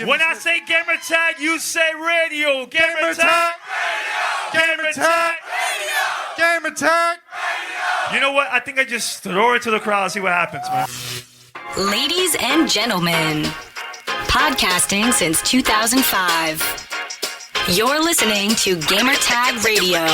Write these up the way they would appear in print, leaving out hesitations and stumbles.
When I say Gamertag, you say radio. Gamertag. Gamertag. Gamertag. You know what? I think I just throw it to the crowd and see what happens, man. Ladies and gentlemen, podcasting since 2005. You're listening to Gamertag Radio.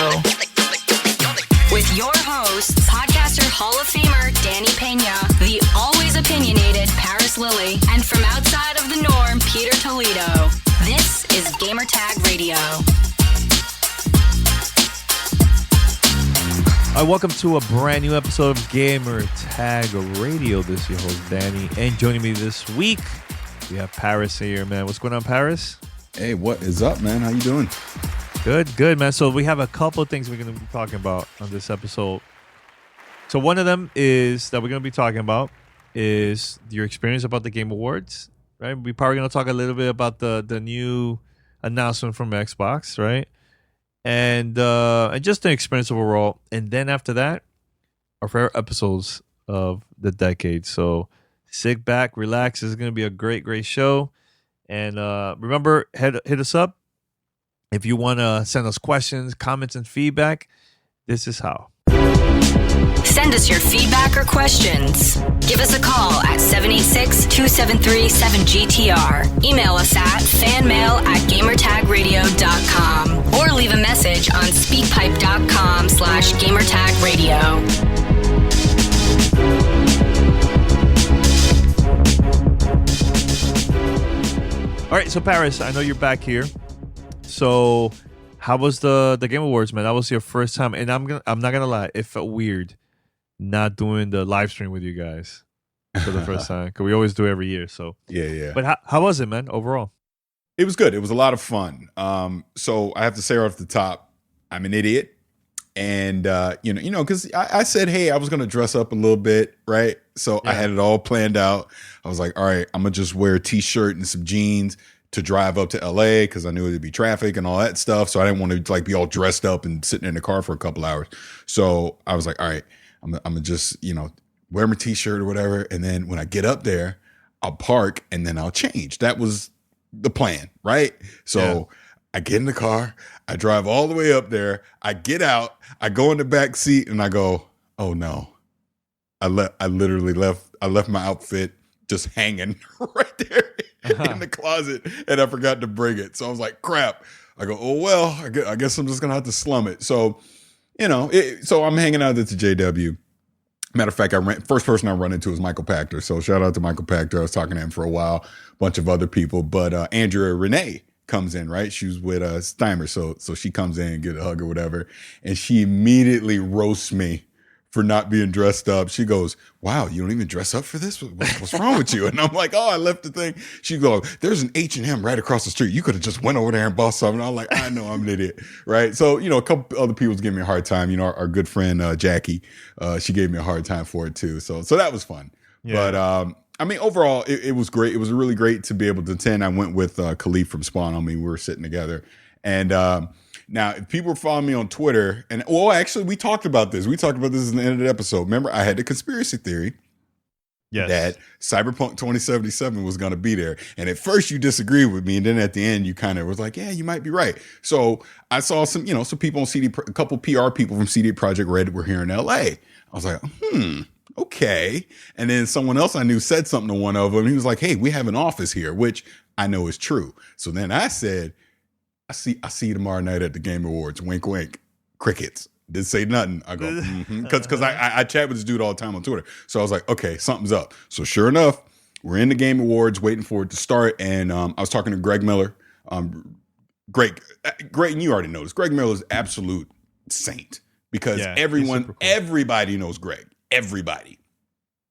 With your hosts, podcaster Hall of Famer Danny Pena, the always opinionated Paris Lilly, and from outside of the norm, Peter Toledo. This is Gamertag Radio. Hi, welcome to a brand new episode of Gamertag Radio. This is your host, Danny. And joining me this week, we have Paris here, man. What's going on, Paris? Hey, what is up, man? How you doing? Good, man. So we have a couple of things we're going to be talking about on this episode. So one of them is that we're going to be talking about is your experience about the Game Awards, right? We're probably going to talk a little bit about the new announcement from Xbox, right? And just the experience overall. And then after that, our favorite episodes of the decade. So sit back, relax. This is going to be a great show. And remember, hit us up. If you want to send us questions, comments, and feedback, this is how. Send us your feedback or questions. Give us a call at 786-273-7GTR. Email us at fanmail@gamertagradio.com or leave a message on speakpipe.com/gamertagradio. All right, so Paris, I know you're back here. So, how was the Game Awards, man? That was your first time, and I'm not gonna lie, it felt weird not doing the live stream with you guys for the first time because we always do every year. So Yeah. But how was it, man? Overall, It was good. It was a lot of fun. So I have to say right off the top, I'm an idiot, and because I said, hey, I was gonna dress up a little bit, right? So I had it all planned out. I was like, all right, I'm gonna just wear a t-shirt and some jeans to drive up to LA because I knew it'd be traffic and all that stuff. So I didn't want to be all dressed up and sitting in the car for a couple hours. So I was like, all right, I'm gonna just, wear my t-shirt or whatever. And then when I get up there, I'll park and then I'll change. That was the plan, right? So I get in the car, I drive all the way up there, I get out, I go in the back seat and I go, oh no. I literally left my outfit just hanging right there in the closet, and I forgot to bring it. So I was like, crap. I go, oh, well, I guess I'm just going to have to slum it. So, so I'm hanging out at the JW. Matter of fact, first person I run into is Michael Pachter. So shout out to Michael Pachter. I was talking to him for a while, a bunch of other people. But Andrea Renee comes in, right? She was with Steimer. So she comes in and get a hug or whatever. And she immediately roasts me for not being dressed up. She goes, wow, you don't even dress up for this? What's wrong with you? And I'm like, oh, I left the thing. She goes, there's an H&M right across the street. You could have just went over there and bought something. I'm like, I know, I'm an idiot, right? So, a couple other people was giving me a hard time. Our good friend Jackie, she gave me a hard time for it too. So that was fun. Yeah. But overall, it was great. It was really great to be able to attend. I went with Khalif from Spawn. We were sitting together. And now, if people were following me on Twitter, actually, we talked about this. We talked about this in the end of the episode. Remember, I had the conspiracy theory that Cyberpunk 2077 was going to be there. And at first, you disagreed with me. And then at the end, you kind of was like, yeah, you might be right. So I saw some people on a couple PR people from CD Projekt Red were here in LA. I was like, okay. And then someone else I knew said something to one of them. He was like, hey, we have an office here, which I know is true. So then I said, I see you tomorrow night at the Game Awards. Wink, wink. Crickets. Didn't say nothing. I go, because I chat with this dude all the time on Twitter. So I was like, okay, something's up. So sure enough, we're in the Game Awards waiting for it to start. And I was talking to Greg Miller. Greg, and you already know this. Greg Miller is absolute saint because everybody knows Greg. Everybody.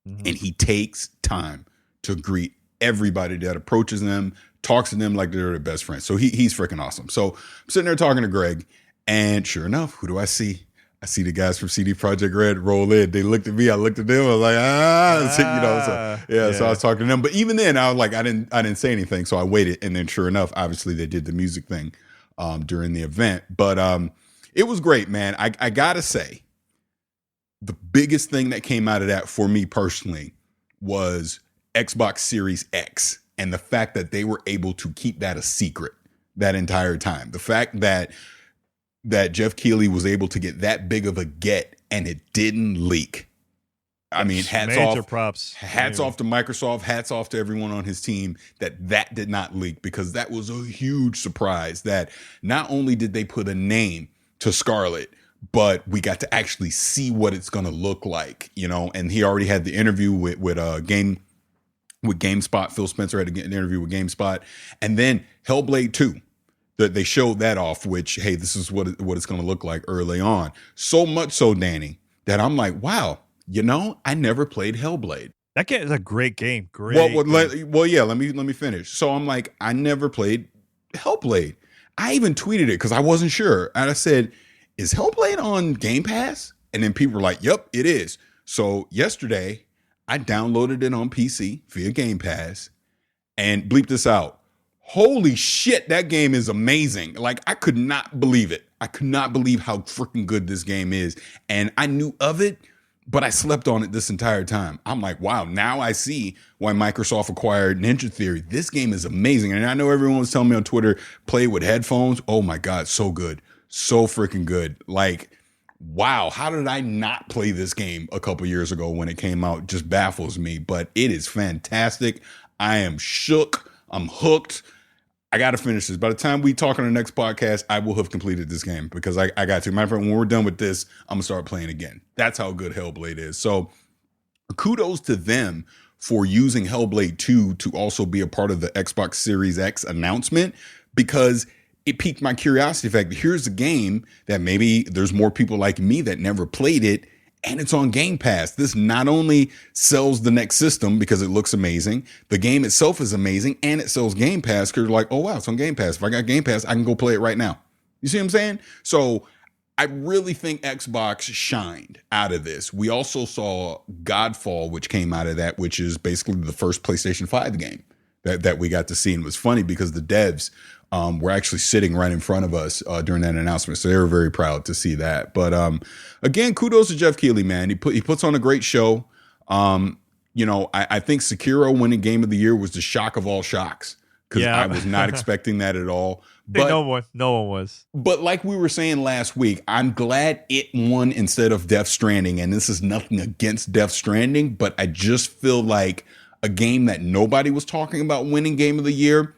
Mm-hmm. And he takes time to greet everybody that approaches them, talks to them like they're their best friends. So he's freaking awesome. So I'm sitting there talking to Greg, and sure enough, who do I see? I see the guys from CD Projekt Red roll in. They looked at me. I looked at them. I was like, So I was talking to them. But even then, I was like, I didn't say anything. So I waited, and then sure enough, obviously they did the music thing during the event. But it was great, man. I gotta say, the biggest thing that came out of that for me personally was Xbox Series X And the fact that they were able to keep that a secret that entire time. The fact that Jeff Keighley was able to get that big of a get and it didn't leak. I mean, hats off to Microsoft, hats off to everyone on his team that did not leak, because that was a huge surprise that not only did they put a name to Scarlet, but we got to actually see what it's going to look like, and he already had the interview with GameSpot. Phil Spencer had an interview with GameSpot, and then Hellblade 2. That they showed that off, which, hey, this is what it's going to look like early on. So much so, Danny, that I'm like, wow, I never played Hellblade. That game is a great game. Well, yeah. Let me finish. So I'm like, I never played Hellblade. I even tweeted it because I wasn't sure, and I said, "Is Hellblade on Game Pass?" And then people were like, "Yep, it is." So yesterday, I downloaded it on PC via Game Pass, and bleep this out. Holy shit, that game is amazing. Like, I could not believe it. I could not believe how freaking good this game is. And I knew of it, but I slept on it this entire time. I'm like, wow, now I see why Microsoft acquired Ninja Theory. This game is amazing. And I know everyone was telling me on Twitter, play with headphones. Oh my God, so good. So freaking good. Like, wow, how did I not play this game a couple years ago when it came out? It just baffles me, but it is fantastic. I am shook. I'm hooked. I got to finish this. By the time we talk on the next podcast, I will have completed this game because I got to. Matter of fact, when we're done with this, I'm going to start playing again. That's how good Hellblade is. So kudos to them for using Hellblade 2 to also be a part of the Xbox Series X announcement, because it piqued my curiosity. In fact, here's a game that maybe there's more people like me that never played it, and it's on Game Pass. This not only sells the next system because it looks amazing, the game itself is amazing, and it sells Game Pass because you're like, oh, wow, it's on Game Pass. If I got Game Pass, I can go play it right now. You see what I'm saying? So I really think Xbox shined out of this. We also saw Godfall, which came out of that, which is basically the first PlayStation 5 game that we got to see. And it was funny because the devs were actually sitting right in front of us during that announcement. So they were very proud to see that. But again, kudos to Jeff Keighley, man. He puts on a great show. I think Sekiro winning Game of the Year was the shock of all shocks, because I was not expecting that at all. But no one was. But like we were saying last week, I'm glad it won instead of Death Stranding. And this is nothing against Death Stranding, but I just feel like a game that nobody was talking about winning Game of the Year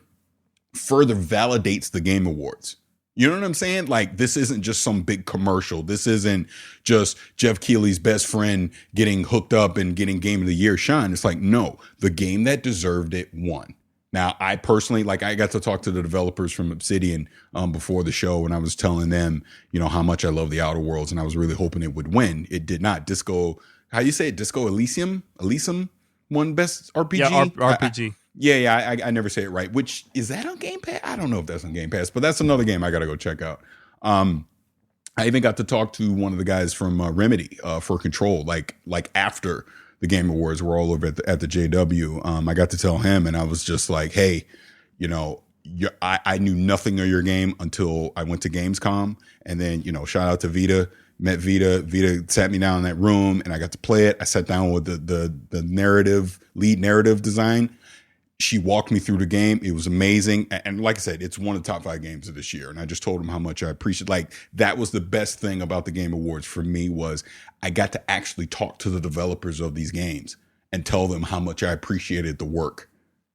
further validates the Game Awards. You know what I'm saying? Like, this isn't just some big commercial. This isn't just Jeff Keighley's best friend getting hooked up and getting Game of the Year shine. It's like, no, the game that deserved it won. Now, I personally, I got to talk to the developers from Obsidian before the show, and I was telling them, how much I love the Outer Worlds, and I was really hoping it would win. It did not. Disco Elysium won Best RPG? Yeah, RPG. I never say it right. Which, is that on Game Pass? I don't know if that's on Game Pass, but that's another game I got to go check out. I even got to talk to one of the guys from Remedy for Control, like after the Game Awards were all over at the JW. I got to tell him, and I was just like, hey, I knew nothing of your game until I went to Gamescom, and then, shout out to Vita. Met Vita. Vita sat me down in that room, and I got to play it. I sat down with the lead narrative design. She walked me through the game. It was amazing. And like I said, it's one of the top 5 games of this year. And I just told him how much I appreciate. That was the best thing about the Game Awards for me, was I got to actually talk to the developers of these games and tell them how much I appreciated the work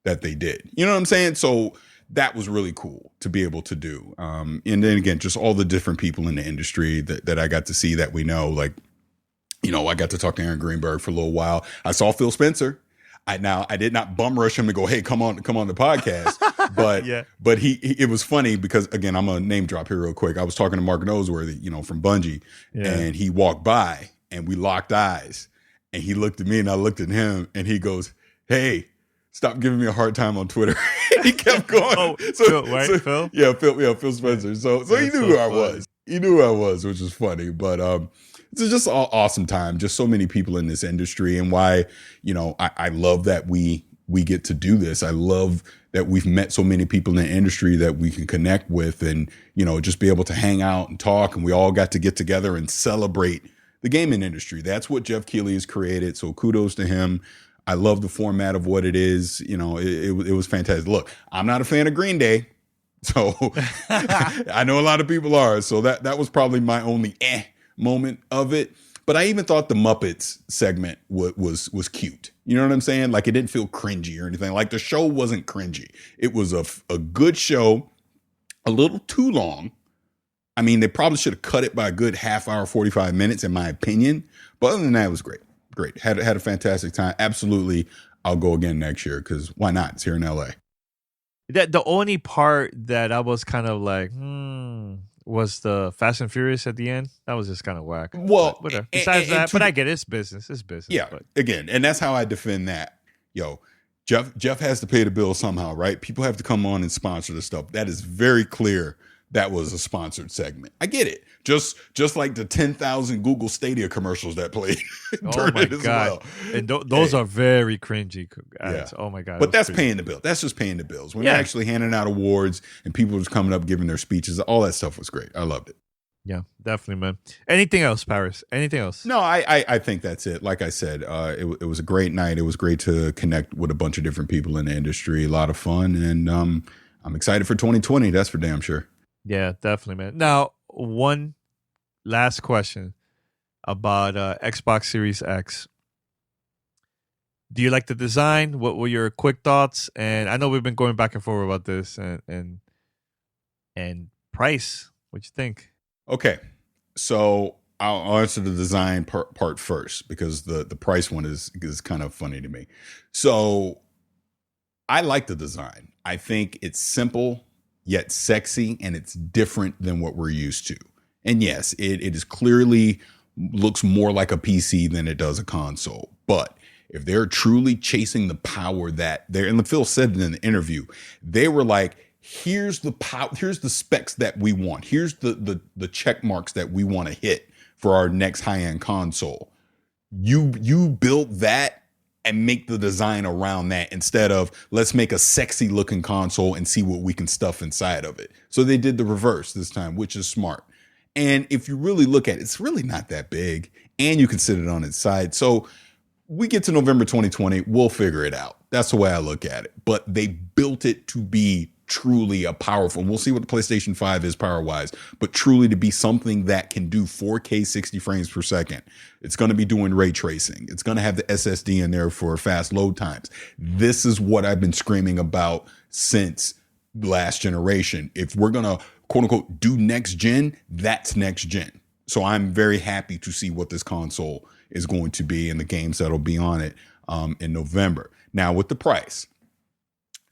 that they did. You know what I'm saying? So that was really cool to be able to do. And then again, just all the different people in the industry that I got to see that we know. I got to talk to Aaron Greenberg for a little while. I saw Phil Spencer. I did not bum rush him and go, hey, come on the podcast. But but it was funny because, again, I'm gonna name drop here real quick. I was talking to Mark Noseworthy, from Bungie, and he walked by and we locked eyes, and he looked at me and I looked at him, and he goes, hey, stop giving me a hard time on Twitter. He kept going. Phil? Yeah, Phil Spencer. So he knew who I was. He knew who I was, which was funny. But it's just an awesome time. Just so many people in this industry, and why, I love that we get to do this. I love that we've met so many people in the industry that we can connect with, and, just be able to hang out and talk. And we all got to get together and celebrate the gaming industry. That's what Jeff Keighley has created. So kudos to him. I love the format of what it is. You know, it was fantastic. Look, I'm not a fan of Green Day, so I know a lot of people are. So that was probably my only moment of it. But I even thought the Muppets segment was cute. You know what I'm saying? Like, it didn't feel cringy or anything. Like, the show wasn't cringy. It was a good show, a little too long. I mean, they probably should have cut it by a good half hour, 45 minutes, in my opinion. But other than that, it was great. Great. Had a fantastic time. Absolutely. I'll go again next year because why not? It's here in LA. The only part that I was kind of like, was the Fast and Furious at the end. That was just kind of whack. Well, but whatever. Besides that, but I get it. It's business. It's business. Yeah. But. Again, and that's how I defend that. Yo, Jeff has to pay the bill somehow, right? People have to come on and sponsor the stuff. That is very clear. That was a sponsored segment. I get it. Just like the 10,000 Google Stadia commercials that played during it as well. And those are very cringy ads. Yeah. Oh my God. But that's paying the bill. That's just paying the bills. When they're actually handing out awards and people was coming up giving their speeches, all that stuff was great. I loved it. Yeah, definitely, man. Anything else, Paris? Anything else? No, I think that's it. Like I said, it was a great night. It was great to connect with a bunch of different people in the industry. A lot of fun. And I'm excited for 2020. That's for damn sure. Yeah, definitely, man. Now, one last question about Xbox Series X. Do you like the design? What were your quick thoughts? And I know we've been going back and forth about this and price. What you think? Okay, so I'll answer the design part first because the price one is kind of funny to me. So I like the design. I think it's simple yet sexy, and it's different than what we're used to. And yes, it is clearly looks more like a PC than it does a console. But if they're truly chasing the power that they're, and Phil said it in the interview, they were like, here's the power, here's the specs that we want. Here's the check marks that we want to hit for our next high-end console. You build that and make the design around that instead of let's make a sexy looking console and see what we can stuff inside of it. So they did the reverse this time, which is smart. And if you really look at it, it's really not that big and you can sit it on its side. So we get to November 2020, we'll figure it out. That's the way I look at it. But they built it to be truly a powerful, and we'll see what the PlayStation 5 is power wise, but truly to be something that can do 4K 60 frames per second. It's going to be doing ray tracing. It's going to have the SSD in there for fast load times. This is what I've been screaming about since last generation. If we're going to quote unquote do next gen, that's next gen. So I'm very happy to see what this console is going to be and the games that'll be on it in November. Now with the price.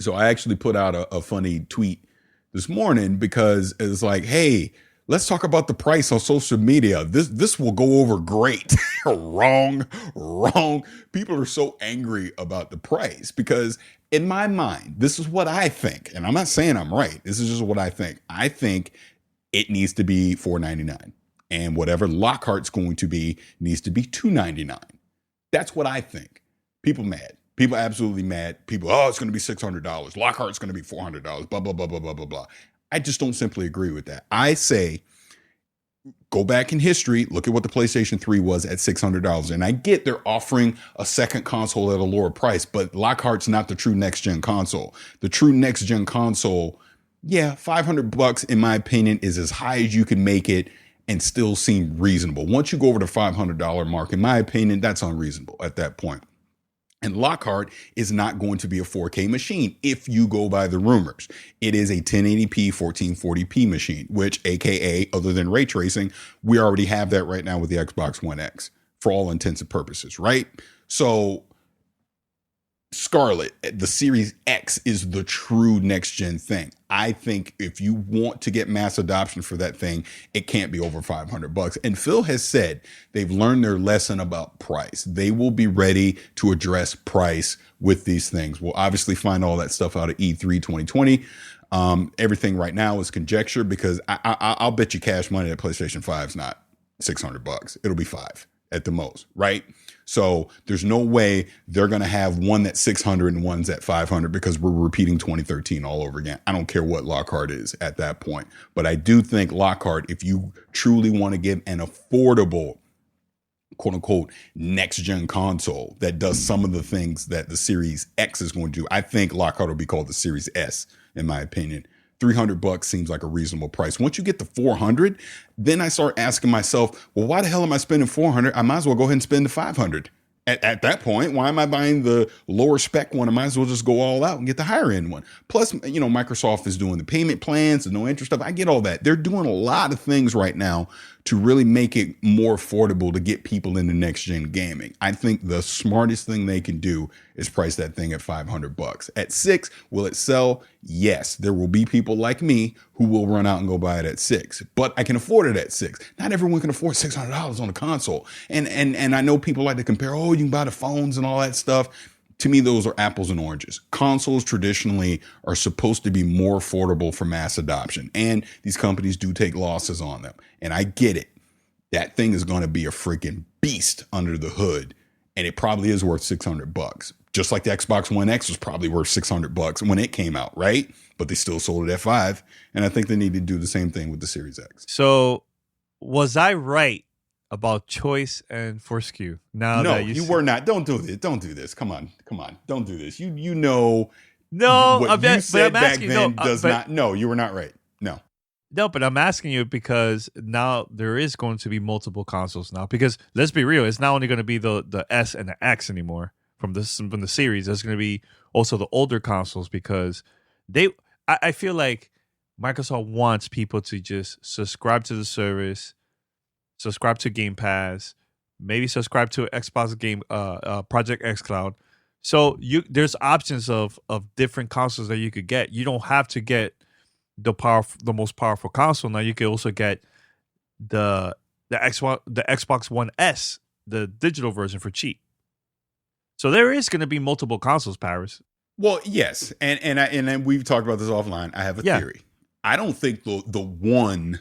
So I actually put out a funny tweet this morning because it's like, hey, let's talk about the price on social media. This will go over great. Wrong. People are so angry about the price because in my mind, this is what I think. And I'm not saying I'm right. This is just what I think. I think it needs to be $499. And whatever Lockhart's going to be needs to be $299. That's what I think. People mad. People absolutely mad. People, oh, it's going to be $600. Lockhart's going to be $400. Blah, blah, blah, blah, blah, blah, blah. I just don't simply agree with that. I say, go back in history, look at what the PlayStation 3 was at $600. And I get they're offering a second console at a lower price, but Lockhart's not the true next-gen console. The true next-gen console, yeah, $500 in my opinion is as high as you can make it and still seem reasonable. Once you go over the $500 mark, in my opinion, that's unreasonable at that point. And Lockhart is not going to be a 4K machine if you go by the rumors. It is a 1080p, 1440p machine, which AKA, other than ray tracing, we already have that right now with the Xbox One X for all intents and purposes, right? So Scarlet, the Series X is the true next gen thing. I think if you want to get mass adoption for that thing, it can't be over $500. And Phil has said they've learned their lesson about price. They will be ready to address price with these things. We'll obviously find all that stuff out at E3 2020. Everything right now is conjecture because I'll bet you cash money that PlayStation 5 is not $600. It'll be $500 at the most, right? So there's no way they're going to have one that's $600 and one's at $500 because we're repeating 2013 all over again. I don't care what Lockhart is at that point. But I do think Lockhart, if you truly want to get an affordable quote unquote next gen console that does some of the things that the Series X is going to do. I think Lockhart will be called the Series S, in my opinion. $300 seems like a reasonable price. Once you get to 400, then I start asking myself, well, why the hell am I spending 400? I might as well go ahead and spend the 500. At that point, why am I buying the lower spec one? I might as well just go all out and get the higher end one. Plus, you know, Microsoft is doing the payment plans, the no interest stuff. I get all that. They're doing a lot of things right now to really make it more affordable to get people into next gen gaming. I think the smartest thing they can do is price that thing at $500. At $600, will it sell? Yes, there will be people like me who will run out and go buy it at $600, but I can afford it at $600. Not everyone can afford $600 on a console. And I know people like to compare, oh, you can buy the phones and all that stuff. To me, those are apples and oranges. Consoles traditionally are supposed to be more affordable for mass adoption, and these companies do take losses on them. And I get it. That thing is going to be a freaking beast under the hood, and it probably is worth $600. Just like the Xbox One X was probably worth $600 when it came out, right? But they still sold it at $500, and I think they need to do the same thing with the Series X. So, was I right about choice and Fortescue? Now No, that you were not. Don't do this. Don't do this. Come on. Don't do this. You know. No, what you said back asking, then no, does but, not. No, you were not right. No, but I'm asking you because now there is going to be multiple consoles now. Because let's be real, it's not only going to be the S and the X anymore from the series. There's going to be also the older consoles because I feel like Microsoft wants people to just subscribe to the service, subscribe to Game Pass, maybe subscribe to Xbox Game Project X Cloud. So there's options of different consoles that you could get. You don't have to get the most powerful console. Now you can also get the Xbox One S, the digital version, for cheap. So there is going to be multiple consoles, Paris. Well, yes, and we've talked about this offline. I have a theory. I don't think the one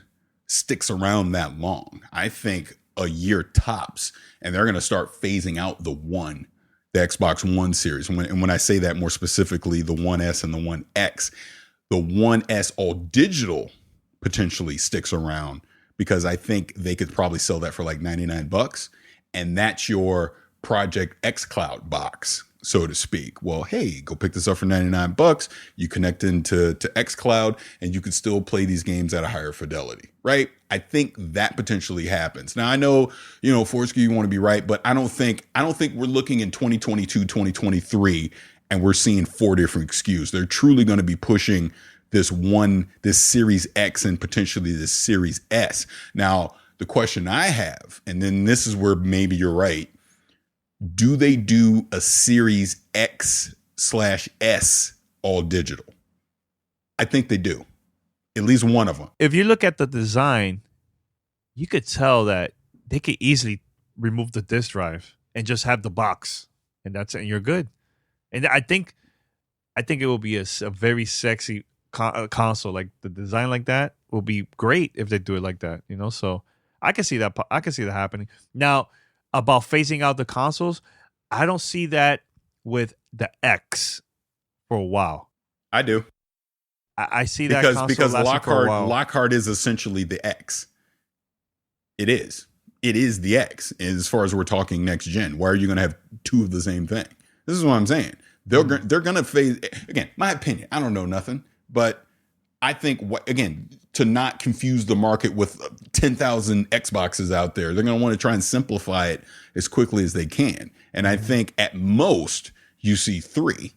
sticks around that long. I think a year tops, and they're going to start phasing out the Xbox One series. And when I say that more specifically, the One S and the One X. The One S all digital potentially sticks around because I think they could probably sell that for like $99, and that's your Project X Cloud box, so to speak. Well, hey, go pick this up for $99. You connect into X Cloud, and you could still play these games at a higher fidelity, right? I think that potentially happens. Now I know, Fortescue, you want to be right, but I don't think we're looking in 2022, 2023. And we're seeing 4 different SKUs. They're truly going to be pushing this Series X and potentially this Series S. Now, the question I have, and then this is where maybe you're right, do they do a Series X/S all digital? I think they do. At least one of them. If you look at the design, you could tell that they could easily remove the disk drive and just have the box, and you're good. And I think it will be a very sexy console. Like the design like that will be great if they do it like that. So I can see that. I can see that happening. Now about phasing out the consoles, I don't see that with the X for a while. I do. I see that because Lockhart is essentially the X. It is the X as far as we're talking next gen. Why are you going to have 2 of the same thing? This is what I'm saying. They're going to phase, again, my opinion. I don't know nothing, but I think, to not confuse the market with 10,000 Xboxes out there, they're going to want to try and simplify it as quickly as they can. And I think at most you see 3,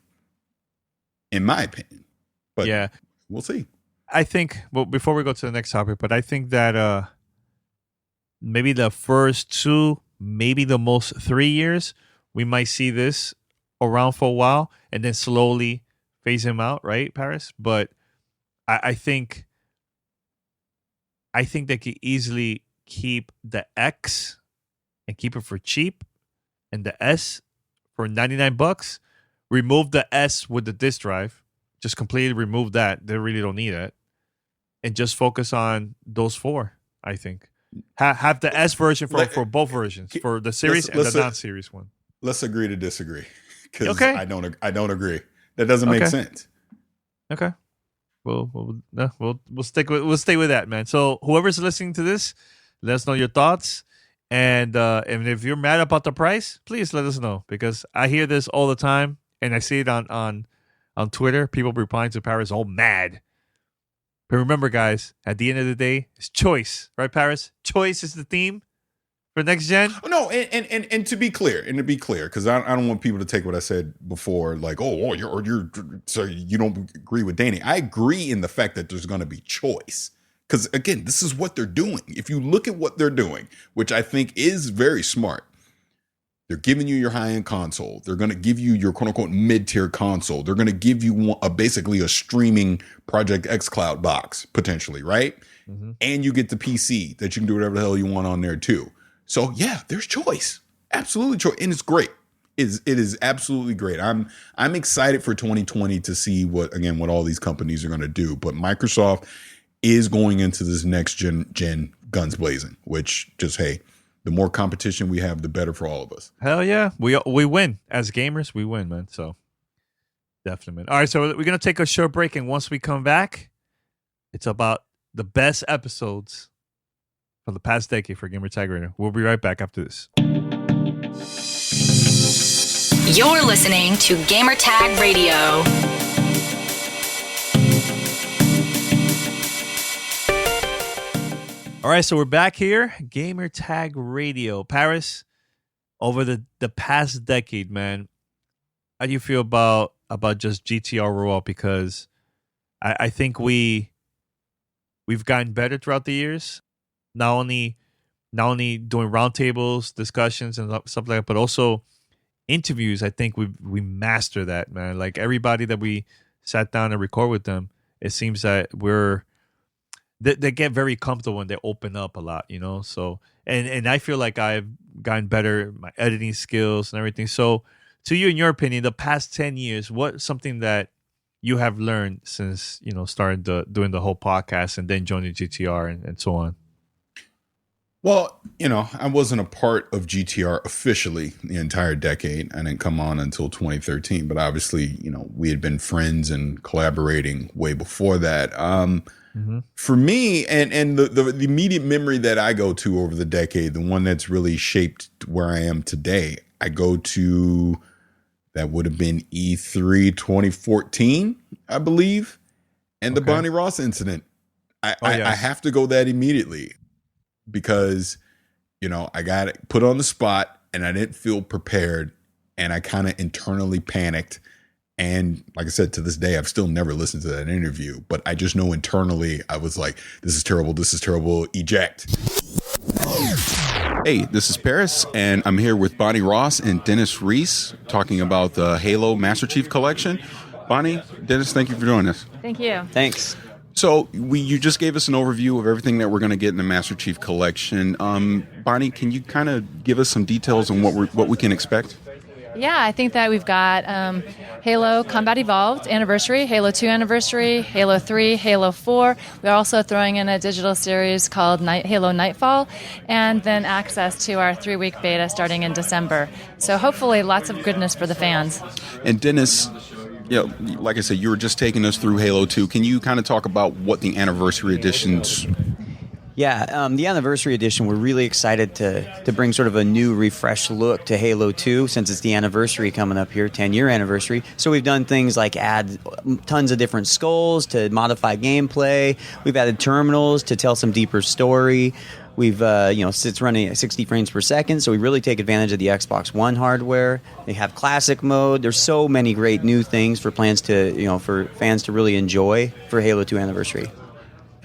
in my opinion. But yeah, we'll see. I think, well, before we go to the next topic, but I think that maybe the first 2, maybe the most 3 years, we might see this around for a while and then slowly phase him out, right, Paris? But I think they could easily keep the X and keep it for cheap, and the S for $99. Remove the S with the disk drive, just completely remove that. They really don't need it, and just focus on those 4. I think have the S version for both versions, for the series and the non-series one. Let's agree to disagree, because I don't agree. That doesn't make sense. Okay. We'll stay with that, man. So whoever's listening to this, let us know your thoughts. And if you're mad about the price, please let us know, because I hear this all the time, and I see it on Twitter. People replying to Paris all mad. But remember, guys, at the end of the day, it's choice, right, Paris? Choice is the theme for next gen. No, and to be clear, because I don't want people to take what I said before, like, you're so you don't agree with Danny. I agree in the fact that there's going to be choice, because again, this is what they're doing. If you look at what they're doing, which I think is very smart, they're giving you your high-end console. They're going to give you your quote-unquote mid-tier console. They're going to give you basically a streaming Project xCloud box, potentially, right? Mm-hmm. And you get the PC that you can do whatever the hell you want on there, too. So, yeah, there's choice. Absolutely choice. And it's great. It is absolutely great. I'm excited for 2020 to see what all these companies are going to do. But Microsoft is going into this next gen guns blazing, which just, hey, the more competition we have, the better for all of us. Hell yeah. We win. As gamers, we win, man. So definitely, man. All right, so we're going to take a short break, and once we come back, it's about the best episodes for the past decade for Gamertag Radio. We'll be right back after this. You're listening to Gamertag Radio. All right, so we're back here, Gamertag Radio. Paris, over the past decade, man, how do you feel about just GTR rollout? Because I think we've gotten better throughout the years. Not only doing roundtables, discussions, and stuff like that, but also interviews. I think we master that, man. Like everybody that we sat down and record with them, it seems that they get very comfortable and they open up a lot, you know. So and I feel like I've gotten better at my editing skills and everything. So to you, in your opinion, the past 10 years, what's something that you have learned since, you know, starting doing the whole podcast and then joining GTR and so on? Well, you know, I wasn't a part of GTR officially the entire decade. I didn't come on until 2013, but obviously, you know, we had been friends and collaborating way before that. For me, and the immediate memory that I go to over the decade, the one that's really shaped where I am today, I go to, that would have been E3 2014, I believe, and the Bonnie Ross incident. I have to go that immediately, because, you know, I got put on the spot and I didn't feel prepared, and I kind of internally panicked. And like I said, to this day, I've still never listened to that interview, but I just know internally I was like, this is terrible, eject. Hey, this is Paris, and I'm here with Bonnie Ross and Dennis Reese talking about the Halo Master Chief Collection. Bonnie, Dennis, thank you for doing this. Thank you. Thanks. So you just gave us an overview of everything that we're going to get in the Master Chief Collection. Bonnie, can you kind of give us some details on what we can expect? Yeah, I think that we've got Halo Combat Evolved Anniversary, Halo 2 Anniversary, Halo 3, Halo 4. We're also throwing in a digital series called Halo Nightfall, and then access to our 3-week beta starting in December. So hopefully lots of goodness for the fans. And Dennis, you know, like I said, you were just taking us through Halo 2. Can you kind of talk about what the Anniversary Editions... Yeah, the Anniversary Edition, we're really excited to bring sort of a new, refreshed look to Halo 2, since it's the anniversary coming up here, 10-year anniversary. So we've done things like add tons of different skulls to modify gameplay. We've added terminals to tell some deeper story. We've, it's running at 60 frames per second, so we really take advantage of the Xbox One hardware. They have classic mode. There's so many great new things for fans to really enjoy for Halo 2 Anniversary.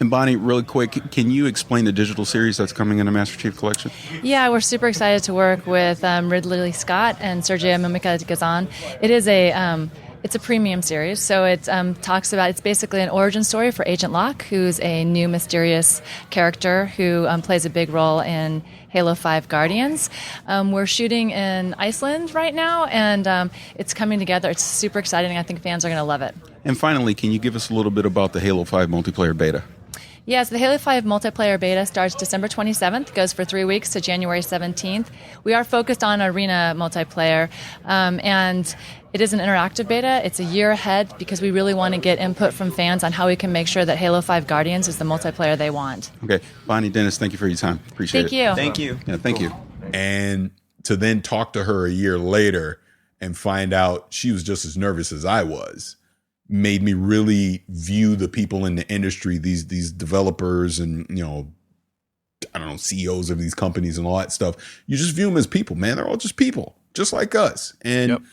And Bonnie, really quick, can you explain the digital series that's coming in the Master Chief Collection? Yeah, we're super excited to work with Ridley Scott and Sergio Mimica-Gazan. It is it's a premium series, so it talks about, it's basically an origin story for Agent Locke, who's a new mysterious character who plays a big role in Halo 5 Guardians. We're shooting in Iceland right now, and it's coming together. It's super exciting. I think fans are going to love it. And finally, can you give us a little bit about the Halo 5 multiplayer beta? Yes, the Halo 5 multiplayer beta starts December 27th, goes for 3 weeks to January 17th. We are focused on arena multiplayer, and It is an interactive beta. It's a year ahead because we really want to get input from fans on how we can make sure that Halo 5 Guardians is the multiplayer they want. Okay. Bonnie, Dennis, thank you for your time. Appreciate it. Thank you. Yeah, thank you. And to then talk to her a year later and find out she was just as nervous as I was made me really view the people in the industry, these developers and, I don't know, CEOs of these companies and all that stuff. You just view them as people, man. They're all just people, just like us. And,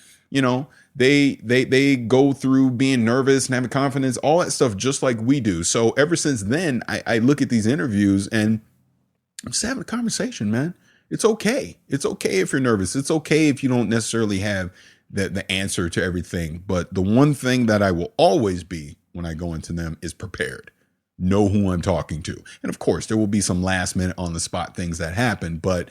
they go through being nervous and having confidence, all that stuff, just like we do. So ever since then, I look at these interviews and I'm just having a conversation, man. It's okay. It's okay if you're nervous. It's okay if you don't necessarily have the answer to everything. But the one thing that I will always be when I go into them is prepared. Know who I'm talking to. And of course, there will be some last minute on the spot things that happen. But,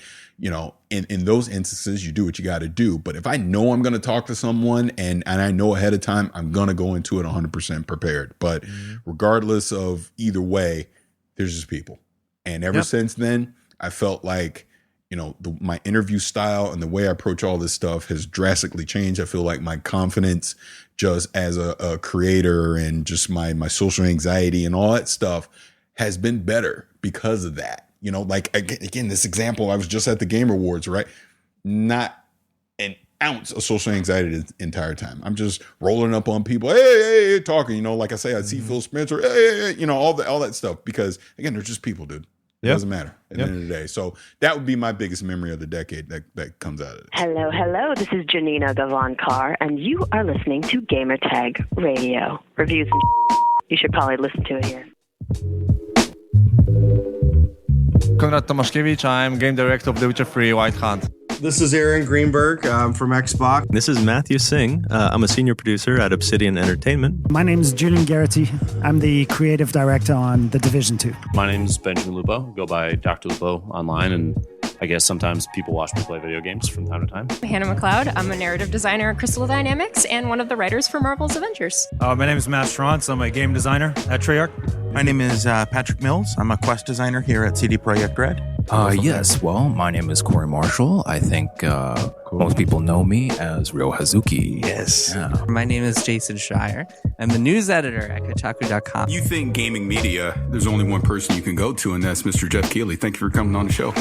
in those instances, you do what you got to do. But if I know I'm going to talk to someone and I know ahead of time, I'm going to go into it 100% prepared. But regardless of either way, there's just people. And ever since then, I felt like, my interview style and the way I approach all this stuff has drastically changed. I feel like my confidence just as a creator and just my social anxiety and all that stuff has been better because of that. Like, again, this example, I was just at the Game Awards, right? Not an ounce of social anxiety the entire time. I'm just rolling up on people, hey, talking, like I say, I see Phil Spencer, hey, all that stuff, because again, they're just people, dude. It doesn't matter at the end of the day. So that would be my biggest memory of the decade that comes out of it. Hello. This is Janina Gavon-Carr, and you are listening to Gamertag Radio. Reviews and you should probably listen to it here. Konrad Tomaszkiewicz, I'm game director of The Witcher 3 White Hunt. This is Aaron Greenberg from Xbox. This is Matthew Singh. I'm a senior producer at Obsidian Entertainment. My name is Julian Garrity. I'm the creative director on The Division 2. My name is Benjamin Lupo. I go by Dr. Lupo online, and I guess sometimes people watch me play video games from time to time. Hannah McLeod. I'm a narrative designer at Crystal Dynamics and one of the writers for Marvel's Avengers. My name is Matt Schrantz. I'm a game designer at Treyarch. My name is Patrick Mills. I'm a quest designer here at CD Projekt Red. Yes, well, my name is Corey Marshall. I think most people know me as Ryo Hazuki. Yes. Yeah. My name is Jason Shire. I'm the news editor at Kotaku.com. You think gaming media, there's only one person you can go to, and that's Mr. Jeff Keighley. Thank you for coming on the show.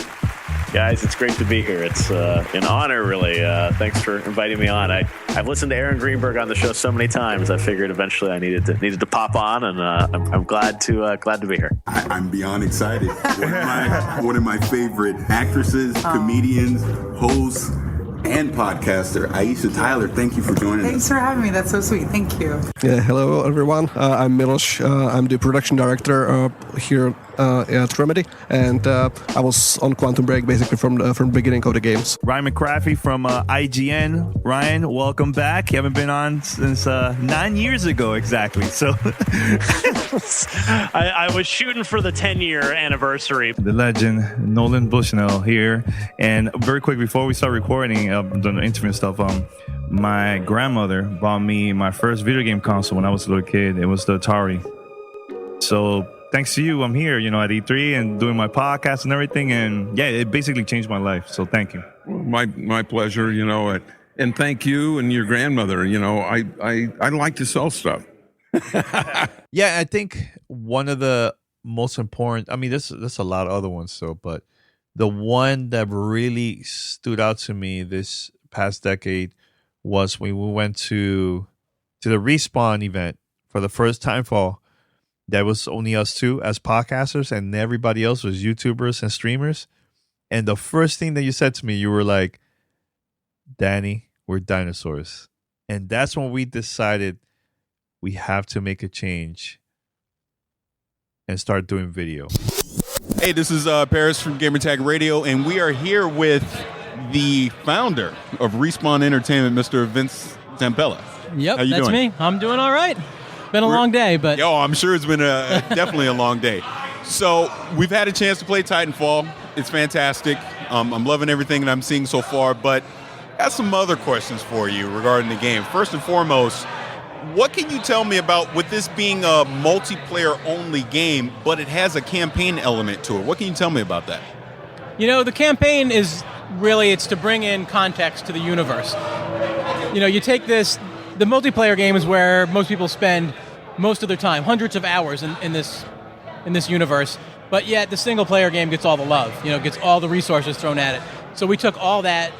Guys, it's great to be here. It's an honor, really. Thanks for inviting me on. I've listened to Aaron Greenberg on the show so many times. I figured eventually I needed to pop on, and I'm glad to be here. I'm beyond excited. One of my favorite actresses, comedians, hosts, and podcaster, Aisha Tyler. Thank you for joining us. Thanks for having me. That's so sweet. Thank you. Yeah, hello, everyone. I'm Milos. I'm the production director here at Remedy, and I was on Quantum Break basically from the beginning of the games. Ryan McCraffy from IGN. Ryan, welcome back. You haven't been on since 9 years ago exactly. So I was shooting for the 10-year anniversary. The legend Nolan Bushnell here, and very quick before we start recording the interview and stuff, my grandmother bought me my first video game console when I was a little kid. It was the Atari. So thanks to you, I'm here, at E3 and doing my podcast and everything. And yeah, it basically changed my life. So thank you. My pleasure, and thank you and your grandmother. I like to sell stuff. Yeah, I think one of the most important, there's a lot of other ones, but the one that really stood out to me this past decade was when we went to the Respawn event for the first time fall. That was only us two as podcasters, and everybody else was YouTubers and streamers. And the first thing that you said to me, you were like, Danny, we're dinosaurs. And that's when we decided we have to make a change and start doing video. Hey, this is Paris from Gamertag Radio, and we are here with the founder of Respawn Entertainment, Mr. Vince Zampella. Yep, How you that's doing? me. I'm doing all right. Been a long day, but... Yo, I'm sure it's been definitely a long day. So we've had a chance to play Titanfall. It's fantastic. I'm loving everything that I'm seeing so far, but I have some other questions for you regarding the game. First and foremost, what can you tell me about, with this being a multiplayer-only game, but it has a campaign element to it? What can you tell me about that? The campaign is really, it's to bring in context to the universe. you take this. The multiplayer game is where most people spend most of their time, hundreds of hours in this universe. But yet the single player game gets all the love. Gets all the resources thrown at it. So we took all that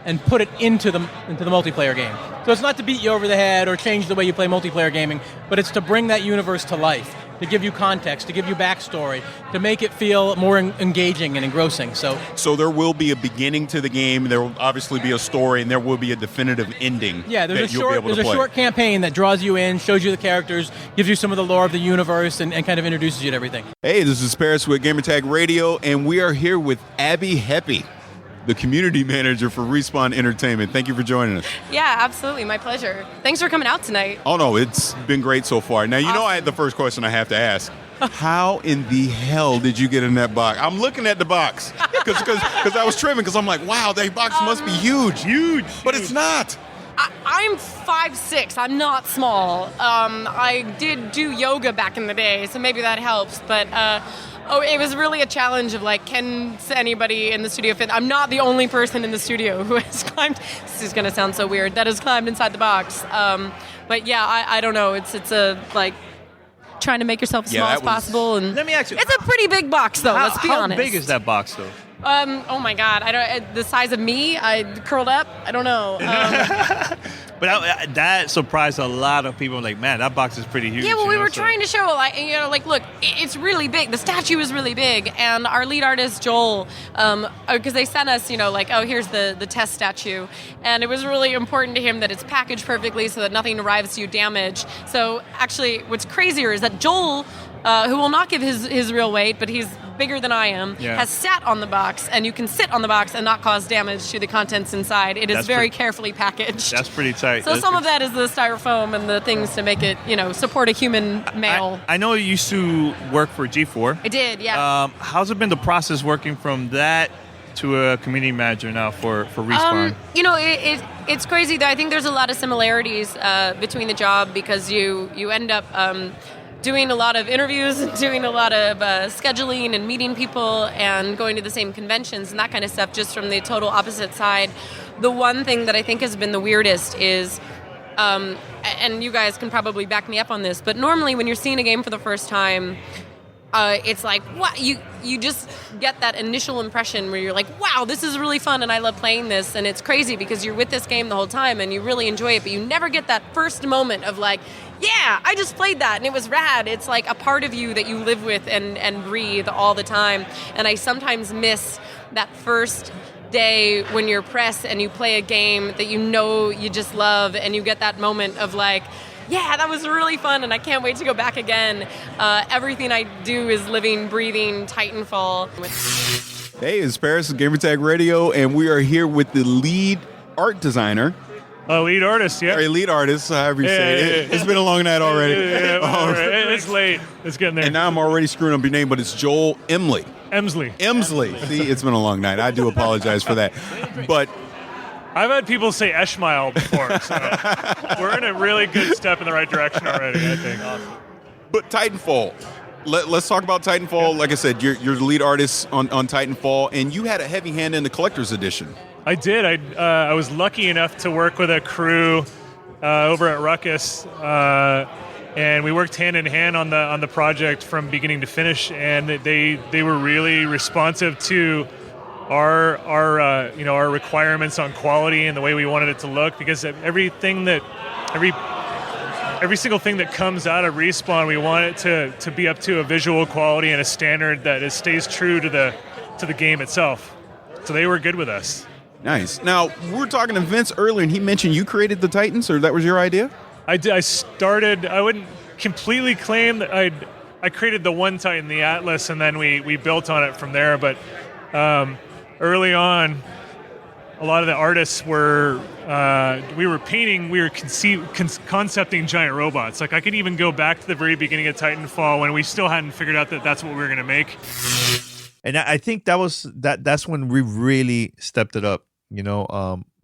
and put it into the multiplayer game. So it's not to beat you over the head or change the way you play multiplayer gaming, but it's to bring that universe to life, to give you context, to give you backstory, to make it feel more engaging and engrossing. So there will be a beginning to the game. There will obviously be a story, and there will be a definitive ending. Yeah, there's a short campaign that draws you in, shows you the characters, gives you some of the lore of the universe, and kind of introduces you to everything. Hey, this is Paris with Gamertag Radio, and we are here with Abby Heppy, the community manager for Respawn Entertainment. Thank you for joining us. Yeah, absolutely. My pleasure. Thanks for coming out tonight. Oh, no, it's been great so far. Now, awesome. The first question I have to ask, how in the hell did you get in that box? I'm looking at the box because I was trimming because I'm like, wow, that box must be huge. But it's not. I'm 5'6". I'm not small. I did do yoga back in the day, so maybe that helps. But it was really a challenge of can anybody in the studio fit? I'm not the only person in the studio who has climbed. This is going to sound so weird. That has climbed inside the box. But yeah, I don't know. It's trying to make yourself as small as possible. And let me ask you, it's a pretty big box, though. Let's be honest. How big is that box, though? Oh my God! I don't. The size of me, I curled up. I don't know. But that surprised a lot of people. Like, man, that box is pretty huge. Yeah, well, we were trying to show, look, it's really big. The statue is really big, and our lead artist Joel, because they sent us, here's the test statue, and it was really important to him that it's packaged perfectly so that nothing arrives to you damaged. So actually, what's crazier is that Joel, who will not give his real weight, but he's bigger than I am, has sat on the box, and you can sit on the box and not cause damage to the contents inside. It is very carefully packaged. That's pretty tight. So some of that is the styrofoam and the things to make it, support a human male. I know you used to work for G4. I did, yeah. How's it been the process working from that to a community manager now for Respawn? It's crazy, though. I think there's a lot of similarities between the job because you end up doing a lot of interviews and doing a lot of scheduling and meeting people and going to the same conventions and that kind of stuff, just from the total opposite side. The one thing that I think has been the weirdest is, and you guys can probably back me up on this, but normally when you're seeing a game for the first time, it's like, what? You just get that initial impression where you're like, wow, this is really fun and I love playing this, and it's crazy because you're with this game the whole time and you really enjoy it, but you never get that first moment of like, yeah, I just played that and it was rad. It's like a part of you that you live with and breathe all the time. And I sometimes miss that first day when you're press and you play a game that you just love, and you get that moment of like, yeah, that was really fun and I can't wait to go back again. Everything I do is living, breathing Titanfall. Hey, it's Paris with Gamertag Radio, and we are here with the lead art designer. Lead artist, yeah. Or lead artist, however you say it. It's been a long night already. It's late. It's getting there. And now I'm already screwing up your name, but it's Joel Emsley. Emsley. See, it's been a long night. I do apologize for that. But I've had people say Eschmile before, so we're in a really good step in the right direction already, I think. Awesome. But Titanfall. Let's talk about Titanfall. Yeah. Like I said, you're the lead artist on Titanfall, and you had a heavy hand in the collector's edition. I did. I was lucky enough to work with a crew over at Ruckus, and we worked hand in hand on the project from beginning to finish. And they were really responsive to our requirements on quality and the way we wanted it to look. Because every single thing that comes out of Respawn, we want it to be up to a visual quality and a standard that stays true to the game itself. So they were good with us. Nice. Now, we were talking to Vince earlier, and he mentioned you created the Titans, or that was your idea? I did. I wouldn't completely claim that I created the one Titan, the Atlas, and then we built on it from there. But early on, a lot of the artists were concepting giant robots. Like, I could even go back to the very beginning of Titanfall when we still hadn't figured out that that's what we were going to make. And I think that's when we really stepped it up,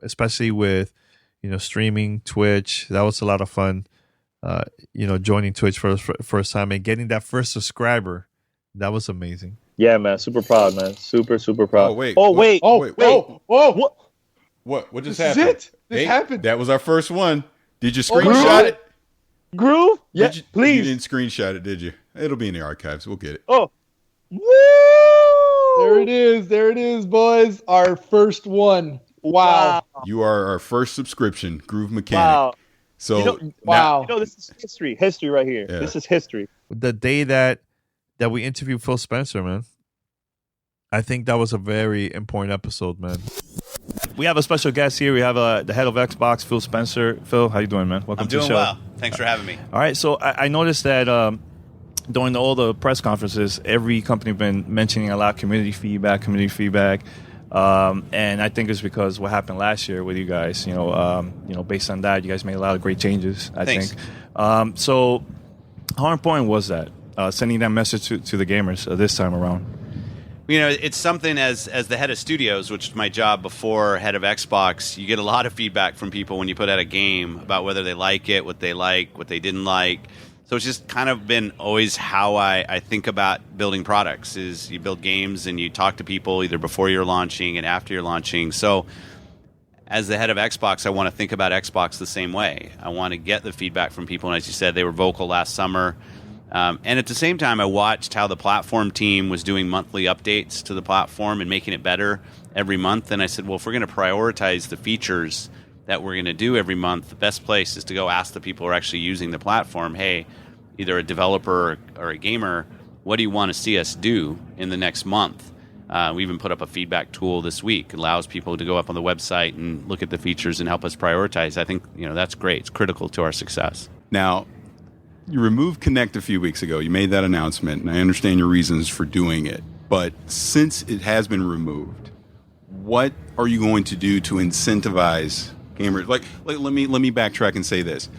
especially with, streaming Twitch. That was a lot of fun, joining Twitch for the first time and getting that first subscriber. That was amazing. Yeah, man. Super proud, man. Super, super proud. Oh, wait. What just happened? This Hey, happened. that was our first one. Did you Oh my screenshot God. it? Groove? Yeah, You please. didn't screenshot it, did you? It'll be in the archives. We'll get it. Oh. Woo! There it is, boys. Our first one. Wow. You are our first subscription, Groove Mechanic. Wow. So wow. now- This is history. History right here. Yeah. This is history. The day that we interviewed Phil Spencer, man. I think that was a very important episode, man. We have a special guest here. We have the head of Xbox, Phil Spencer. Phil, how you doing, man? Welcome I'm to the doing show. well. Thanks for having me. All right, so I noticed that during all the press conferences, every company been mentioning a lot of community feedback, and I think it's because what happened last year with you guys. Based on that, you guys made a lot of great changes. I Thanks. think. So, how important was that sending that message to the gamers this time around? It's something as the head of studios, which is my job before head of Xbox, you get a lot of feedback from people when you put out a game about whether they like it, what they didn't like. So it's just kind of been always how I think about building products is you build games and you talk to people either before you're launching and after you're launching. So as the head of Xbox, I want to think about Xbox the same way. I want to get the feedback from people. And as you said, they were vocal last summer. And at the same time, I watched how the platform team was doing monthly updates to the platform and making it better every month. And I said, well, if we're going to prioritize the features that we're going to do every month, the best place is to go ask the people who are actually using the platform, hey, either a developer or a gamer, what do you want to see us do in the next month? We even put up a feedback tool this week. It allows people to go up on the website and look at the features and help us prioritize. I think that's great. It's critical to our success. Now, you removed Kinect a few weeks ago. You made that announcement, and I understand your reasons for doing it. But since it has been removed, what are you going to do to incentivize gamers? Like let me backtrack and say this.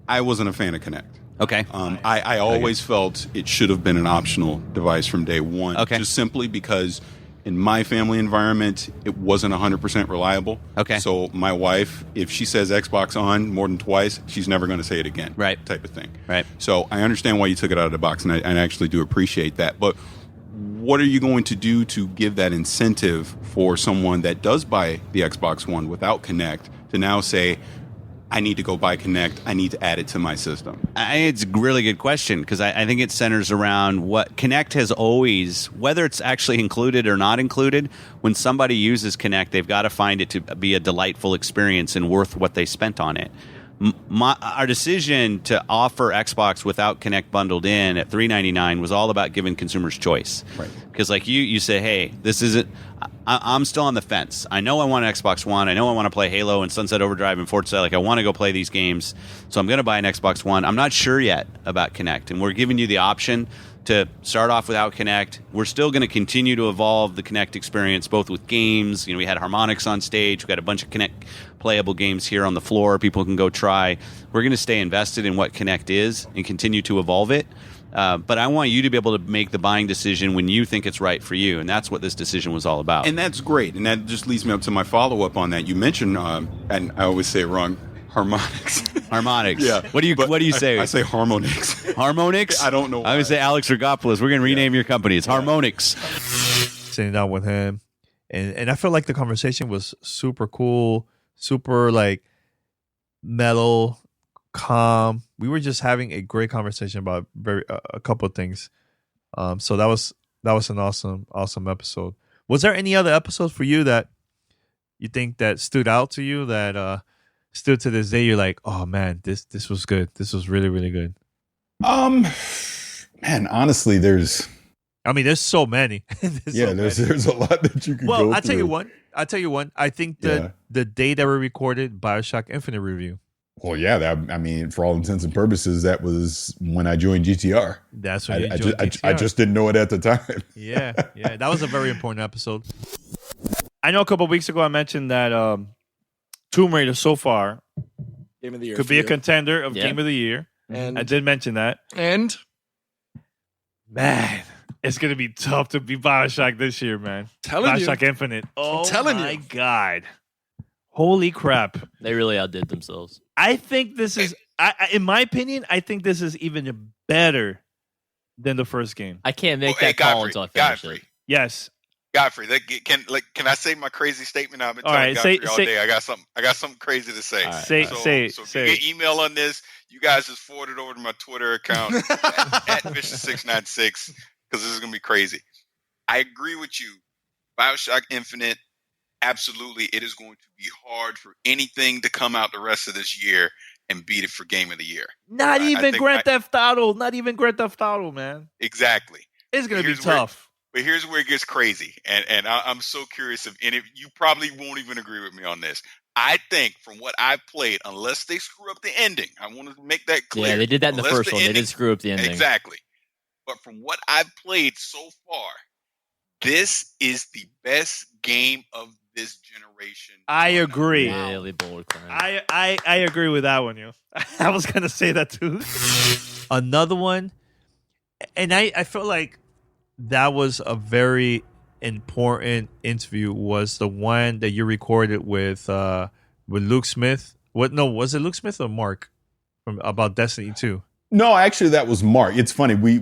I wasn't a fan of Kinect. Okay. I always felt it should have been an optional device from day one. Okay. Just simply because in my family environment, it wasn't 100% reliable. Okay. So my wife, if she says Xbox on more than twice, she's never going to say it again. Right. Type of thing. Right. So I understand why you took it out of the box, and I actually do appreciate that. But what are you going to do to give that incentive for someone that does buy the Xbox One without Kinect to now say, I need to go buy Kinect. I need to add it to my system. It's a really good question because I think it centers around what Kinect has always, whether it's actually included or not included, when somebody uses Kinect, they've got to find it to be a delightful experience and worth what they spent on it. Our decision to offer Xbox without Kinect bundled in at $399 was all about giving consumers choice. Right. Because like you say, hey, this isn't. I'm still on the fence. I know I want an Xbox One. I know I want to play Halo and Sunset Overdrive and Forza. Like I want to go play these games, so I'm going to buy an Xbox One. I'm not sure yet about Kinect, and we're giving you the option to start off without Kinect. We're still going to continue to evolve the Kinect experience, both with games. We had Harmonix on stage. We got a bunch of Kinect playable games here on the floor. People can go try. We're going to stay invested in what Kinect is and continue to evolve it. But I want you to be able to make the buying decision when you think it's right for you, and that's what this decision was all about. And that's great. And that just leads me up to my follow-up on that. You mentioned, and I always say it wrong, Harmonix. Harmonix. Yeah. What do you say? I say Harmonix. Harmonix? I don't know why. I would say Alex Rogopoulos. We're going to rename your company. It's Harmonix. Sitting down with him, and I felt like the conversation was super cool, super like mellow, calm. We were just having a great conversation about a couple of things. So that was an awesome episode. Was there any other episodes for you that you think that stood out to you that still to this day you're like, oh man, this was good. This was really, really good. Man, honestly, there's so many. There's a lot that you can go through. I'll tell you one. I think that the day that we recorded BioShock Infinite review. Well, yeah, for all intents and purposes, that was when I joined GTR. That's when you joined GTR. I just didn't know it at the time. Yeah, that was a very important episode. I know a couple of weeks ago I mentioned that Tomb Raider so far Game of the Year could be a contender of Game of the Year. And I did mention that. And man, it's gonna be tough to beat BioShock this year, man. BioShock Infinite. Oh my god. Holy crap. They really outdid themselves. I think this is, in my opinion, I think this is even better than the first game. I can't make that call until I finish it. Yes. Godfrey, can I say my crazy statement? I've been All telling right, Godfrey all day. I got something crazy to say. Right. Say if it. you get email on this, you guys just forward it over to my Twitter account at Vicious696 because this is gonna be crazy. I agree with you. BioShock Infinite, absolutely, it is going to be hard for anything to come out the rest of this year and beat it for Game of the Year. Not even Grand Theft Auto, man. Exactly. It's gonna be tough. But here's where it gets crazy, and I'm so curious if any of you probably won't even agree with me on this. I think from what I've played, unless they screw up the ending, I want to make that clear. Yeah, they did that in the first one. They did screw up the ending. Exactly. But from what I've played so far, this is the best game of this generation. I agree. Really bold claim. I agree with that one, yo. I was gonna say that too. Another one, and I feel like that was a very important interview, was the one that you recorded with Luke Smith. Was it Luke Smith or Mark about Destiny 2? No, actually that was Mark. It's funny. We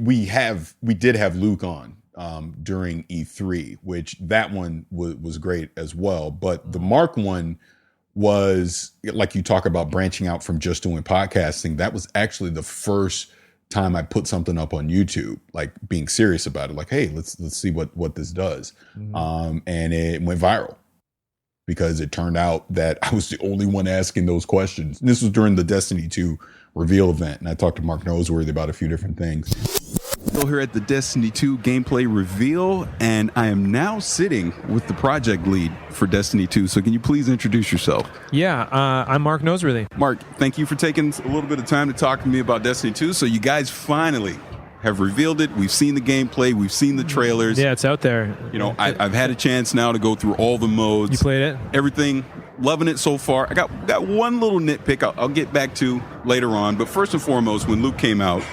did have Luke on during E3, which that one was great as well. But the Mark one was, like you talk about branching out from just doing podcasting. That was actually the first time I put something up on YouTube, like being serious about it, like, hey, let's see what this does. Mm-hmm. And it went viral because it turned out that I was the only one asking those questions. And this was during the Destiny 2 reveal event, and I talked to Mark Noseworthy about a few different things. Still here at the Destiny 2 gameplay reveal, and I am now sitting with the project lead for Destiny 2. So can you please introduce yourself? Yeah, I'm Mark Noseworthy. Mark, thank you for taking a little bit of time to talk to me about Destiny 2. So you guys finally have revealed it. We've seen the gameplay. We've seen the trailers. Yeah, it's out there. You know, I've had a chance now to go through all the modes. You played it? Everything. Loving it so far. I got one little nitpick I'll get back to later on. But first and foremost, when Luke came out,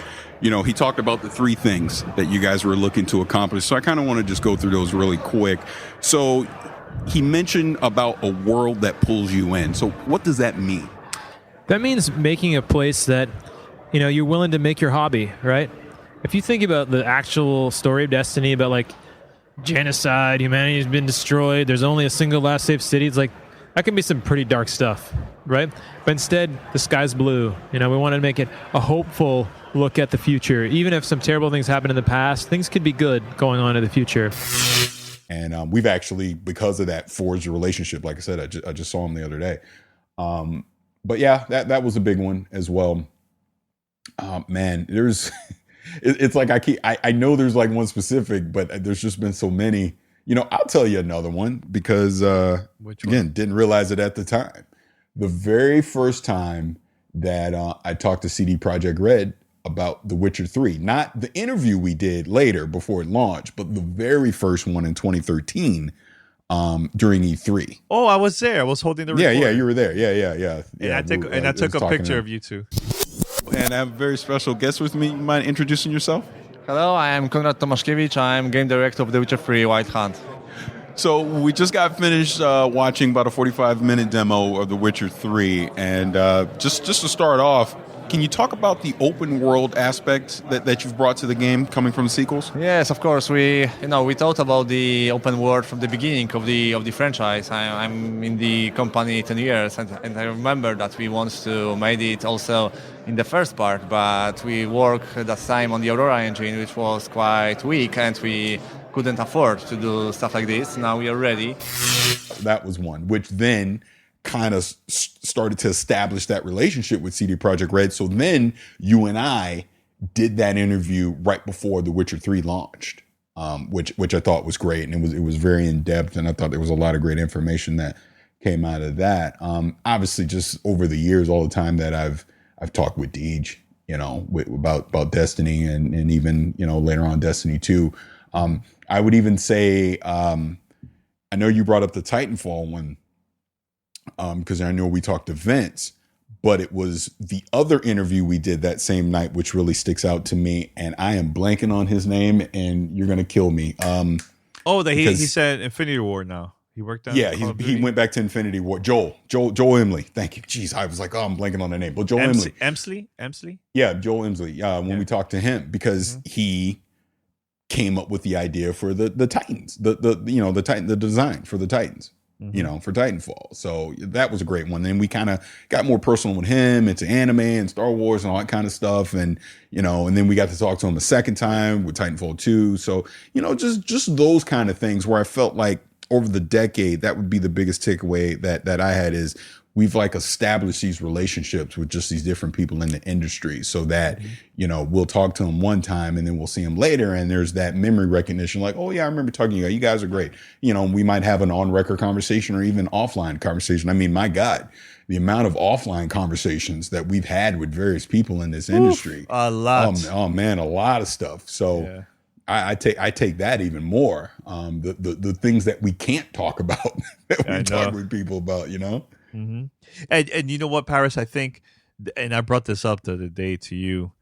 you know, he talked about the 3 things that you guys were looking to accomplish. So I kind of want to just go through those really quick. So he mentioned about a world that pulls you in. So what does that mean? That means making a place that, you know, you're willing to make your hobby, right? If you think about the actual story of Destiny, about like genocide, humanity has been destroyed, there's only a single last safe city, it's like, that can be some pretty dark stuff, right? But instead, the sky's blue. You know, we want to make it a hopeful look at the future. Even if some terrible things happened in the past, things could be good going on in the future. And we've actually, because of that, forged a relationship. Like I said, I just saw him the other day. But yeah, that was a big one as well. Man, there's, it's like I know there's like one specific, but there's just been so many. You know, I'll tell you another one because, again, didn't realize it at the time. The very first time that I talked to CD Projekt Red about The Witcher 3, not the interview we did later before it launched, but the very first one in 2013 during E3. Oh, I was there. I was holding the recorder. Yeah, you were there. Yeah. And I took a picture of you two. And I have a very special guest with me. You mind introducing yourself? Hello, I am Konrad Tomaszkiewicz. I'm game director of The Witcher 3 White Hunt. So we just got finished watching about a 45-minute demo of The Witcher 3. And just to start off, can you talk about the open world aspect that you've brought to the game coming from the sequels? Yes, of course. We thought about the open world from the beginning of the franchise. I'm in the company 10 years, and I remember that we want to make it also in the first part, but we worked that time on the Aurora engine, which was quite weak, and we couldn't afford to do stuff like this. Now we are ready. That was one, which then kind of started to establish that relationship with CD Projekt Red. So then you and I did that interview right before The Witcher 3 launched, which I thought was great, and it was very in depth, and I thought there was a lot of great information that came out of that. Obviously, just over the years, all the time that I've talked with Deej, you know, about Destiny and even, you know, later on Destiny 2. I would even say, I know you brought up the Titanfall one, because I know we talked to Vince, but it was the other interview we did that same night, which really sticks out to me. And I am blanking on his name, and you're going to kill me. He said Infinity War now. He worked on. Yeah, he went back to Infinity War. Joel Emsley. Thank you. Jeez, I was like, I'm blanking on the name. But Joel Emsley. Emsley? Yeah, Joel Emsley. When we talked to him, because he came up with the idea for the Titans, the design for the Titans, for Titanfall. So that was a great one. Then we kind of got more personal with him, into anime and Star Wars and all that kind of stuff. And, and then we got to talk to him a second time with Titanfall 2. So, just those kind of things where I felt like over the decade, that would be the biggest takeaway that I had is we've like established these relationships with just these different people in the industry so that, we'll talk to them one time and then we'll see them later. And there's that memory recognition like, oh yeah, I remember talking to you. You guys are great. We might have an on record conversation or even offline conversation. I mean, my God, the amount of offline conversations that we've had with various people in this industry. A lot. Oh man, a lot of stuff. So yeah. I take that even more. The things that we can't talk about that we talk with people about, Mm-hmm. And you know what, Paris, I think, and I brought this up the other day to you,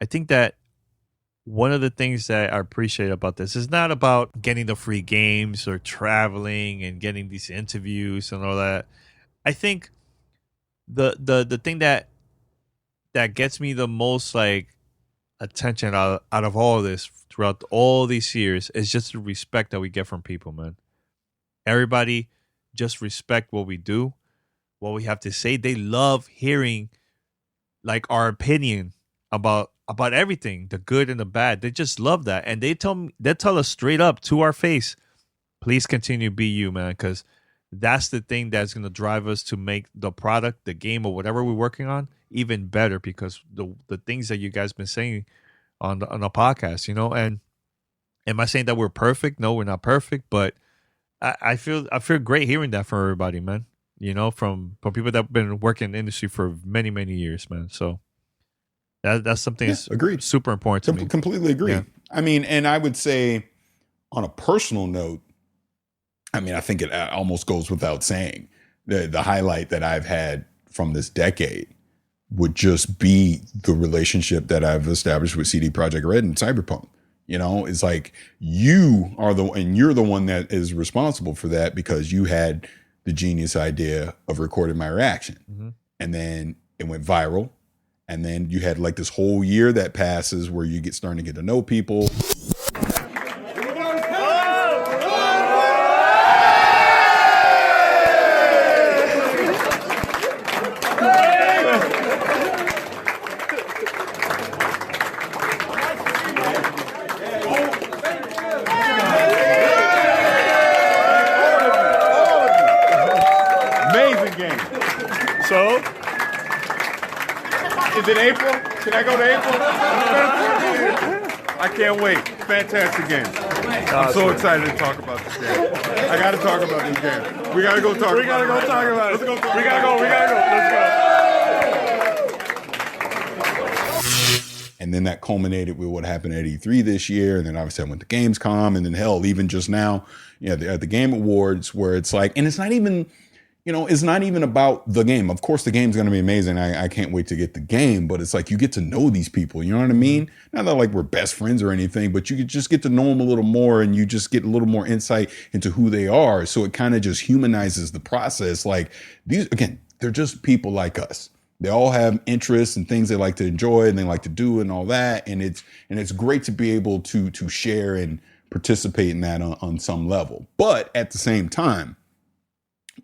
I think that one of the things that I appreciate about this is not about getting the free games or traveling and getting these interviews and all that. I think the thing that gets me the most like attention out of all of this throughout all these years is just the respect that we get from people, man. Everybody just respect what we do, what we have to say. They love hearing like our opinion about everything, the good and the bad. They just love that. And they tell us straight up to our face, please continue to be you, man, because that's the thing that's going to drive us to make the product, the game, or whatever we're working on even better, because the things that you guys been saying on the podcast, and am I saying that we're perfect? No, we're not perfect, but I feel great hearing that from everybody, man. From people that have been working in the industry for many, many years, man. So that's something that's agreed. Super important to me. Completely agree. Yeah. I mean, and I would say on a personal note, I mean, I think it almost goes without saying the highlight that I've had from this decade would just be the relationship that I've established with CD Projekt Red and Cyberpunk. It's like you're the one that is responsible for that because you had the genius idea of recording my reaction. Mm-hmm. And then it went viral. And then you had like this whole year that passes where you starting to get to know people. So, is it April? Can I go to April? I can't wait. Fantastic game. I'm so excited to talk about this game. I got to talk about this game. We got to go talk about it. We got to go talk about it. Let's go. We got to go. Let's go. And then that culminated with what happened at E3 this year. And then obviously I went to Gamescom. And then hell, even just now, at the Game Awards, where it's like, and it's not even... it's not even about the game. Of course, the game's going to be amazing. I can't wait to get the game, but it's like you get to know these people. You know what I mean? Not that like we're best friends or anything, but you just get to know them a little more and you just get a little more insight into who they are. So it kind of just humanizes the process. Like they're just people like us. They all have interests and things they like to enjoy and they like to do and all that. And it's great to be able to share and participate in that on some level. But at the same time,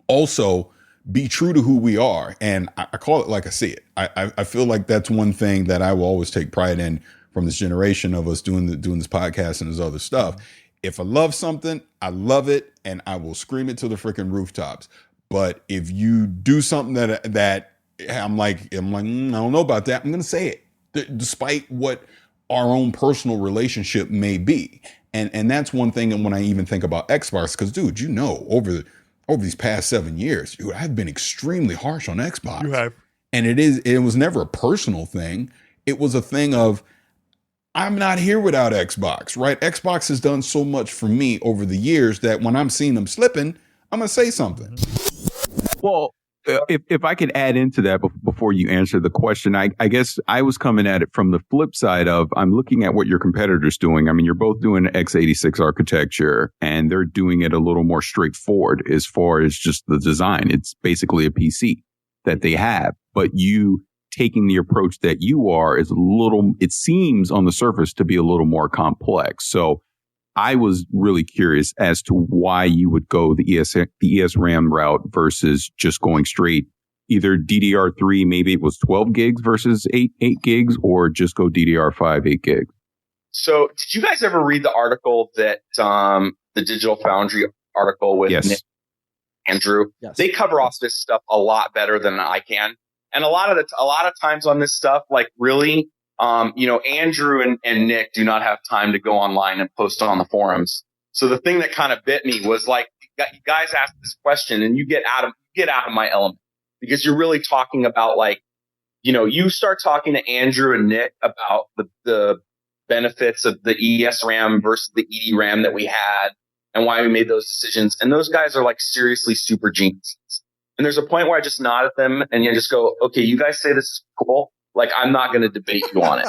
also be true to who we are. And I call it like I see it. I feel like that's one thing that I will always take pride in from this generation of us doing this podcast and this other stuff. If I love something, I love it and I will scream it to the freaking rooftops. But if you do something that I'm like, I don't know about that, I'm going to say it despite what our own personal relationship may be. And that's one thing. And when I even think about Xbox, because dude, over these past 7 years, dude, I've been extremely harsh on Xbox. You have. And it was never a personal thing. It was a thing of, I'm not here without Xbox, right? Xbox has done so much for me over the years that when I'm seeing them slipping, I'm going to say something. Well, if I could add into that before you answer the question, I guess I was coming at it from the flip side of I'm looking at what your competitors doing. I mean, you're both doing x86 architecture and they're doing it a little more straightforward as far as just the design. It's basically a PC that they have, but you taking the approach that you are is it seems on the surface to be a little more complex. So I was really curious as to why you would go the ESRAM route versus just going straight either DDR3, maybe it was 12 gigs versus 8 gigs, or just go DDR5, 8 gigs. So did you guys ever read the article that the Digital Foundry article with Nick and Andrew? Yes. They cover off this stuff a lot better than I can. And a lot of times on this stuff, like really, Andrew and Nick do not have time to go online and post on the forums. So the thing that kind of bit me was like, you guys ask this question and you get out of my element, because you're really talking about like, you start talking to Andrew and Nick about the benefits of the ESRAM versus the EDRAM that we had and why we made those decisions. And those guys are like seriously super geniuses. And there's a point where I just nod at them and you just go, okay, you guys say this is cool. Like, I'm not going to debate you on it.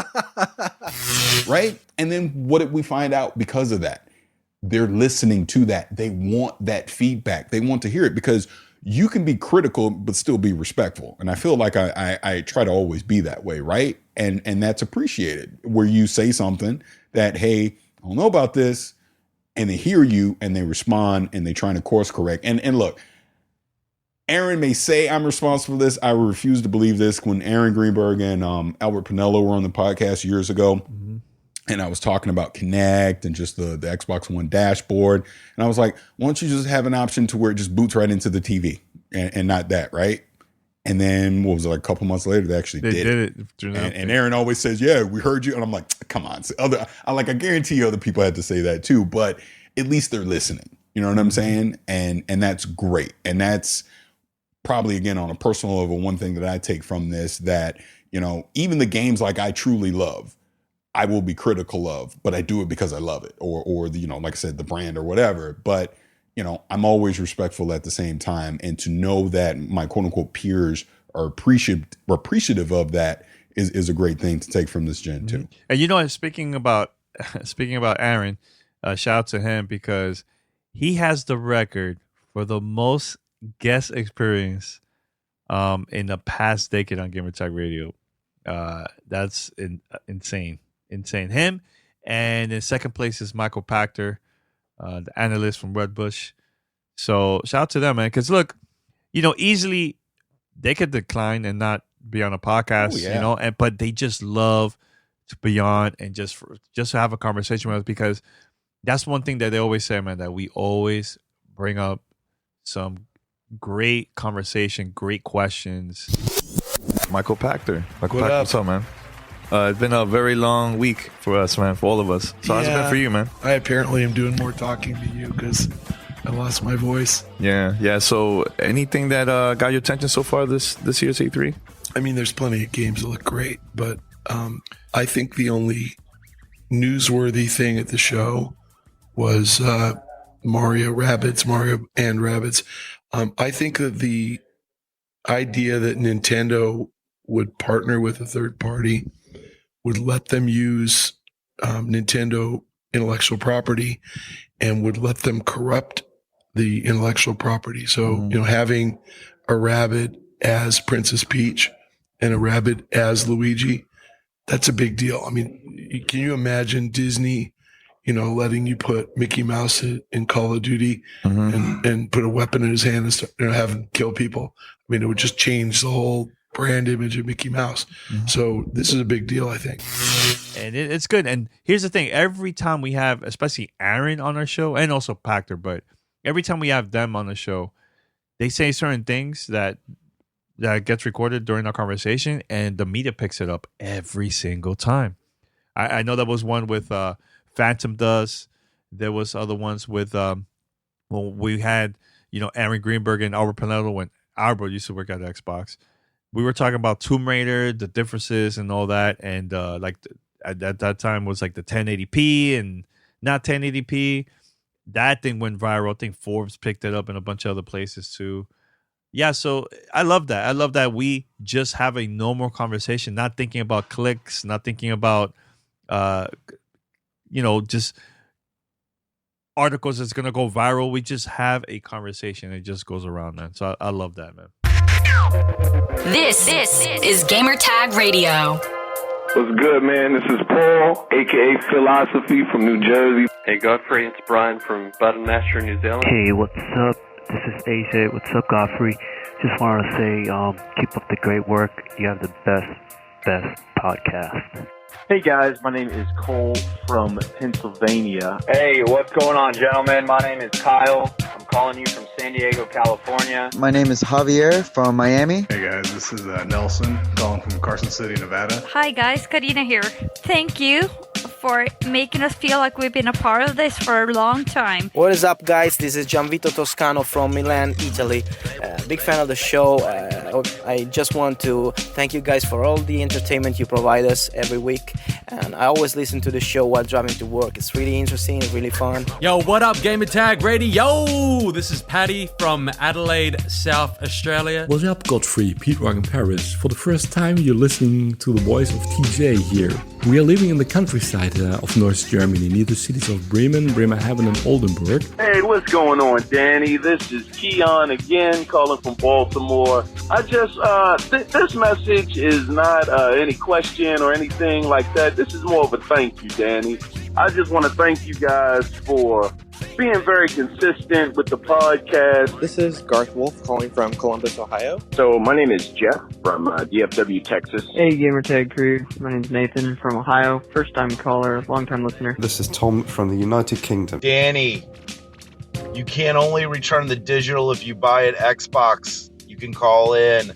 Right? And then what did we find out because of that? They're listening to that. They want that feedback. They want to hear it, because you can be critical but still be respectful. And I feel like I try to always be that way, right? And that's appreciated, where you say something that, hey, I don't know about this, and they hear you and they respond and they're trying to course correct. And look, Aaron may say I'm responsible for this. I refuse to believe this. When Aaron Greenberg and Albert Pinello were on the podcast years ago, and I was talking about Kinect and just the Xbox One dashboard, and I was like, why don't you just have an option to where it just boots right into the TV and not that, right? And then what was it, like a couple months later, they actually did it. And Aaron always says, yeah, we heard you. And I'm like, come on. I guarantee you other people had to say that too, but at least they're listening. You know what I'm saying? And that's great. And that's probably, again, on a personal level, one thing that I take from this, that, even the games like I truly love, I will be critical of, but I do it because I love it, or the, like I said, the brand or whatever. But, I'm always respectful at the same time. And to know that my quote unquote peers are appreciative of that is a great thing to take from this gen too. And speaking about Aaron, shout out to him, because he has the record for the most guest experience in the past decade on Gamertag Radio. That's insane. Him, and in second place is Michael Pachter, the analyst from Redbush. So shout out to them, man, because look, easily they could decline and not be on a podcast, but they just love to be on and just have a conversation with us, because that's one thing that they always say, man, that we always bring up some great conversation, great questions. Michael Pachter. What's up, man? It's been a very long week for us, man, for all of us. So how's it been for you, man? I apparently am doing more talking to you because I lost my voice. Yeah. So anything that got your attention so far this year's E3? I mean, there's plenty of games that look great, but I think the only newsworthy thing at the show was Mario and Rabbids. I think that the idea that Nintendo would partner with a third party, would let them use Nintendo intellectual property, and would let them corrupt the intellectual property. So, having a Rabbid as Princess Peach and a Rabbid as Luigi, that's a big deal. I mean, can you imagine Disney, letting you put Mickey Mouse in Call of Duty and put a weapon in his hand and start, have him kill people? I mean, it would just change the whole brand image of Mickey Mouse. So this is a big deal, I think. And it's good. And here's the thing. Every time we have, especially Aaron on our show, and also Pachter, but every time we have them on the show, they say certain things that gets recorded during our conversation, and the media picks it up every single time. I know that was one with Phantom Does. There was other ones with we had, Aaron Greenberg and Albert Pinello when Albert used to work at Xbox. We were talking about Tomb Raider, the differences and all that. And at that time was like the 1080p and not 1080p. That thing went viral. I think Forbes picked it up in a bunch of other places too. Yeah, so I love that. I love that we just have a normal conversation, not thinking about clicks, not thinking about, just articles that's going to go viral. We just have a conversation. It just goes around, man. So I love that, man. This is Gamertag Radio. What's good, man? This is Paul, a.k.a. Philosophy from New Jersey. Hey, Godfrey, it's Brian from Buttonmaster, New Zealand. Hey, what's up? This is AJ. What's up, Godfrey? Just want to say, keep up the great work. You have the best podcast. Hey guys, my name is Cole from Pennsylvania. Hey, what's going on, gentlemen? My name is Kyle. I'm calling you from San Diego, California. My name is Javier from Miami. Hey guys, this is Nelson calling from Carson City, Nevada. Hi guys, Karina here. Thank you for making us feel like we've been a part of this for a long time. What is up, guys? This is Gianvito Toscano from Milan, Italy. Big fan of the show. I just want to thank you guys for all the entertainment you provide us every week. And I always listen to the show while driving to work. It's really interesting. It's really fun. Yo, what up, Gamertag Radio? This is Paddy from Adelaide, South Australia. What's up, Godfrey, Pete Rock in Paris? For the first time, you're listening to the voice of TJ here. We are living in the countryside of North Germany, near the cities of Bremerhaven, and Oldenburg. Hey, what's going on, Danny? This is Keon again, calling from Baltimore. I just, this message is not any question or anything like that. This is more of a thank you, Danny. I just want to thank you guys for being very consistent with the podcast. This is Garth Wolf calling from Columbus, Ohio. So my name is Jeff from DFW, Texas. Hey, Gamertag crew. My name's Nathan from Ohio. First-time caller, long-time listener. This is Tom from the United Kingdom. Danny, you can only return the digital if you buy an Xbox. You can call in.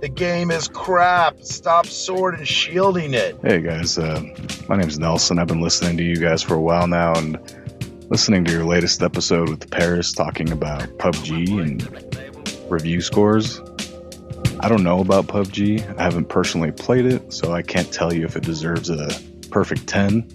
The game is crap. Stop sword and shielding it. Hey guys, my name's Nelson. I've been listening to you guys for a while now, and listening to your latest episode with Paris talking about PUBG and review scores. I don't know about PUBG. I haven't personally played it, so I can't tell you if it deserves a perfect 10.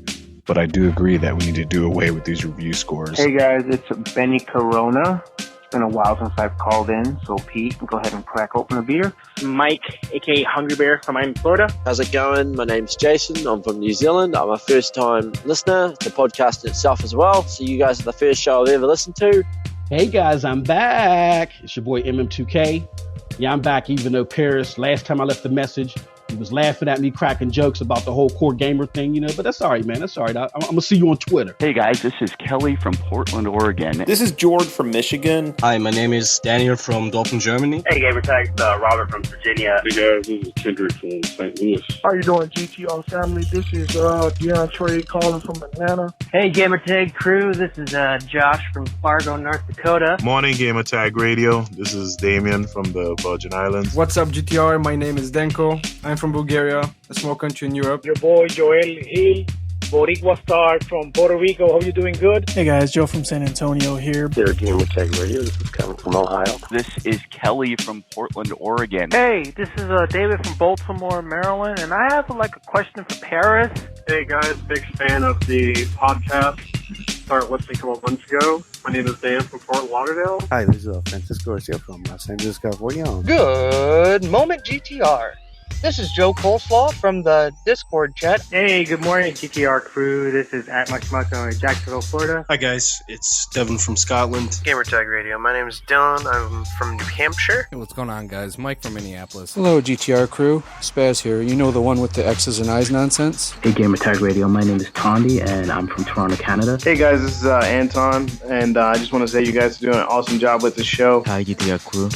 But I do agree that we need to do away with these review scores. Hey guys, it's Benny Corona. It's been a while since I've called in, so Pete, go ahead and crack open a beer. Mike, aka Hungry Bear from Miami, Florida. How's it going? My name's Jason. I'm from New Zealand. I'm a first-time listener to the podcast itself as well. So you guys are the first show I've ever listened to. Hey guys, I'm back. It's your boy MM2K. Yeah, I'm back, even though Paris, last time I left the message, he was laughing at me, cracking jokes about the whole core gamer thing, you know, but that's all right, man. That's all right. I'm going to see you on Twitter. Hey, guys, this is Kelly from Portland, Oregon. This is George from Michigan. Hi, my name is Daniel from Dortmund, Germany. Hey, Gamertag, Robert from Virginia. Hey, guys, this is Kendrick from St. Louis. How you doing, GTR family? This is DeAndre calling from Atlanta. Hey, Gamertag crew. This is Josh from Fargo, North Dakota. Morning, Gamertag Radio. This is Damien from the Virgin Islands. What's up, GTR? My name is Denko. I'm from Bulgaria, a small country in Europe. Your boy Joel Hill, Boricua Star from Puerto Rico. Hope you're doing good. Hey guys, Joe from San Antonio here. Here at Gamertag Radio. This is Kevin from Ohio. This is Kelly from Portland, Oregon. Hey, this is David from Baltimore, Maryland, and I have a question for Paris. Hey guys, big fan of the podcast. Started listening a couple months ago. My name is Dan from Fort Lauderdale. Hi, this is Francisco Garcia from Los Angeles, California. Good moment, GTR. This is Joe Coleslaw from the Discord chat. Hey, good morning, GTR crew. This is at Maximoto in Jacksonville, Florida. Hi, guys. It's Devin from Scotland. Gamertag Radio. My name is Dylan. I'm from New Hampshire. Hey, what's going on, guys? Mike from Minneapolis. Hello, GTR crew. Spaz here. You know the one with the X's and I's nonsense? Hey, Gamertag Radio. My name is Tondi, and I'm from Toronto, Canada. Hey, guys. This is Anton, and I just want to say you guys are doing an awesome job with the show. Hi, GTR crew.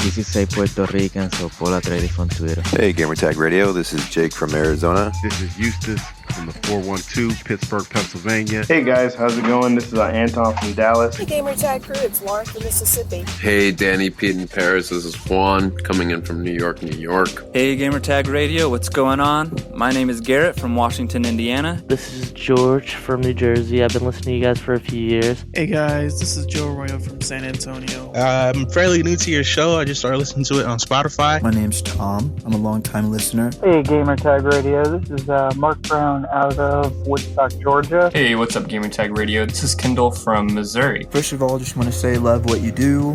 This is a Puerto Rican, so Paula Tredi from Twitter. Hey, Gamertag Radio. This is Jake from Arizona. This is Eustace from the 412, Pittsburgh, Pennsylvania. Hey, guys. How's it going? This is Anton from Dallas. Hey, Gamertag crew. It's Lauren from Mississippi. Hey, Danny, Pete, and Paris. This is Juan coming in from New York, New York. Hey, Gamertag Radio. What's going on? My name is Garrett from Washington, Indiana. This is George from New Jersey. I've been listening to you guys for a few years. Hey, guys. This is Joe Arroyo from San Antonio. I'm fairly new to your show. I just started listening to it on Spotify. My name's Tom. I'm a long-time listener. Hey, Gamertag Radio. This is Mark Brown out of Woodstock, Georgia. Hey, what's up, Gamertag Radio? This is Kendall from Missouri. First of all, just want to say love what you do.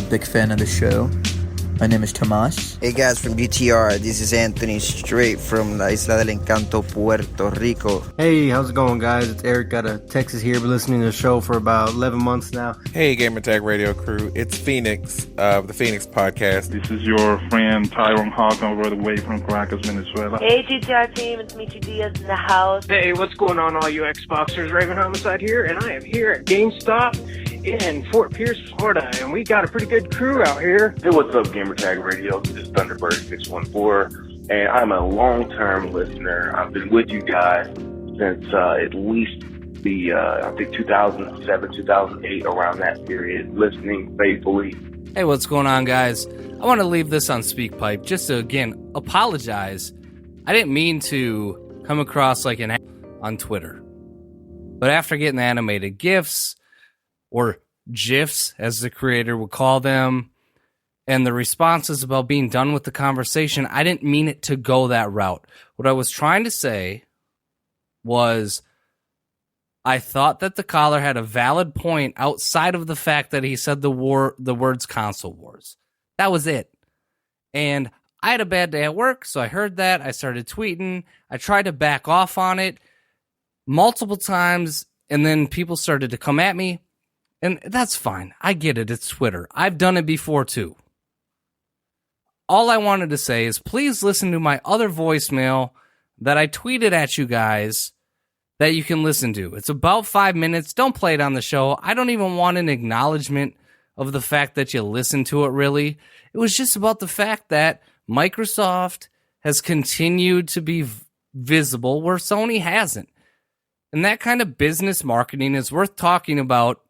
Big fan of the show. My name is Tomas. Hey guys from GTR, this is Anthony straight from La Isla del Encanto, Puerto Rico. Hey, how's it going, guys? It's Eric out of Texas here. Been listening to the show for about 11 months now. Hey, Gamertag Radio crew. It's Phoenix of the Phoenix Podcast. This is your friend Tyrone Hawk over the way from Caracas, Venezuela. Hey, GTR team. It's Michi Diaz in the house. Hey, what's going on, all you Xboxers? Raven Homicide here, and I am here at GameStop in Fort Pierce, Florida, and we got a pretty good crew out here. Hey, what's up, Gamertag Radio? This is Thunderbird614, and I'm a long-term listener. I've been with you guys since at least I think 2007, 2008, around that period, listening faithfully. Hey, what's going on, guys? I want to leave this on SpeakPipe just to, again, apologize. I didn't mean to come across like an on Twitter. But after getting the animated GIFs, or GIFs, as the creator would call them, and the responses about being done with the conversation, I didn't mean it to go that route. What I was trying to say was I thought that the caller had a valid point outside of the fact that he said the words console wars. That was it. And I had a bad day at work, so I heard that. I started tweeting. I tried to back off on it multiple times, and then people started to come at me. And that's fine. I get it. It's Twitter. I've done it before, too. All I wanted to say is please listen to my other voicemail that I tweeted at you guys that you can listen to. It's about 5 minutes. Don't play it on the show. I don't even want an acknowledgement of the fact that you listened to it, really. It was just about the fact that Microsoft has continued to be visible where Sony hasn't. And that kind of business marketing is worth talking about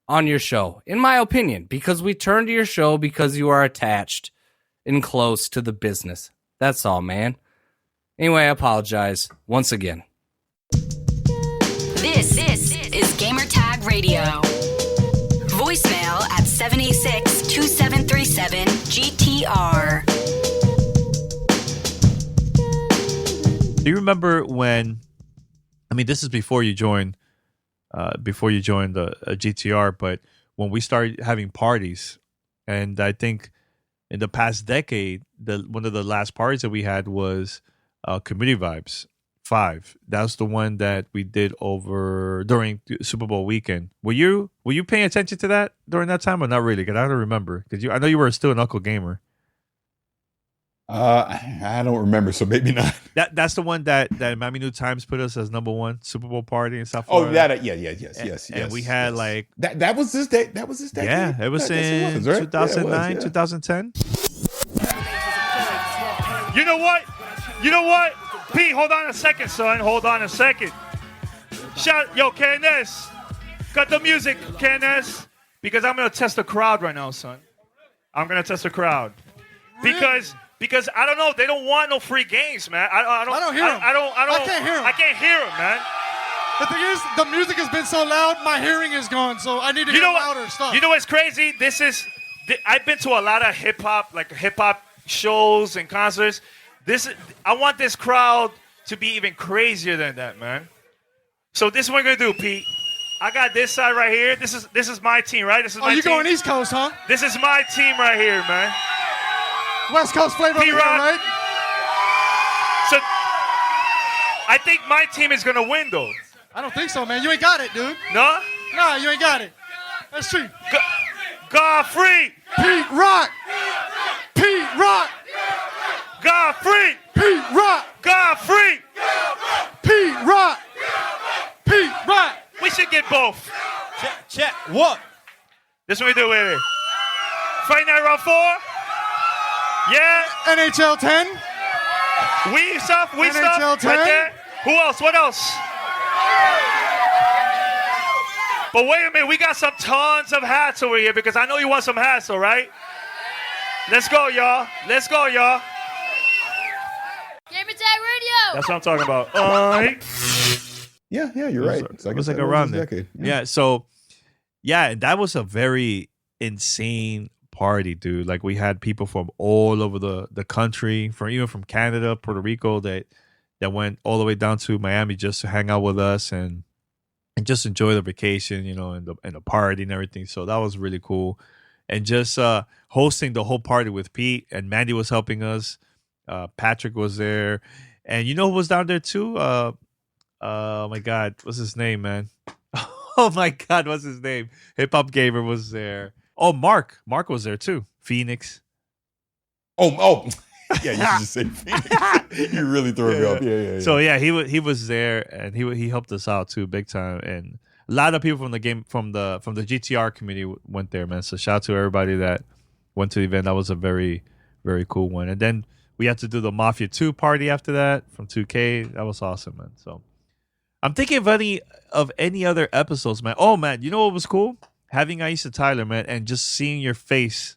on your show, in my opinion, because we turn to your show because you are attached and close to the business. That's all, man. Anyway, I apologize once again. This is Gamertag Radio. Voicemail at 786-2737-GTR. Do you remember when, I mean, this is before you joined the GTR, but when we started having parties, and I think in the past decade, one of the last parties that we had was Community Vibes 5. That's the one that we did over during Super Bowl weekend. Were you paying attention to that during that time or not really? Because I don't remember. Because I know you were still an Uncle Gamer. I don't remember, so maybe not. That's the one that Miami New Times put us as #1 Super Bowl party in South Oh, Florida. yes. And we had like that was this day. That was this day. Yeah, it was in 2009, 2010. You know what? Pete, hold on a second, son. Hold on a second. Yo, KNS, cut the music, KNS, because I'm gonna test the crowd right now, son. I'm gonna test the crowd because I don't know. They don't want no free games, man. I don't hear them. I can't hear them. I can't hear them, man. The thing is, the music has been so loud, my hearing is gone. So I need to hear louder stuff. You know what's crazy? I've been to a lot of hip hop shows and concerts. I want this crowd to be even crazier than that, man. So this is what we're gonna do, Pete. I got this side right here. This is my team, right? This is my team. You going East Coast, huh? This is my team right here, man. West Coast flavor, right? So I think my team is gonna win, though. I don't think so, man. You ain't got it, dude. No? Nah, you ain't got it. That's true. Godfrey. Pete Rock. Pete Rock. Godfrey. Pete Rock. Godfrey. Pete Rock. Pete Rock. We should get both. Check. What? This is what we do with it. Fight night round 4. Yeah. NHL 10. We stuff. NHL 10. Right there. Who else? What else? But wait a minute. We got some tons of hats over here because I know you want some hats, all right? Let's go, y'all. Gamertag Radio. That's what I'm talking about. Yeah, you're right. It was like around there. Yeah, so, that was a very insane party, dude. Like, we had people from all over the country, even from Canada, Puerto Rico, that went all the way down to Miami just to hang out with us and just enjoy the vacation, and the party and everything. So that was really cool. and just hosting the whole party with Pete, and Mandy was helping us. Patrick was there, and you know who was down there too? Oh my God, what's his name, man? Oh my God, what's his name? Hip Hop Gamer was there. Oh, Mark was there too. Phoenix. Oh. Yeah, you should just say Phoenix. You really threw me off. Yeah. So yeah, he was there, and he helped us out too, big time. And a lot of people from the GTR community went there, man. So shout out to everybody that went to the event. That was a very, very cool one. And then we had to do the Mafia 2 party after that from 2K. That was awesome, man. So I'm thinking of any other episodes, man. Oh man, you know what was cool? Having Aisha Tyler, man, and just seeing your face.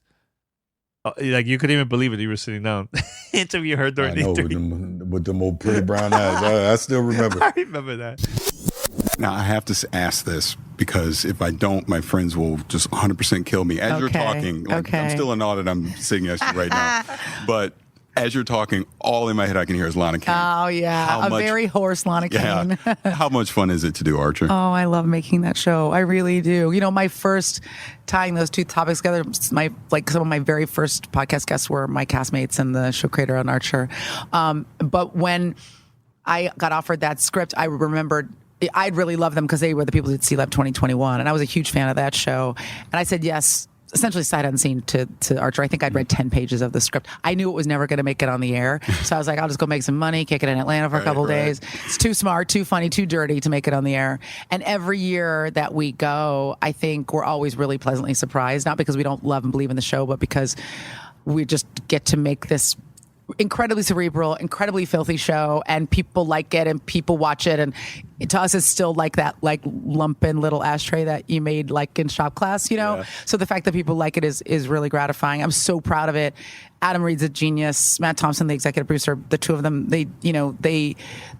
Like you couldn't even believe it. You were sitting down, interview her during the interview with them old pretty brown eyes. I still remember. I remember that. Now I have to ask this because if I don't, my friends will just 100% kill me. As you're talking, I'm still in awe that I'm sitting next to you right now, but. As you're talking, all in my head I can hear is Lana Kane. Oh, yeah. Very hoarse Lana Kane. How much fun is it to do Archer? Oh, I love making that show. I really do. You know, my first tying those two topics together, some of my very first podcast guests were my castmates and the show creator on Archer. But when I got offered that script, I remembered I'd really love them because they were the people who did C-Lab 2021. And I was a huge fan of that show. And I said yes. Essentially sight unseen to Archer. I think I'd read 10 pages of the script. I knew it was never going to make it on the air. So I was like, I'll just go make some money, kick it in Atlanta for a couple of days. It's too smart, too funny, too dirty to make it on the air. And every year that we go, I think we're always really pleasantly surprised, not because we don't love and believe in the show, but because we just get to make this incredibly cerebral, incredibly filthy show, and people like it and people watch it, and to us it's still like that lumpen little ashtray that you made like in shop class, you know. So the fact that people like it is really gratifying. I'm so proud of it. Adam Reed's a genius. Matt Thompson, the executive producer, the two of them, they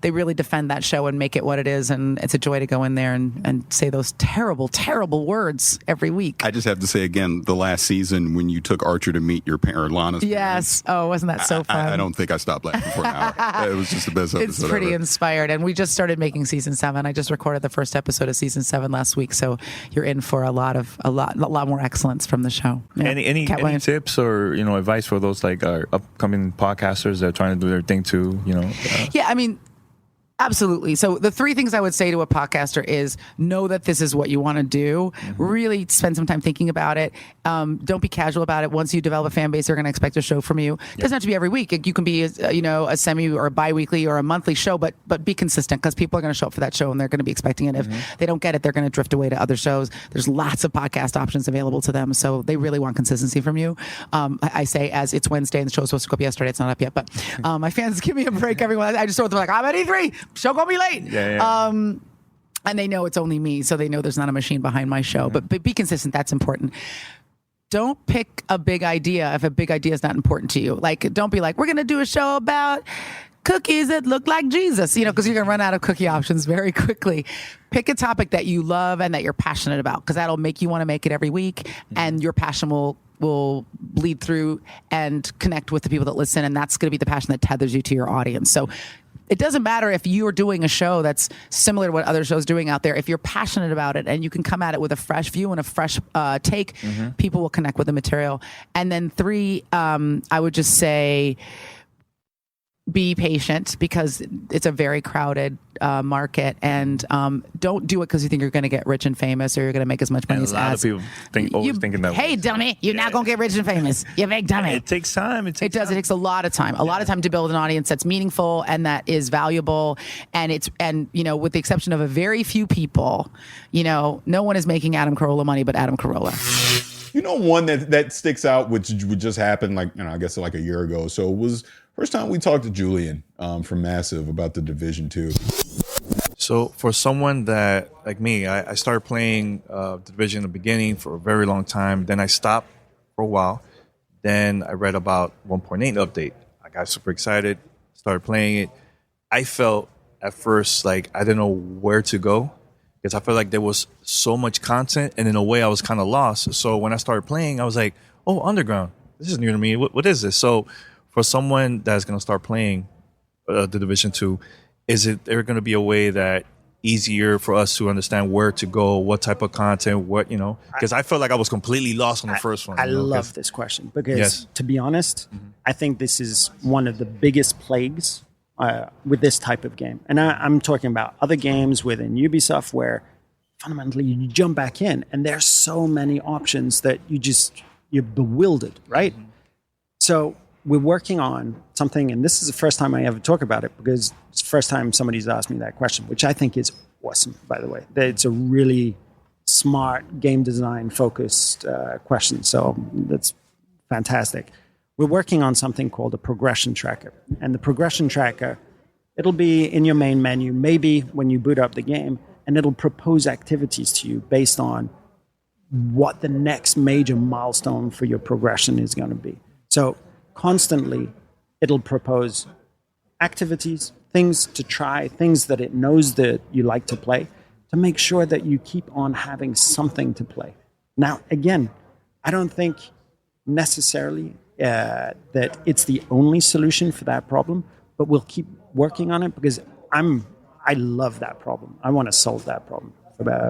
really defend that show and make it what it is, and it's a joy to go in there and say those terrible, terrible words every week. I just have to say again, the last season when you took Archer to meet your parent, Lana's yes. parents, oh, wasn't that so fun? I don't think I stopped laughing for an hour. It was just the best episode It's pretty ever. inspired, and we just started making season 7. I just recorded the first episode of season 7 last week, so you're in for a lot more excellence from the show. Yeah. Any tips or advice for those upcoming podcasters that are trying to do their thing too? Yeah, I mean. Absolutely. So the 3 things I would say to a podcaster is know that this is what you want to do. Mm-hmm. Really spend some time thinking about it. Don't be casual about it. Once you develop a fan base, they're going to expect a show from you. It doesn't have to be every week. You can be, a semi or a bi-weekly or a monthly show, but be consistent because people are going to show up for that show and they're going to be expecting it. If they don't get it, they're going to drift away to other shows. There's lots of podcast options available to them. So they really want consistency from you. I say as it's Wednesday and the show's supposed to go up yesterday. It's not up yet, but my fans, give me a break, everyone. I just throw them like, I'm at E3. Show gonna be late. And they know it's only me, so they know there's not a machine behind my show. But be consistent. That's important. Don't pick a big idea if a big idea is not important to you. Don't be like, we're gonna do a show about cookies that look like Jesus, because you're gonna run out of cookie options very quickly. Pick a topic that you love and that you're passionate about, because that'll make you want to make it every week, and your passion will bleed through and connect with the people that listen, and that's going to be the passion that tethers you to your audience. So it doesn't matter if you're doing a show that's similar to what other shows doing out there. If you're passionate about it and you can come at it with a fresh view and a fresh take, people will connect with the material. And then 3, I would just say be patient, because it's a very crowded market, and don't do it because you think you're going to get rich and famous or you're going to make as much money as a lot of people thinking that. Hey, dummy, you're not going to get rich and famous. You big dummy. It takes time. It takes a lot of time. A lot of time to build an audience that's meaningful and that is valuable. And with the exception of a very few people, no one is making Adam Carolla money but Adam Carolla. One that sticks out, which just happened I guess like a year ago. So it was first time we talked to Julian from Massive about the Division 2. So for someone that, like me, I started playing the Division in the beginning for a very long time. Then I stopped for a while. Then I read about 1.8 update. I got super excited, started playing it. I felt at first like I didn't know where to go, because I felt like there was so much content, and in a way I was kind of lost. So when I started playing, I was like, oh, Underground, this is new to me. What is this? So for someone that's going to start playing the Division 2, is there going to be a way that easier for us to understand where to go, what type of content, what, because I felt like I was completely lost on the first one. I love this question because, to be honest, I think this is one of the biggest plagues with this type of game. And I'm talking about other games within Ubisoft where fundamentally you jump back in and there's so many options that you're bewildered, right? So we're working on something, and this is the first time I ever talk about it because it's the first time somebody's asked me that question, which I think is awesome, by the way. It's a really smart game design focused question. So that's fantastic. We're working on something called a progression tracker. And the progression tracker, it'll be in your main menu, maybe when you boot up the game, and it'll propose activities to you based on what the next major milestone for your progression is going to be. So constantly, it'll propose activities, things to try, things that it knows that you like to play, to make sure that you keep on having something to play. Now, again, I don't think necessarily that it's the only solution for that problem, but we'll keep working on it because I love that problem. I want to solve that problem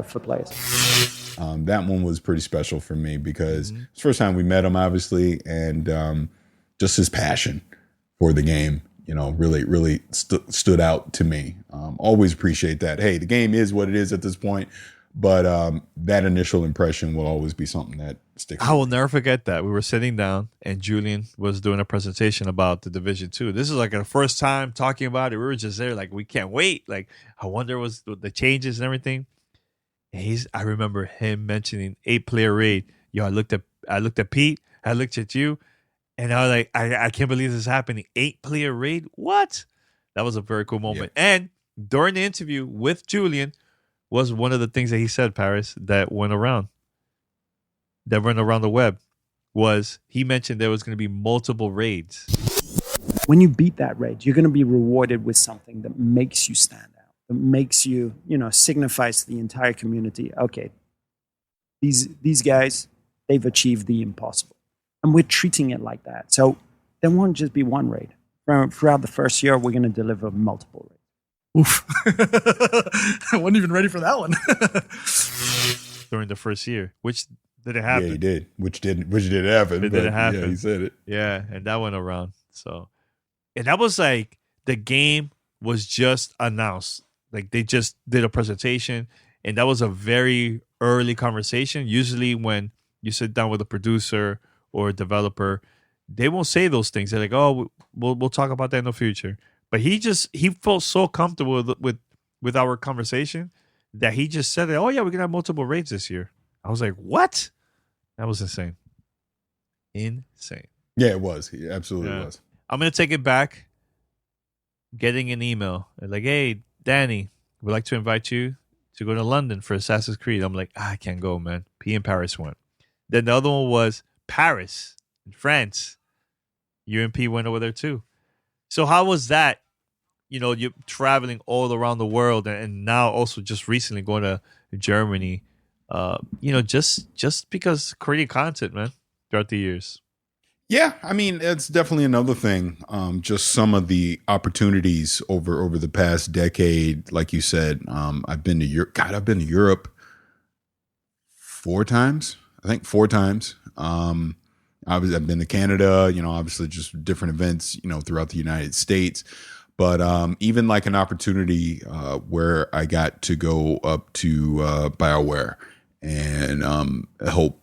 for players. That one was pretty special for me because it's the first time we met him, obviously, and just his passion for the game, really stood out to me. Always appreciate that. Hey, the game is what it is at this point, but that initial impression will always be something that sticks. I will never forget that. We were sitting down and Julian was doing a presentation about the Division 2. This is like our first time talking about it. We were just there like, we can't wait. Like, I wonder what's the changes and everything. And I remember him mentioning 8-player raid. Yo, I looked at Pete, I looked at you, and I was like, I can't believe this is happening. 8-player raid? What? That was a very cool moment. Yeah. And during the interview with Julian was one of the things that he said, Paris, that went around the web, was he mentioned there was going to be multiple raids. When you beat that raid, you're going to be rewarded with something that makes you stand out, that makes you, signifies to the entire community, okay, these guys, they've achieved the impossible. And we're treating it like that. So there won't just be one raid. Throughout the first year, we're going to deliver multiple raids. Oof. I wasn't even ready for that one. During the first year, which didn't happen. Yeah, he did. Which didn't happen. It didn't happen. Yeah, he said it. Yeah, and that went around. So, and that was like, the game was just announced. Like, they just did a presentation, and that was a very early conversation. Usually when you sit down with a producer or a developer, they won't say those things. They're like, oh, we'll talk about that in the future. But he felt so comfortable with our conversation that he just said, oh yeah, we're gonna have multiple raids this year. I was like, what? That was insane. Insane. Yeah, it was. He absolutely was. I'm gonna take it back. Getting an email like, hey, Danny, we'd like to invite you to go to London for Assassin's Creed. I'm like, I can't go, man. P and Paris went. Then the other one was Paris in France. You and P went over there too. So how was that? You're traveling all around the world, and now also just recently going to Germany. Just because creating content, man, throughout the years. Yeah, I mean, it's definitely another thing. Just some of the opportunities over the past decade, like you said. I've been to Europe. God, I've been to Europe 4 times. I think 4 times. Obviously, I've been to Canada. Obviously, just different events. Throughout the United States. But even like an opportunity where I got to go up to BioWare and help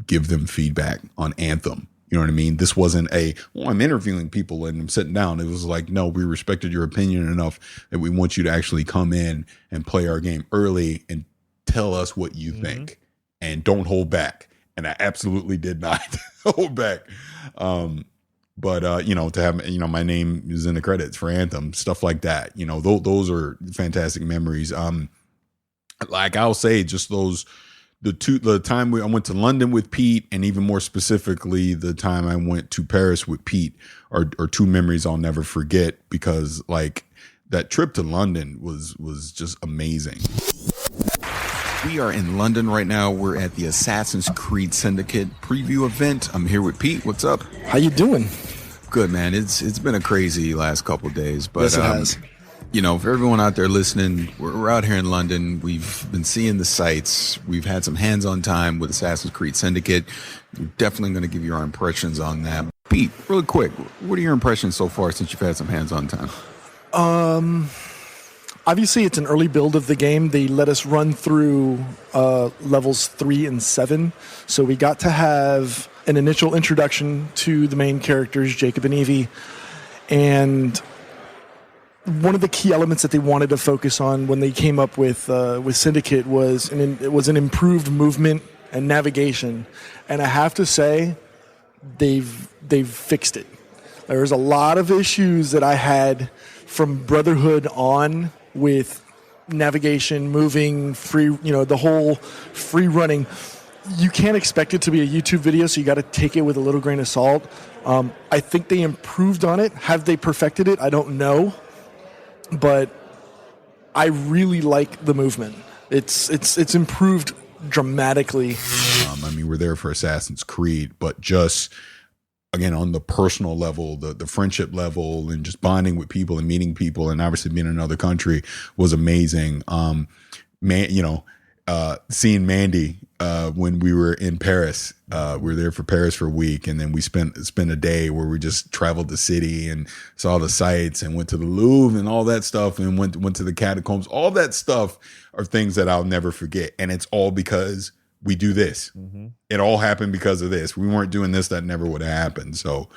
give them feedback on Anthem. You know what I mean? This wasn't I'm interviewing people and I'm sitting down. It was like, no, we respected your opinion enough that we want you to actually come in and play our game early and tell us what you think and don't hold back. And I absolutely did not hold back. But to have, my name is in the credits for Anthem, stuff like that. Those are fantastic memories. Like I'll say just the time I went to London with Pete, and even more specifically, the time I went to Paris with Pete are 2 memories I'll never forget, because like that trip to London was just amazing. We are in London right now. We're at the Assassin's Creed Syndicate preview event. I'm here with Pete. What's up? How you doing? Good, man. It's been a crazy last couple of days, but yes, it has. you know, for everyone out there listening, we're out here in London. We've been seeing the sites. We've had some hands-on time with Assassin's Creed Syndicate. We're definitely going to give you our impressions on that. Pete, really quick, what are your impressions so far since you've had some hands-on time? Obviously, it's an early build of the game. They let us run through levels 3 and 7. So we got to have an initial introduction to the main characters, Jacob and Evie. And one of the key elements that they wanted to focus on when they came up with Syndicate was an improved movement and navigation. And I have to say, they've fixed it. There's a lot of issues that I had from Brotherhood on with navigation, moving, free, the whole free running. You can't expect it to be a YouTube video, so you got to take it with a little grain of salt. I think they improved on it. Have they perfected it? I don't know. But I really like the movement. It's improved dramatically. I mean, we're there for Assassin's Creed, but just again on the personal level, the friendship level, and just bonding with people and meeting people, and obviously being in another country was amazing. Seeing Mandy when we were in Paris, we were there for Paris for a week, and then we spent a day where we just traveled the city and saw the sights and went to the Louvre and all that stuff, and went to the catacombs. All that stuff are things that I'll never forget, and it's all because we do this. Mm-hmm. It all happened because of this. We weren't doing this, that never would have happened. So,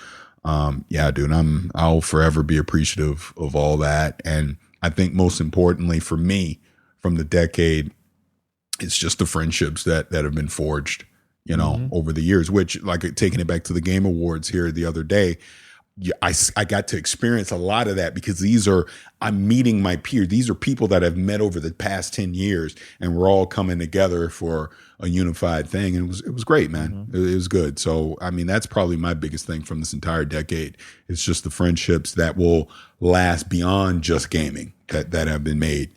yeah, dude, I'll forever be appreciative of all that. And I think most importantly for me from the decade, it's just the friendships that have been forged, over the years, which, like, taking it back to the Game Awards here the other day, I got to experience a lot of that because I'm meeting my peers. These are people that I've met over the past 10 years, and we're all coming together for a unified thing. And it was great, man. Mm-hmm. It was good. So, I mean, that's probably my biggest thing from this entire decade. It's just the friendships that will last beyond just gaming that have been made,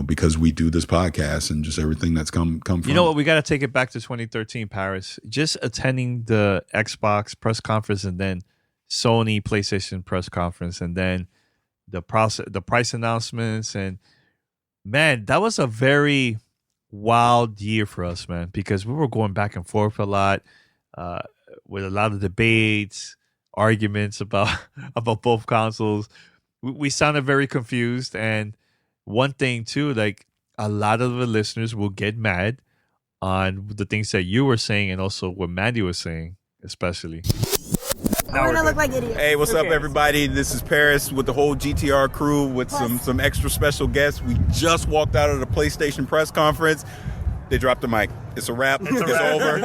because we do this podcast and just everything that's come from. You know what? We got to take it back to 2013, Paris. Just attending the Xbox press conference and then Sony PlayStation press conference and then the price announcements, and man, that was a very wild year for us, man, because we were going back and forth a lot with a lot of debates, arguments about both consoles. We sounded very confused, and one thing too, like a lot of the listeners will get mad on the things that you were saying and also what Mandy was saying, especially. We're gonna look like idiots. Hey, what's up, everybody? This is Paris with the whole GTR crew with some extra special guests. We just walked out of the PlayStation press conference. They dropped the mic. It's a wrap. It's over.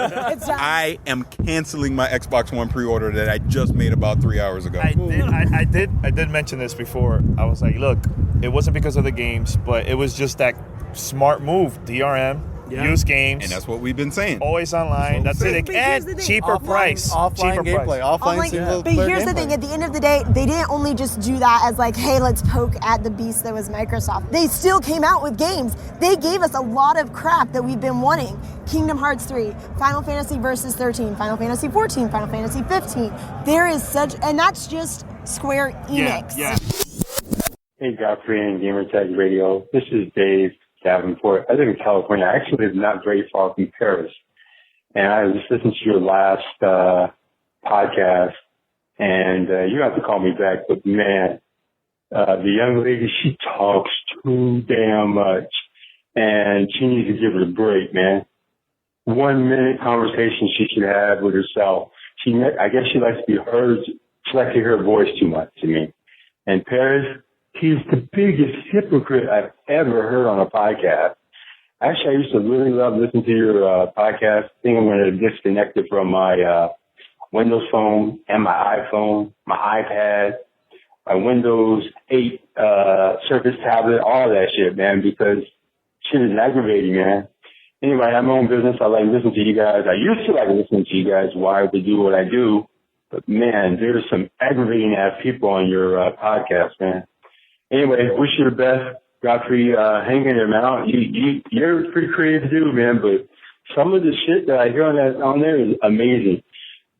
I am canceling my Xbox One pre-order that I just made about 3 hours ago. I did mention this before. I was like, look, it wasn't because of the games, but it was just that smart move. DRM. Yeah. Use games. And that's what we've been saying. Always online. That's it. And cheaper price. Offline cheaper gameplay. Price. Offline single player. But here's the thing. At the end of the day, they didn't only just do that as like, hey, let's poke at the beast that was Microsoft. They still came out with games. They gave us a lot of crap that we've been wanting. Kingdom Hearts 3, Final Fantasy Versus 13, Final Fantasy 14, Final Fantasy 15. There is such, and that's just Square Enix. Yeah. Hey, Godfrey and Gamertag Radio. This is Dave Davenport. I live in California. I actually live not very far from Paris. And I was just listening to your last podcast, and you have to call me back. But man, the young lady, she talks too damn much, and she needs to give it a break, man. 1 minute conversation she should have with herself. I guess she likes to be heard. She likes to hear her voice too much to me. And Paris, he's the biggest hypocrite I've ever heard on a podcast. Actually, I used to really love listening to your podcast. I think I'm going to disconnect it from my Windows phone and my iPhone, my iPad, my Windows 8 Surface tablet, all that shit, man, because shit is aggravating, man. Anyway, I have my own business. I like listening to you guys. I used to like listening to you guys why they do what I do. But, man, there's some aggravating-ass people on your podcast, man. Anyway, wish you the best, Godfrey. Hang in there, man. You're pretty creative to do, man, but some of the shit that I hear on there is amazing.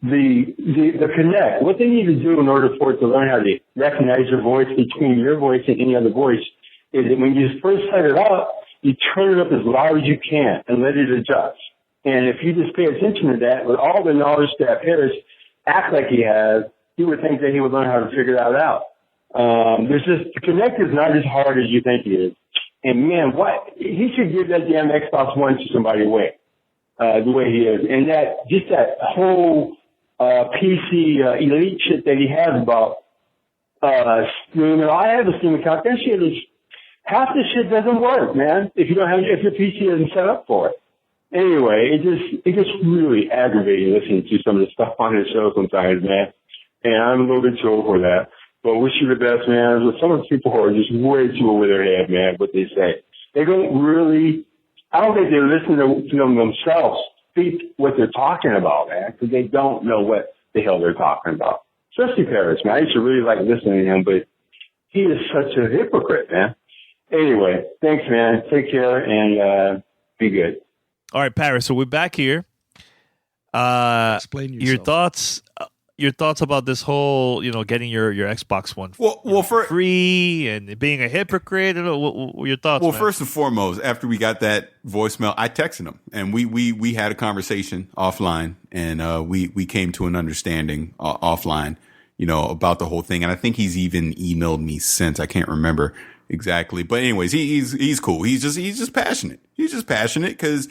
the connect. What they need to do in order for it to learn how to recognize your voice between your voice and any other voice is that when you first set it up, you turn it up as loud as you can and let it adjust. And if you just pay attention to that, with all the knowledge that Harris acts like he has, you would think that he would learn how to figure that out. The Connect is not as hard as you think it is. And man, he should give that damn Xbox One to somebody away, the way he is. And that whole, PC, elite shit that he has about, Steam. I have a Steam account. That shit is, half the shit doesn't work, man. If your PC isn't set up for it. Anyway, it just really aggravating listening to some of the stuff on his show sometimes, man. And I'm a little bit too old for that. But wish you the best, man. With some of the people who are just way too over their head, man, what they say. They don't really, I don't think they listen to them themselves speak what they're talking about, man, because they don't know what the hell they're talking about. Especially Paris, man. I used to really like listening to him, but he is such a hypocrite, man. Anyway, thanks, man. Take care and be good. All right, Paris. So we're back here. Explain yourself. Your thoughts about this whole, getting your Xbox One for free and being a hypocrite. What your thoughts? Well, man? first and foremost, after we got that voicemail, I texted him and we had a conversation offline, and we came to an understanding offline, about the whole thing. And I think he's even emailed me since. I can't remember exactly, but anyways, he's cool. He's just passionate. He's just passionate because,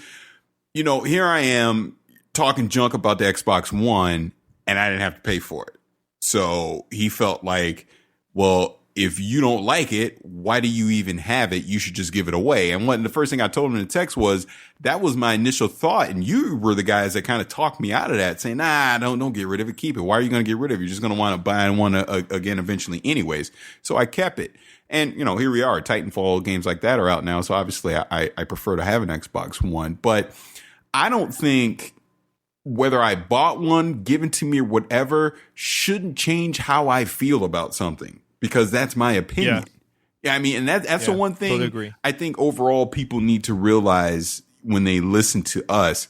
here I am talking junk about the Xbox One, and I didn't have to pay for it. So he felt like, well, if you don't like it, why do you even have it? You should just give it away. And the first thing I told him in the text was, that was my initial thought. And you were the guys that kind of talked me out of that, saying, nah, don't get rid of it. Keep it. Why are you going to get rid of it? You're just going to want to buy one again eventually anyways. So I kept it. And, here we are. Titanfall games like that are out now. So obviously I prefer to have an Xbox One. But I don't think whether I bought one, given to me, or whatever, shouldn't change how I feel about something, because that's my opinion. Yeah, I mean, and that's the one thing totally agree. I think overall people need to realize when they listen to us.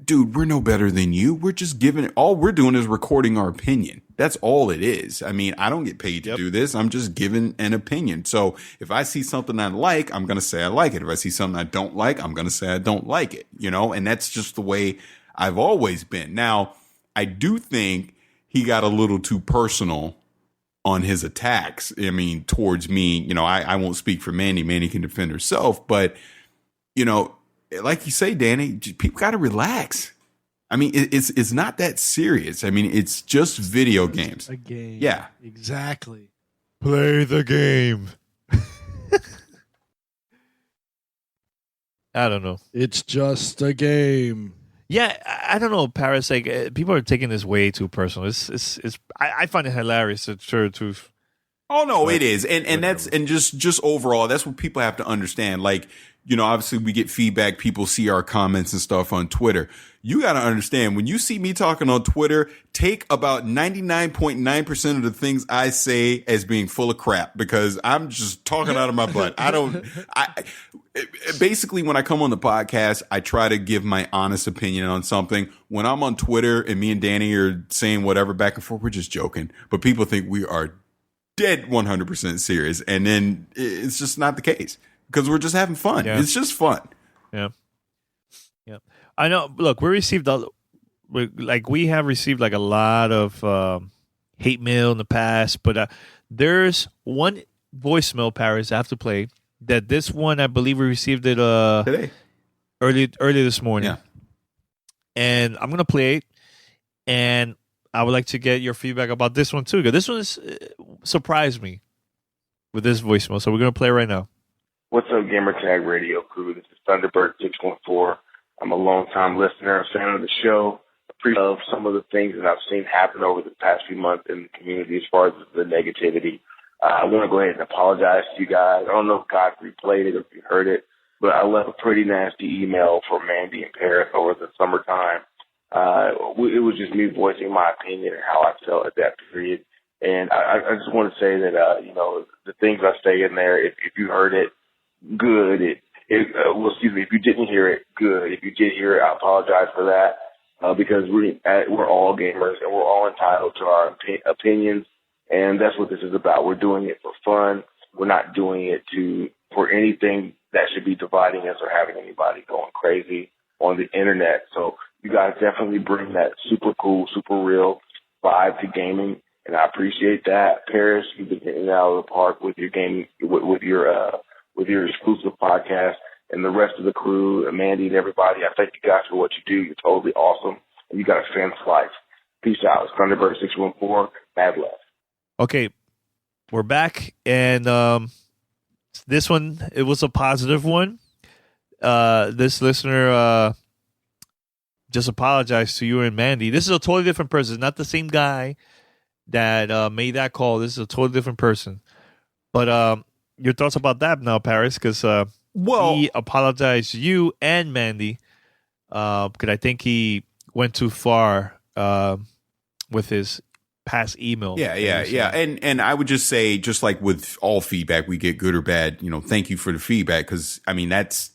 Dude, we're no better than you. We're just all we're doing is recording our opinion. That's all it is. I mean, I don't get paid to do this. I'm just giving an opinion. So if I see something I like, I'm going to say I like it. If I see something I don't like, I'm going to say I don't like it, and that's just the way I've always been. Now, I do think he got a little too personal on his attacks. I mean, towards me, I won't speak for Mandy. Mandy can defend herself, but, like you say, Danny, people got to relax. I mean, it's not that serious. I mean, it's just video games. A game. Yeah. Exactly. Play the game. I don't know. It's just a game. Yeah, I don't know, Paris. Like, people are taking this way too personal. I find it hilarious. To tell the truth. Oh no, it is, and that's just overall, that's what people have to understand. Like, obviously we get feedback. People see our comments and stuff on Twitter. You got to understand, when you see me talking on Twitter, take about 99.9% of the things I say as being full of crap, because I'm just talking out of my butt. Basically, when I come on the podcast, I try to give my honest opinion on something. When I'm on Twitter and me and Danny are saying whatever back and forth, we're just joking. But people think we are dead 100% serious. And then it's just not the case, because we're just having fun. Yeah. It's just fun. Yeah. Yeah. I know. Look, we have received a lot of hate mail in the past, but there's one voicemail, Paris, I have to play. That this one, I believe we received it today, early this morning. Yeah. And I'm gonna play it, and I would like to get your feedback about this one too, because this one surprised me with this voicemail. So we're gonna play it right now. What's up, Gamertag Radio crew? This is Thunderbird 614. I'm a long-time listener, a fan of the show. Appreciate some of the things that I've seen happen over the past few months in the community as far as the negativity. I want to go ahead and apologize to you guys. I don't know if Godfrey played it or if you heard it, but I left a pretty nasty email for Mandy and Paris over the summertime. It was just me voicing my opinion and how I felt at that period. And I just want to say that, the things I say in there, if you heard it, good. If you didn't hear it, good. If you did hear it, I apologize for that. because we're all gamers and we're all entitled to our opinions, and that's what this is about. We're doing it for fun. We're not doing it for anything that should be dividing us or having anybody going crazy on the internet. So you guys definitely bring that super cool, super real vibe to gaming, and I appreciate that. Paris, you've been hitting it out of the park with your gaming, with your exclusive podcast, and the rest of the crew, Mandy and everybody. I thank you guys for what you do. You're totally awesome, and you got a fan for life. Peace out. It's Thunderbird 614. Mad love. Okay, we're back, and this one, it was a positive one. This listener just apologized to you and Mandy. This is a totally different person. It's not the same guy that made that call. This is a totally different person. But your thoughts about that now, Paris? Because he apologized to you and Mandy because I think he went too far with his past email. Yeah. And I would just say, just like with all feedback, we get good or bad, thank you for the feedback. Because, I mean, that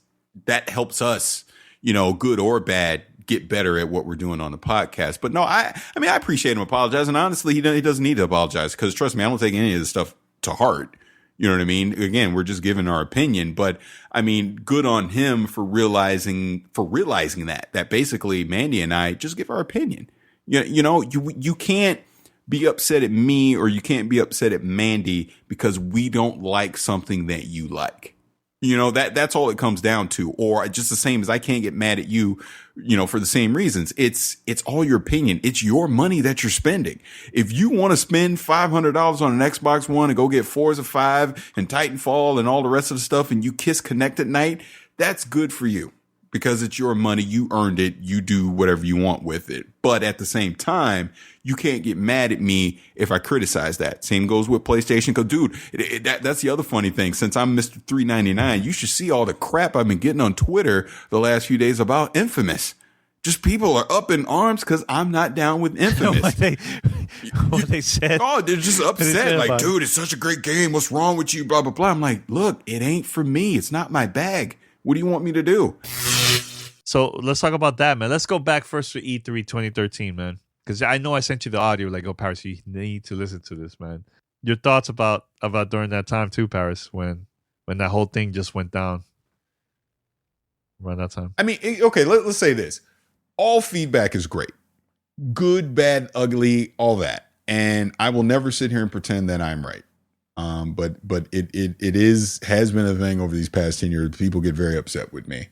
helps us, good or bad, get better at what we're doing on the podcast. But no, I appreciate him apologizing. Honestly, he doesn't need to apologize because trust me, I don't take any of this stuff to heart. You know what I mean? Again, we're just giving our opinion, but I mean, good on him for realizing that basically Mandy and I just give our opinion. You can't be upset at me or you can't be upset at Mandy because we don't like something that you like. That's all it comes down to. Or just the same as I can't get mad at you, for the same reasons. It's all your opinion. It's your money that you're spending. If you want to spend $500 on an Xbox One and go get Forza 5 and Titanfall and all the rest of the stuff and you kiss Connect at night, that's good for you because it's your money. You earned it. You do whatever you want with it. But at the same time, you can't get mad at me if I criticize that. Same goes with PlayStation. Because, dude, that's the other funny thing. Since I'm Mr. 399, you should see all the crap I've been getting on Twitter the last few days about Infamous. Just people are up in arms because I'm not down with Infamous. what they said? Oh, they're just upset. Like, dude, it's such a great game. What's wrong with you? Blah, blah, blah. I'm like, look, it ain't for me. It's not my bag. What do you want me to do? So let's talk about that, man. Let's go back first to E3 2013, man. Because I know I sent you the audio, like, oh, Paris, you need to listen to this, man. Your thoughts about during that time, too, Paris, when that whole thing just went down around that time. I mean, okay, let's say this. All feedback is great. Good, bad, ugly, all that. And I will never sit here and pretend that I'm right. But it has been a thing over these past 10 years. People get very upset with me.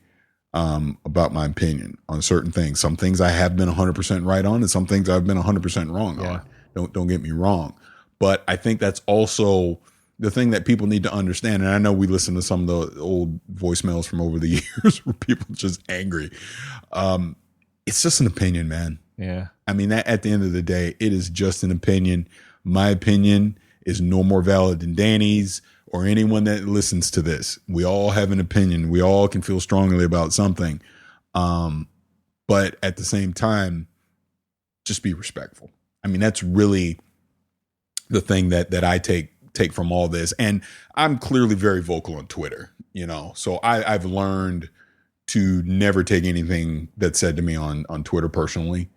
About my opinion on certain things. Some things I have been 100% right on, and some things I've been 100% wrong on. Don't get me wrong, but I think that's also the thing that people need to understand. And I know we listen to some of the old voicemails from over the years where people are just angry. It's just an opinion, man. Yeah. I mean, at the end of the day, it is just an opinion. My opinion is no more valid than Danny's or anyone that listens to this. We all have an opinion. We all can feel strongly about something. But at the same time, just be respectful. I mean, that's really the thing that I take from all this. And I'm clearly very vocal on Twitter, so I've learned to never take anything that's said to me on Twitter personally.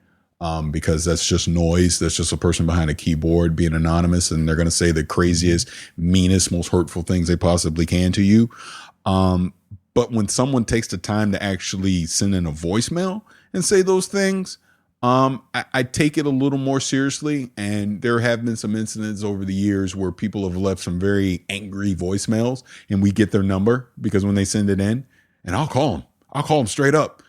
Because that's just noise. That's just a person behind a keyboard being anonymous, and they're going to say the craziest, meanest, most hurtful things they possibly can to you. But when someone takes the time to actually send in a voicemail and say those things, I take it a little more seriously. And there have been some incidents over the years where people have left some very angry voicemails, and we get their number because when they send it in, and I'll call them straight up.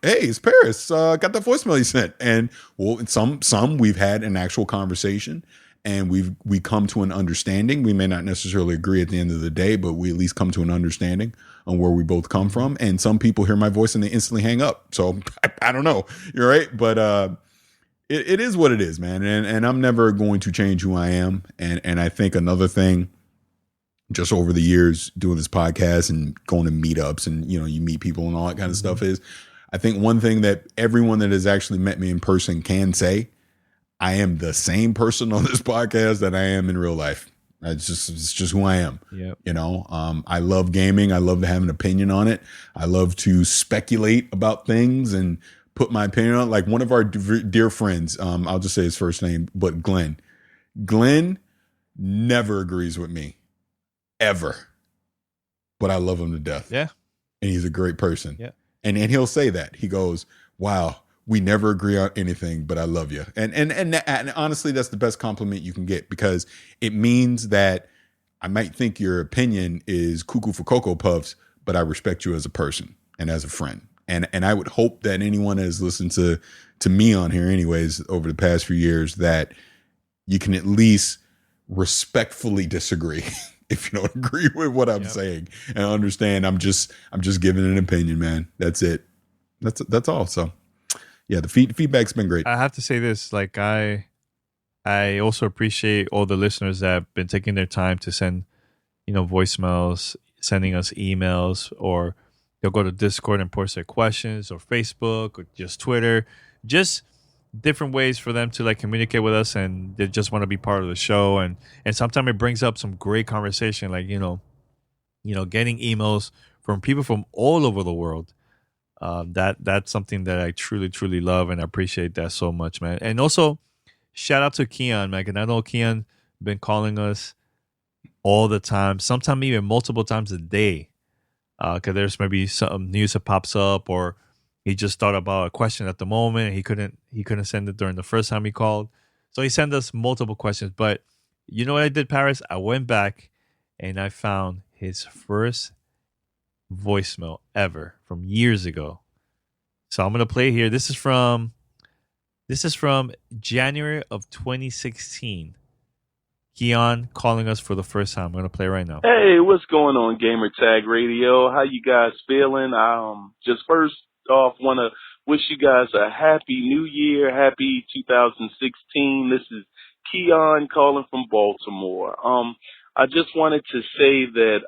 Hey, it's Paris. Got that voicemail you sent. And well, in some we've had an actual conversation and we come to an understanding. We may not necessarily agree at the end of the day, but we at least come to an understanding on where we both come from. And some people hear my voice and they instantly hang up. So I don't know. You're right. But it is what it is, man. And I'm never going to change who I am. And I think another thing, just over the years doing this podcast and going to meetups and, you meet people and all that kind of stuff is, I think one thing that everyone that has actually met me in person can say, I am the same person on this podcast that I am in real life. It's just who I am. Yep. I love gaming. I love to have an opinion on it. I love to speculate about things and put my opinion on. Like one of our dear friends, I'll just say his first name, but Glenn never agrees with me ever, but I love him to death. Yeah. And he's a great person. Yeah. And he'll say that. He goes, wow, we never agree on anything, but I love you. And honestly, that's the best compliment you can get, because it means that I might think your opinion is cuckoo for Cocoa Puffs, but I respect you as a person and as a friend. And I would hope that anyone that has listened to me on here anyways over the past few years, that you can at least respectfully disagree if you don't agree with what I'm saying, and understand I'm just giving an opinion, man. That's it. That's all. So yeah, the feedback's been great. I have to say this, like I also appreciate all the listeners that have been taking their time to send, voicemails, sending us emails, or they'll go to Discord and post their questions, or Facebook, or just Twitter, just different ways for them to like communicate with us, and they just want to be part of the show. And sometimes it brings up some great conversation, like, getting emails from people from all over the world. That's something that I truly, truly love, and I appreciate that so much, man. And also shout out to Keon, man. And I know Keon been calling us all the time, sometimes even multiple times a day. Because there's maybe some news that pops up, or he just thought about a question at the moment. He couldn't send it during the first time he called. So he sent us multiple questions. But you know what I did, Paris? I went back and I found his first voicemail ever from years ago. So I'm gonna play here. This is from January of 2016. Keon calling us for the first time. I'm going to play right now. Hey, what's going on, Gamertag Radio? How you guys feeling? Just first off, want to wish you guys a happy new year, happy 2016. This is Keon calling from Baltimore. I just wanted to say that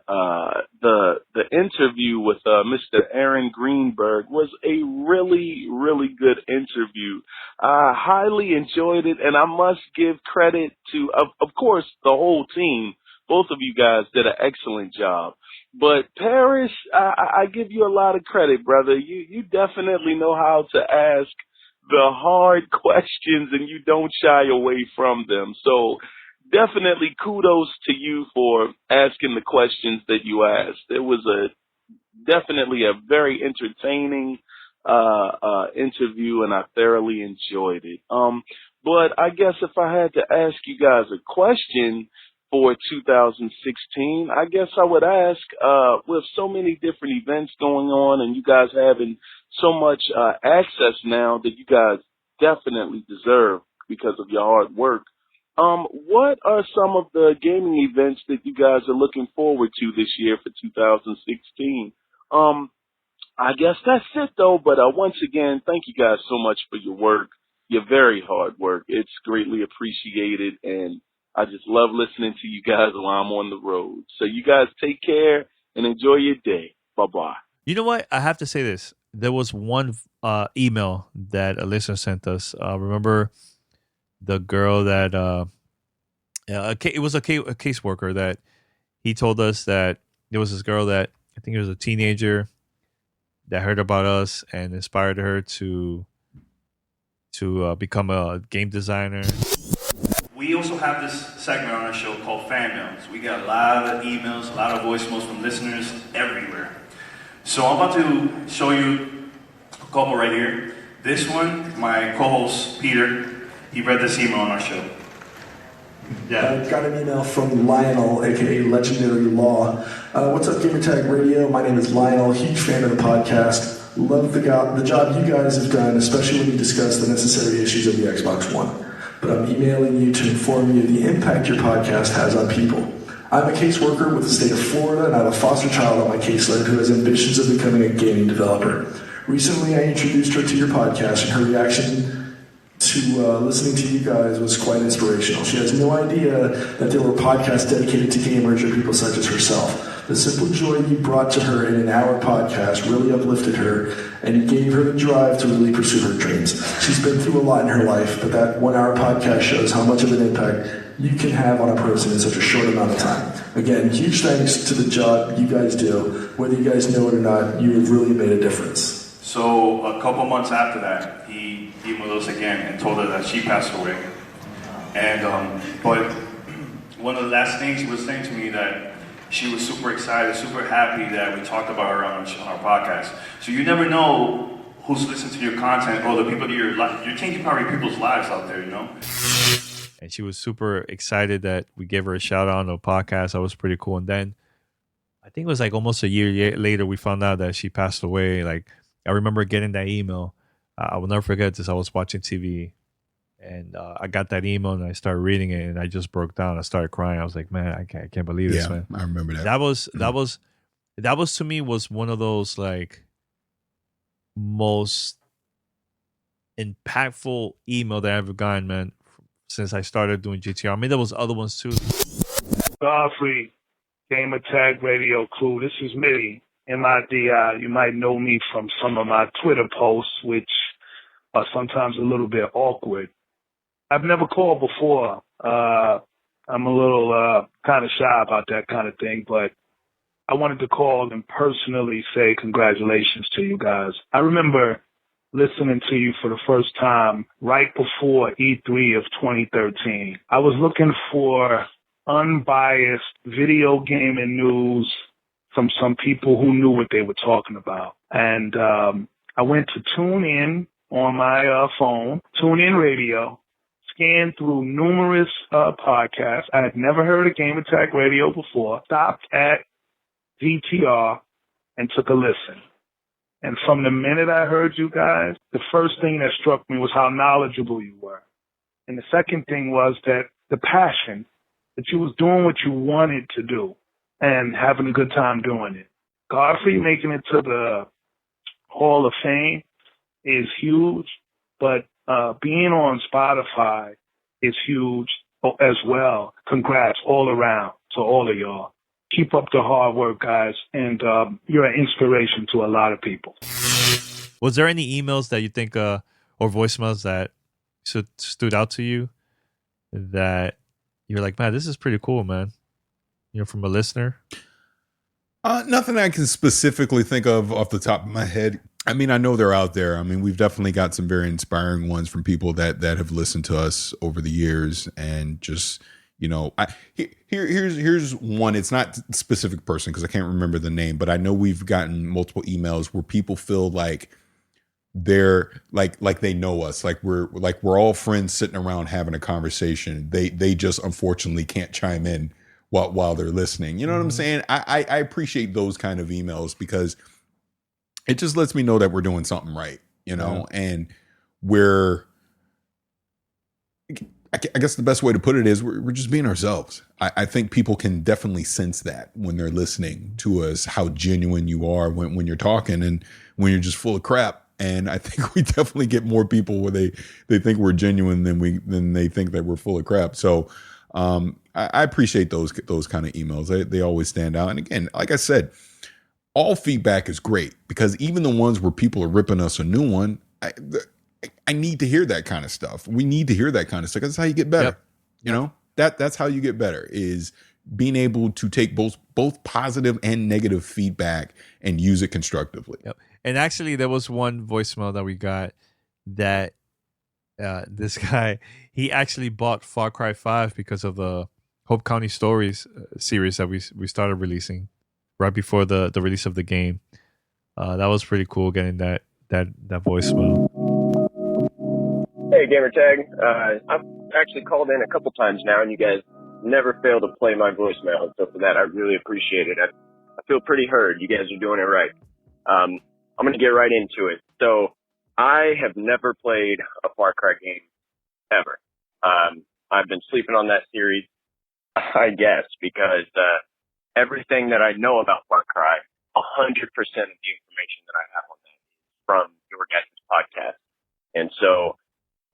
the interview with Mr. Aaron Greenberg was a really, really good interview. I highly enjoyed it, and I must give credit to, of course, the whole team. Both of you guys did an excellent job. But Paris, I give you a lot of credit, brother. You definitely know how to ask the hard questions, and you don't shy away from them. So definitely kudos to you for asking the questions that you asked. It was definitely a very entertaining interview, and I thoroughly enjoyed it. But I guess if I had to ask you guys a question for 2016, I guess I would ask, with so many different events going on and you guys having so much access now that you guys definitely deserve because of your hard work, what are some of the gaming events that you guys are looking forward to this year for 2016? I guess that's it, though. But once again, thank you guys so much for your work, your very hard work. It's greatly appreciated, and I just love listening to you guys while I'm on the road. So you guys take care and enjoy your day. Bye-bye. You know what? I have to say this. There was one email that a listener sent us. Remember the girl that it was a caseworker that he told us that there was this girl that I think it was a teenager that heard about us and inspired her to become a game designer. We also have this segment on our show called Fan Mails. We get a lot of emails, a lot of voicemails from listeners everywhere. So I'm about to show you a couple right here. This one, my co-host Peter, he read this email on our show. Yeah. Got an email from Lionel, aka Legendary Law. What's up, Gamertag Radio? My name is Lionel, huge fan of the podcast. Love the job you guys have done, especially when you discuss the necessary issues of the Xbox One. But I'm emailing you to inform you of the impact your podcast has on people. I'm a caseworker with the state of Florida, and I have a foster child on my caseload who has ambitions of becoming a gaming developer. Recently, I introduced her to your podcast, and her reaction to listening to you guys was quite inspirational. She has no idea that there were podcasts dedicated to gamers or people such as herself. The simple joy you brought to her in an hour podcast really uplifted her and gave her the drive to really pursue her dreams. She's been through a lot in her life, but that 1 hour podcast shows how much of an impact you can have on a person in such a short amount of time. Again, huge thanks to the job you guys do. Whether you guys know it or not, you have really made a difference. So a couple months after that, he emailed us again and told us that she passed away. And but one of the last things he was saying to me that she was super excited, super happy that we talked about her on our podcast. So you never know who's listening to your content or the people that you're changing probably people's lives out there, you know? And she was super excited that we gave her a shout out on the podcast. That was pretty cool. And then I think it was like almost a year later, we found out that she passed away. Like, I remember getting that email. I will never forget this. I was watching TV and I got that email and I started reading it and I just broke down. I started crying. I was like, man, I can't believe this, man. I remember that. That was to me was one of those like most impactful email that I've ever gotten, man, since I started doing GTR. I mean, there was other ones too. Godfrey, Gamertag Radio crew. This is Mitty. MIDI. You might know me from some of my Twitter posts, which are sometimes a little bit awkward. I've never called before. I'm a little kind of shy about that kind of thing, but I wanted to call and personally say congratulations to you guys. I remember listening to you for the first time right before E3 of 2013. I was looking for unbiased video gaming news from some people who knew what they were talking about. And I went to tune in on my phone, tune in radio, scanned through numerous podcasts. I had never heard of Gamertag Radio before, stopped at GTR and took a listen. And from the minute I heard you guys, the first thing that struck me was how knowledgeable you were. And the second thing was that the passion that you was doing what you wanted to do and having a good time doing it. Godfrey making it to the Hall of Fame is huge, but being on Spotify is huge as well. Congrats all around to all of y'all. Keep up the hard work, guys, and you're an inspiration to a lot of people. Was there any emails that you think, or voicemails that stood out to you that you're like, man, this is pretty cool, man? You know, from a listener? Nothing I can specifically think of off the top of my head. I mean, I know they're out there. I mean, we've definitely got some very inspiring ones from people that have listened to us over the years, and just, you know, here's one. It's not a specific person because I can't remember the name, but I know we've gotten multiple emails where people feel like they're like they know us, like we're all friends sitting around having a conversation. They just unfortunately can't chime in while they're listening. You know what I'm saying? I appreciate those kind of emails because it just lets me know that we're doing something right, you know, and I guess the best way to put it is we're just being ourselves. I think people can definitely sense that when they're listening to us, how genuine you are when you're talking and when you're just full of crap. And I think we definitely get more people where they think we're genuine than they think that we're full of crap. So I appreciate those kind of emails. They always stand out. And again, like I said, all feedback is great because even the ones where people are ripping us a new one, I need to hear that kind of stuff. We need to hear that kind of stuff. That's how you get better. Yep. You know, that's how you get better, is being able to take both positive and negative feedback and use it constructively. Yep. And actually, there was one voicemail that we got that this guy, he actually bought Far Cry 5 because of the Hope County Stories series that we started releasing right before the release of the game. That was pretty cool getting that voicemail. Hey, Gamertag. I've actually called in a couple times now, and you guys never fail to play my voicemail. So for that, I really appreciate it. I feel pretty heard. You guys are doing it right. I'm going to get right into it. So I have never played a Far Cry game ever. I've been sleeping on that series, I guess, because everything that I know about Far Cry, 100% of the information that I have on that is from your guys' podcast. And so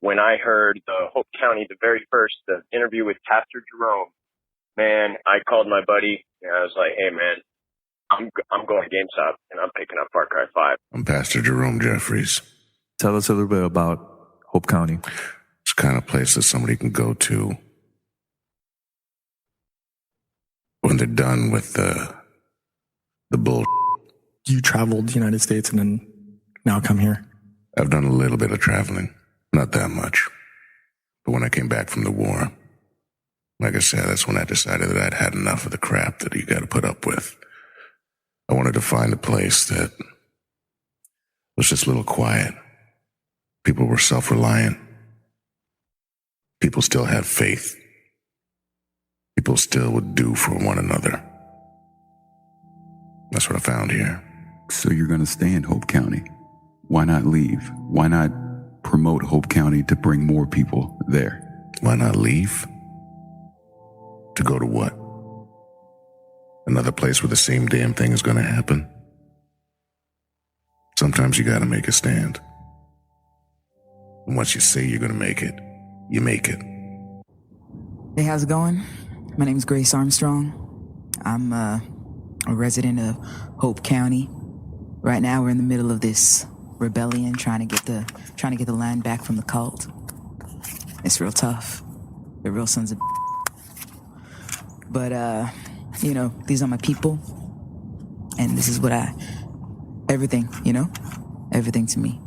when I heard the Hope County, the very first interview with Pastor Jerome, man, I called my buddy and I was like, hey, man, I'm going to GameStop and I'm picking up Far Cry 5. I'm Pastor Jerome Jeffries. Tell us a little bit about Hope County. It's the kind of place that somebody can go to when they're done with the bull. You traveled the United States and then now come here? I've done a little bit of traveling, not that much. But when I came back from the war, like I said, that's when I decided that I'd had enough of the crap that you got to put up with. I wanted to find a place that was just a little quiet. People were self-reliant. People still had faith. People still would do for one another. That's what I found here. So you're going to stay in Hope County. Why not leave? Why not promote Hope County to bring more people there? Why not leave? To go to what? Another place where the same damn thing is going to happen? Sometimes you got to make a stand. And once you say you're going to make it, you make it. Hey, how's it going? My name's Grace Armstrong. I'm a resident of Hope County. Right now, we're in the middle of this rebellion, trying to get the land back from the cult. It's real tough. They're real sons of. But these are my people, and this is what everything to me.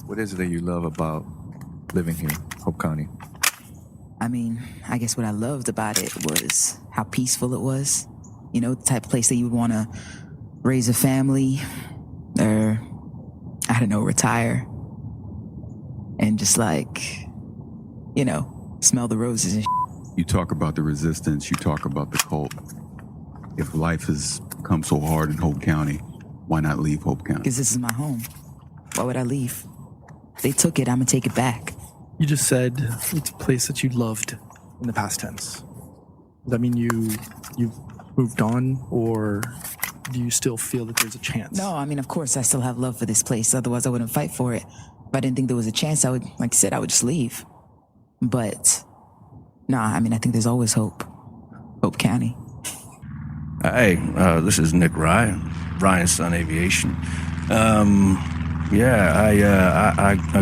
What is it that you love about living here, Hope County? I mean, I guess what I loved about it was how peaceful it was. You know, the type of place that you would want to raise a family or, I don't know, retire and just smell the roses and You talk about the resistance, you talk about the cult. If life has come so hard in Hope County, why not leave Hope County? Because this is my home. Why would I leave? They took it, I'm going to take it back. You just said it's a place that you loved in the past tense. Does that mean you've moved on, or do you still feel that there's a chance? No, I mean, of course, I still have love for this place. Otherwise, I wouldn't fight for it. If I didn't think there was a chance, I would, like I said, I would just leave. But, I think there's always hope. Hope County. Hey, this is Nick Ryan, Ryan's Sun Aviation. I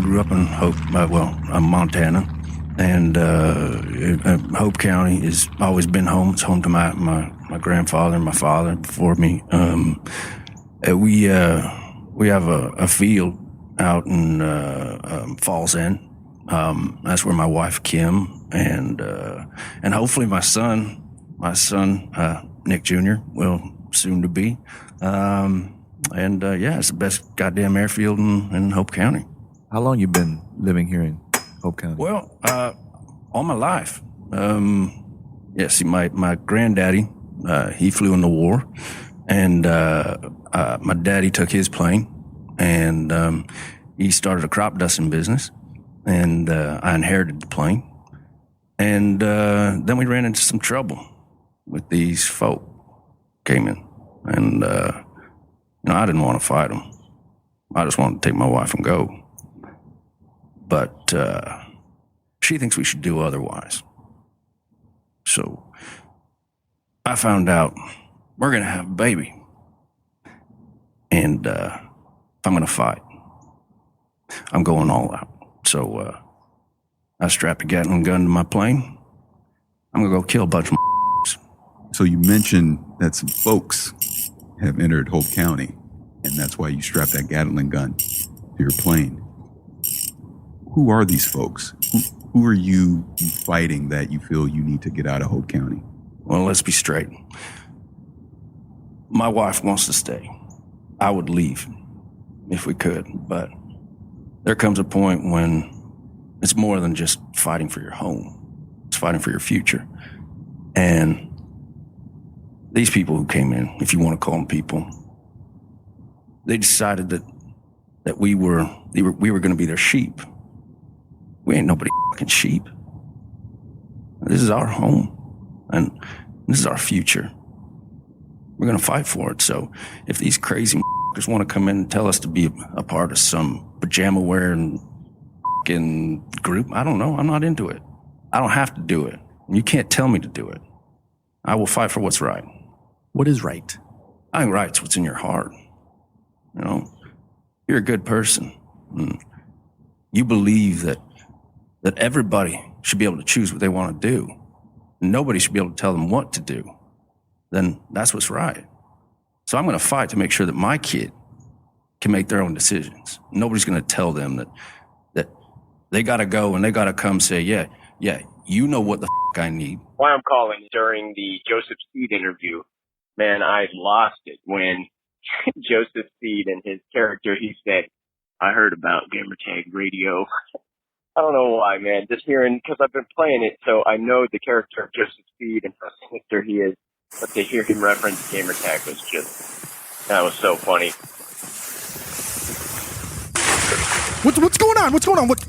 grew up in Hope, Montana, and Hope County has always been home. It's home to my grandfather and my father before me. We have a field out in Falls End. That's where my wife Kim and hopefully my son Nick Jr. will soon to be. It's the best goddamn airfield in Hope County. How long you been living here in Hope County? Well, all my life. My granddaddy, he flew in the war, and my daddy took his plane, and he started a crop dusting business, and I inherited the plane. And then we ran into some trouble with these folk came in, and I didn't want to fight them. I just wanted to take my wife and go. But she thinks we should do otherwise. So I found out we're going to have a baby. And if I'm going to fight, I'm going all out. So I strapped a Gatling gun to my plane. I'm going to go kill a bunch of So you mentioned that some folks have entered Hope County, and that's why you strapped that Gatling gun to your plane. Who are these folks? Who are you fighting that you feel you need to get out of Hope County? Well, let's be straight. My wife wants to stay. I would leave if we could, but there comes a point when it's more than just fighting for your home. It's fighting for your future. And these people who came in, if you want to call them people, they decided that we were going to be their sheep. We ain't nobody fucking sheep. This is our home, and this is our future. We're going to fight for it. So if these crazy just want to come in and tell us to be a part of some pajama wearing fucking group, I don't know. I'm not into it. I don't have to do it. You can't tell me to do it. I will fight for what's right. What is right? I think right's what's in your heart. You know, you're a good person. And you believe that everybody should be able to choose what they want to do. Nobody should be able to tell them what to do. Then that's what's right. So I'm going to fight to make sure that my kid can make their own decisions. Nobody's going to tell them that they got to go and they got to come say, yeah, you know what the I need. Why I'm calling during the Joseph Seed interview, man, I lost it when Joseph Seed and his character, he said, I heard about Gamertag Radio. I don't know why, man. Just hearing, because I've been playing it, so I know the character of Joseph Seed and how sinister he is. But to hear him reference Gamertag was just, that was so funny. What's going on? What's going on? What?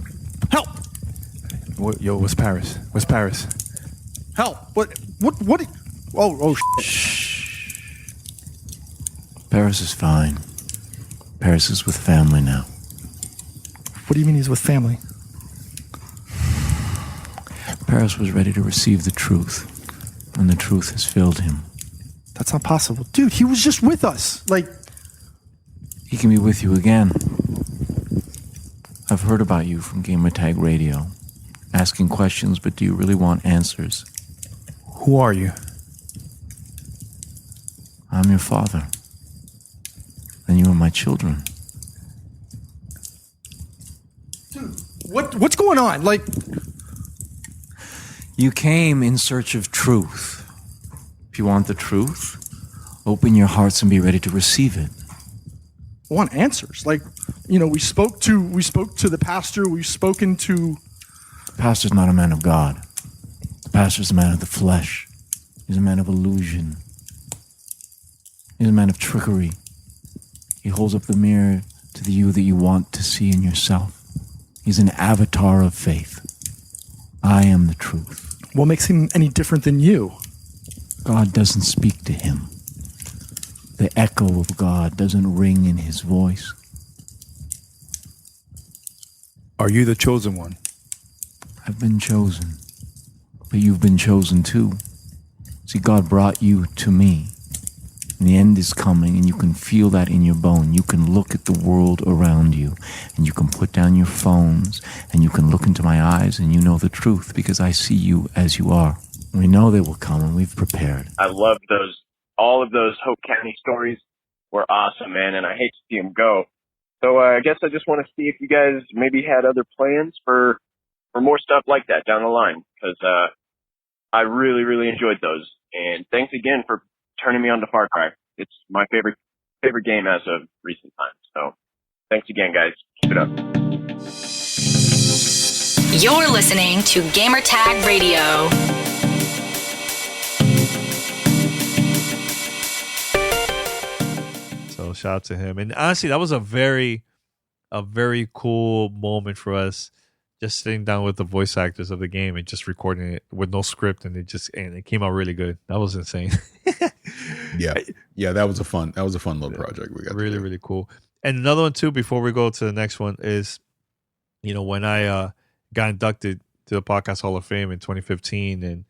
Help! Yo, what's Paris? What's Paris? Help! What? Oh, shh. Paris is fine. Paris is with family now. What do you mean he's with family? Paris was ready to receive the truth, and the truth has filled him. That's not possible. Dude, he was just with us. He can be with you again. I've heard about you from Gamertag Radio. Asking questions, but do you really want answers? Who are you? I'm your father. And you are my children. Dude, what's going on? You came in search of truth. If you want the truth, open your hearts and be ready to receive it. I want answers. We spoke to the pastor. We've spoken to... The pastor's not a man of God. The pastor's a man of the flesh. He's a man of illusion. He's a man of trickery. He holds up the mirror to the you that you want to see in yourself. He's an avatar of faith. I am the truth. What makes him any different than you? God doesn't speak to him. The echo of God doesn't ring in his voice. Are you the chosen one? I've been chosen, but you've been chosen too. See, God brought you to me. And the end is coming, and you can feel that in your bone. You can look at the world around you, and you can put down your phones, and you can look into my eyes, and you know the truth, because I see you as you are. We know they will come, and we've prepared. I love those. All of those Hope County stories were awesome, man, and I hate to see them go. So I guess I just want to see if you guys maybe had other plans for more stuff like that down the line, because I really, really enjoyed those. And thanks again for turning me on to Far Cry. It's my favorite game as of recent times. So thanks again, guys. Keep it up. You're listening to Gamertag Radio. So shout out to him. And honestly, that was a very cool moment for us, just sitting down with the voice actors of the game and just recording it with no script, and it came out really good. That was insane. Yeah, that was a fun little project we got. Really cool. And another one too, before we go to the next one, is when I got inducted to the Podcast Hall of Fame in 2015, and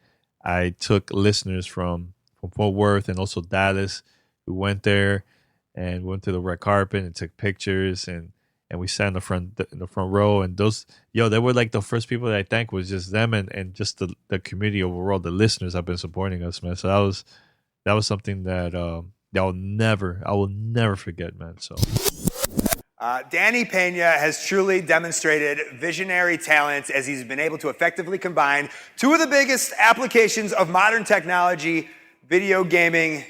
I took listeners from Fort Worth and also Dallas who went there and went to the red carpet and took pictures, and we sat in the front row, and those they were like the first people that I thanked was just them and just the community overall, the listeners have been supporting us, man. So that was something that I will never forget, man. So Danny Pena has truly demonstrated visionary talent as he's been able to effectively combine two of the biggest applications of modern technology, video gaming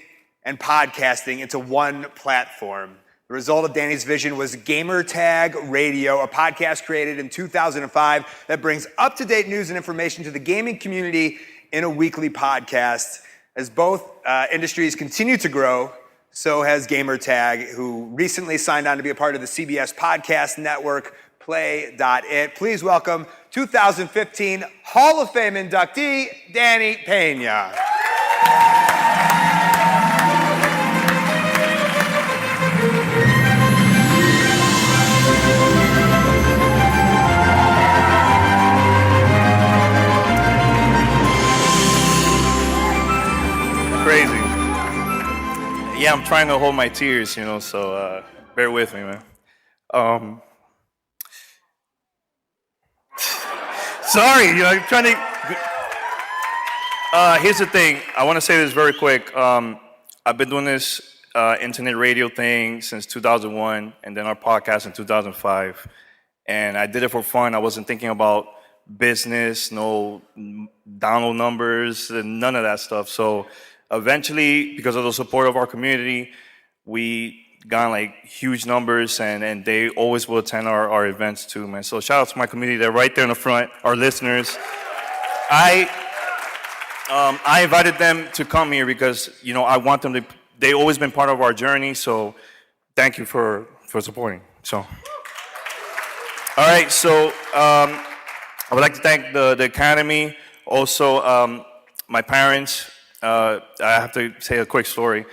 and podcasting, into one platform. The result of Danny's vision was Gamertag Radio, a podcast created in 2005 that brings up-to-date news and information to the gaming community in a weekly podcast. As both industries continue to grow, so has Gamertag, who recently signed on to be a part of the CBS podcast network, Play.it. Please welcome 2015 Hall of Fame inductee, Danny Pena. Crazy. Yeah, I'm trying to hold my tears, so bear with me, man. Sorry, I'm trying to... Here's the thing. I want to say this very quick. I've been doing this internet radio thing since 2001, and then our podcast in 2005. And I did it for fun. I wasn't thinking about business, no download numbers, and none of that stuff. So eventually, because of the support of our community, we got like huge numbers, and they always will attend our events too, man. So shout out to my community. They're right there in the front, our listeners. I invited them to come here because, you know, I want them to, they've always been part of our journey. So thank you for supporting. So, all right. So I would like to thank the Academy. Also, my parents. I have to say a quick story.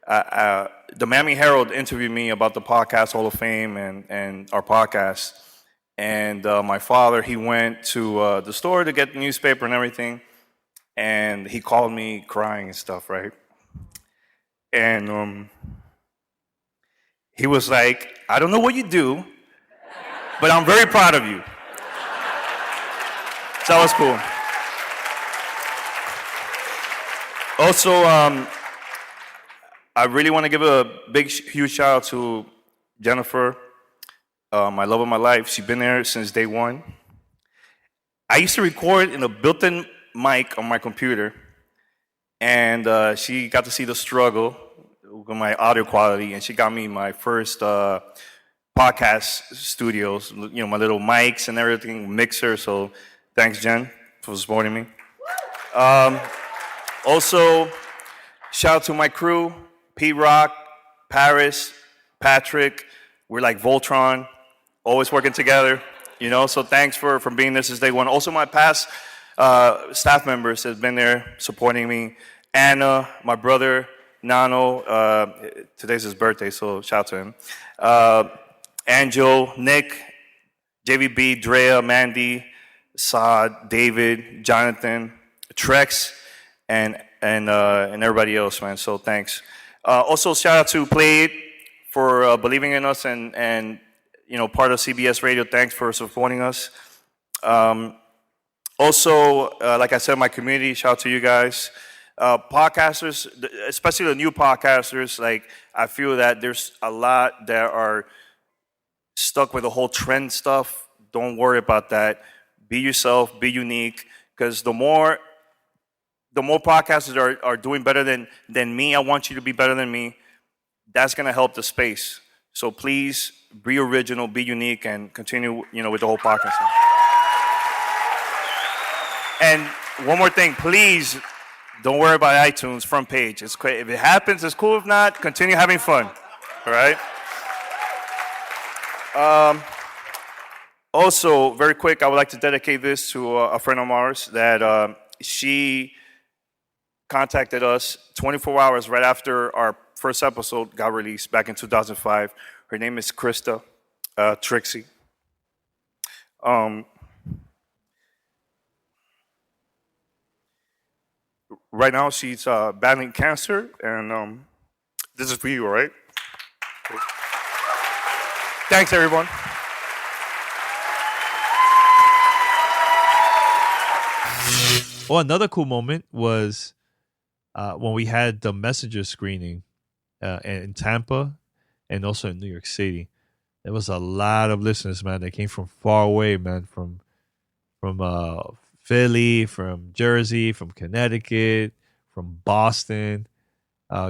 The Miami Herald interviewed me about the Podcast Hall of Fame and our podcast. And my father, he went to the store to get the newspaper and everything. And he called me crying and stuff, right? And he was like, I don't know what you do, but I'm very proud of you. So that was cool. Also, I really want to give a big, huge shout out to Jennifer, my love of my life. She's been there since day one. I used to record in a built-in mic on my computer, and she got to see the struggle with my audio quality, and she got me my first podcast studios, you know, my little mics and everything, mixer. So thanks, Jen, for supporting me. Also, shout out to my crew. P-Rock, Paris, Patrick, we're like Voltron, always working together, you know, so thanks for being there since day one. Also, my past staff members have been there supporting me. Anna, my brother, Nano, today's his birthday, so shout out to him. Angel, Nick, JVB, Drea, Mandy, Saad, David, Jonathan, Trex, and everybody else, man, so thanks. Also, shout out to Play It for believing in us and you know, part of CBS Radio. Thanks for supporting us. Also, like I said, my community, shout out to you guys. Podcasters, especially the new podcasters, like I feel that there's a lot that are stuck with the whole trend stuff. Don't worry about that. Be yourself, be unique, because the more podcasters are doing better than me, I want you to be better than me. That's going to help the space. So please be original, be unique, and continue, you know, with the whole podcast. And one more thing, please don't worry about iTunes front page. It's great. If it happens, it's cool. If not, continue having fun. All right? Also, very quick, I would like to dedicate this to a friend of ours that she contacted us 24 hours right after our first episode got released back in 2005. Her name is Krista Trixie. Right now, she's battling cancer, and this is for you, all right? Cool. Thanks, everyone. Well, another cool moment was when we had the Messenger screening in Tampa and also in New York City. There was a lot of listeners, man. They came from far away, man, from Philly, from Jersey, from Connecticut, from Boston,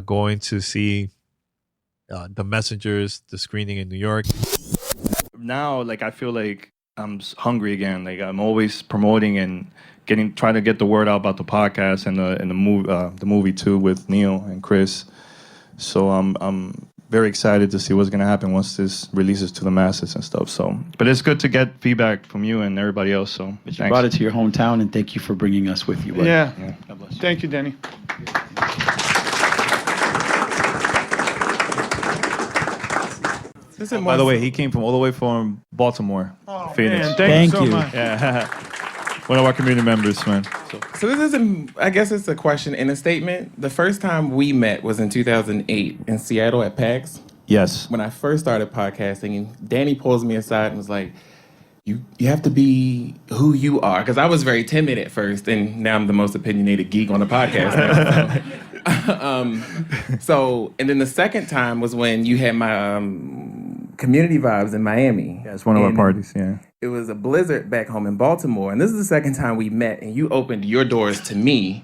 going to see the Messengers, the screening in New York. Now, like, I feel like I'm hungry again. Like, I'm always promoting and trying to get the word out about the podcast and the movie too with Neil and Chris. So I'm very excited to see what's going to happen once this releases to the masses and stuff. So, but it's good to get feedback from you and everybody else. So, but you brought it to your hometown, and thank you for bringing us with you. Buddy. Yeah. God bless you. Thank you, Danny. By the way, he came from all the way from Baltimore, Phoenix. Man, thank you so much. Yeah. One of our community members, man. So this is, I guess it's a question and a statement. The first time we met was in 2008 in Seattle at PAX. Yes. When I first started podcasting, and Danny pulls me aside and was like, you have to be who you are. Because I was very timid at first, and now I'm the most opinionated geek on the podcast. So, and then the second time was when you had my community vibes in Miami. Yeah, it's one of our parties, yeah. It was a blizzard back home in Baltimore. And this is the second time we met, and you opened your doors to me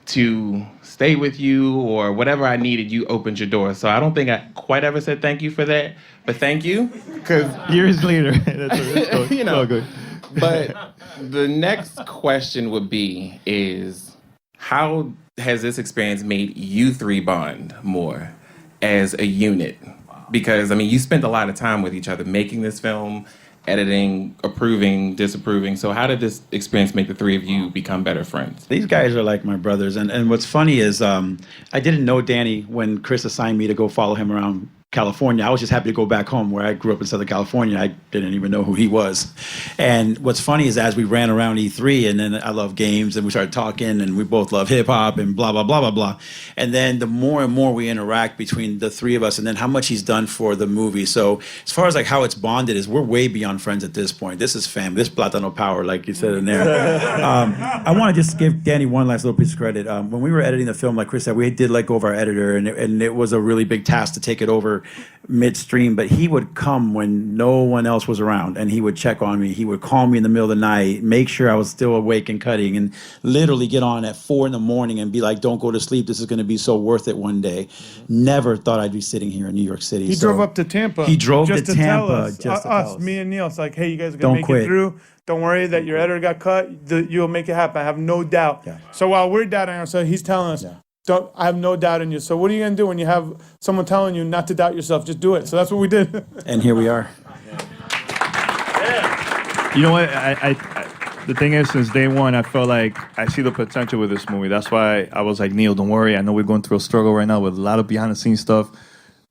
to stay with you or whatever I needed. You opened your doors. So I don't think I quite ever said thank you for that, but thank you. Because years later, that's you know, all good. But the next question would be is how has this experience made you three bond more as a unit? Because, I mean, you spent a lot of time with each other making this film, editing, approving, disapproving. So how did this experience make the three of you become better friends? These guys are like my brothers. And what's funny is I didn't know Danny when Chris assigned me to go follow him around California. I was just happy to go back home where I grew up in Southern California. I didn't even know who he was. And what's funny is as we ran around E3 and then I love games and we started talking and we both love hip hop and blah, blah, blah, blah, blah. And then the more and more we interact between the three of us and then how much he's done for the movie. So as far as like how it's bonded is we're way beyond friends at this point. This is family. This Platano power, like you said in there. I want to just give Danny one last little piece of credit. When we were editing the film, like Chris said, we did let go of our editor and it was a really big task to take it over midstream, but he would come when no one else was around and he would check on me. He would call me in the middle of the night, make sure I was still awake and cutting, and literally get on at 4 a.m. and be like, don't go to sleep. This is going to be so worth it one day. Never thought I'd be sitting here in New York City. He drove up to Tampa. He drove just to tell Tampa us, just to tell us. me and Neil. It's like, hey, you guys are Don't going to make quit. it through. Don't worry that your editor got cut. You'll make it happen. I have no doubt. Yeah. So while we're doubting ourselves, he's telling us, I have no doubt in you. So what are you going to do when you have someone telling you not to doubt yourself? Just do it. So that's what we did. And here we are. You know what? I the thing is, since day one, I felt like I see the potential with this movie. That's why I was like, Neil, don't worry. I know we're going through a struggle right now with a lot of behind-the-scenes stuff,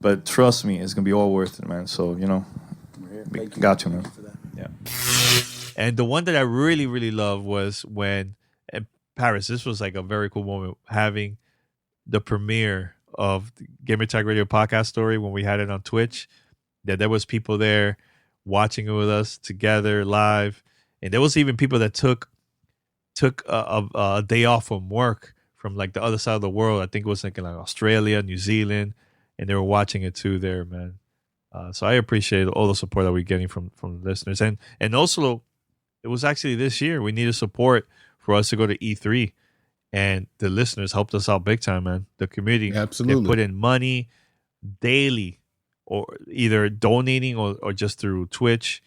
but trust me, it's going to be all worth it, man. So, you know, we got you, man. Yeah. And the one that I really, really loved was when Paris, this was like a very cool moment, having the premiere of the Gamertag Radio podcast story when we had it on Twitch, that there was people there watching it with us together live. And there was even people that took a day off from work from like the other side of the world. I think it was like in like Australia, New Zealand, and they were watching it too there, man. So I appreciate all the support that we're getting from the listeners. And also, it was actually this year we needed support for us to go to E3, and the listeners helped us out big time, man. The community, absolutely, they put in money daily, or either donating or just through Twitch.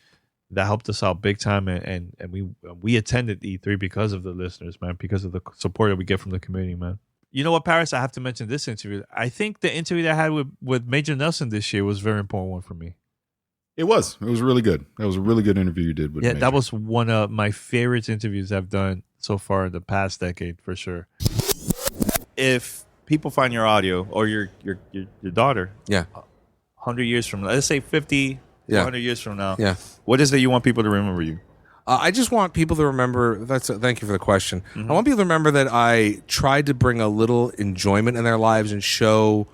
That helped us out big time, and we attended E3 because of the listeners, man, because of the support that we get from the community, man. You know what, Paris? I have to mention this interview. I think the interview that I had with Major Nelson this year was a very important one for me. It was really good. That was a really good interview you did with Major. That was one of my favorite interviews I've done so far in the past decade, for sure. If people find your audio or your daughter, 100 years from now, let's say 50, 100 years from now, what is it you want people to remember you? I just want people to remember, thank you for the question. I want people to remember that I tried to bring a little enjoyment in their lives and show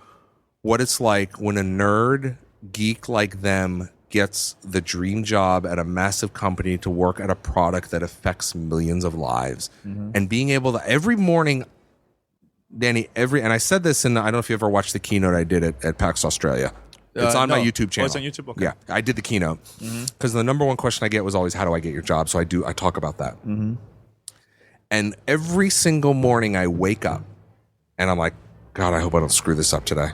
what it's like when a nerd geek like them gets the dream job at a massive company to work at a product that affects millions of lives. And being able to, every morning, Danny, and I said this in, I don't know if you ever watched the keynote I did at PAX Australia. It's on my YouTube channel. Oh, it's on YouTube? Okay. Yeah, I did the keynote. Because the number one question I get was always, how do I get your job? So I talk about that. And every single morning I wake up and I'm like, God, I hope I don't screw this up today.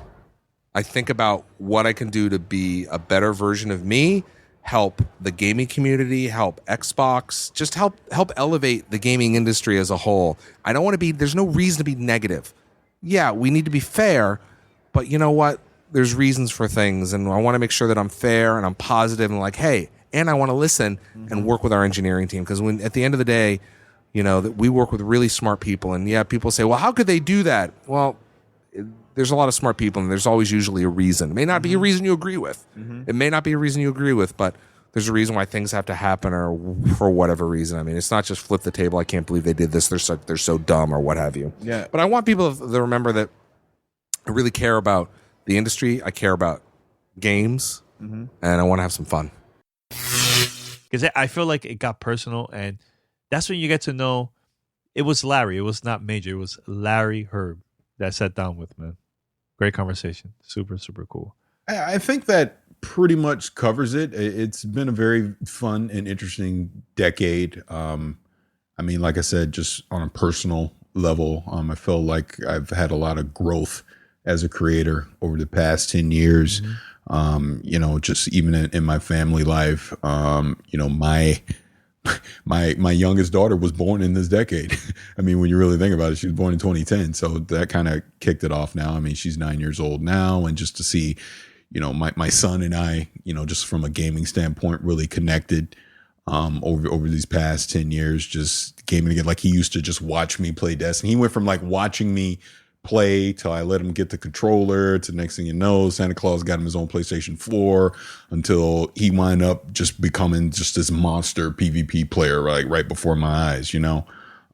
I think about what I can do to be a better version of me, help the gaming community, help Xbox, just help elevate the gaming industry as a whole. I don't want to be, there's no reason to be negative. Yeah, we need to be fair, but you know what? There's reasons for things, and I want to make sure that I'm fair and I'm positive and like, hey, and I want to listen and work with our engineering team, because when at the end of the day, you know, that we work with really smart people, and people say, well, how could they do that? Well, there's a lot of smart people, and there's always usually a reason. It may not be a reason you agree with. It may not be a reason you agree with, but there's a reason why things have to happen, or for whatever reason. I mean, it's not just flip the table. I can't believe they did this. They're so dumb, or what have you. Yeah. But I want people to remember that I really care about the industry. I care about games, and I want to have some fun. Because I feel like it got personal, and that's when you get to know it was Larry. It was not Major. It was Larry Herb. that sat down with, man. Great conversation. Super, super cool. I think that pretty much covers it. It's been a very fun and interesting decade. I mean, like I said, just on a personal level, I feel like I've had a lot of growth as a creator over the past 10 years. You know, just even in my family life, you know, my youngest daughter was born in this decade. I mean, when you really think about it, she was born in 2010. So that kind of kicked it off now. I mean, she's 9 years old now. And just to see, you know, my son and I, you know, just from a gaming standpoint, really connected over these past 10 years, just gaming again. Like he used to just watch me play Destiny. He went from like watching me play till I let him get the controller to next thing you know, Santa Claus got him his own PlayStation 4 until he wound up just becoming just this monster PvP player, right before my eyes, you know?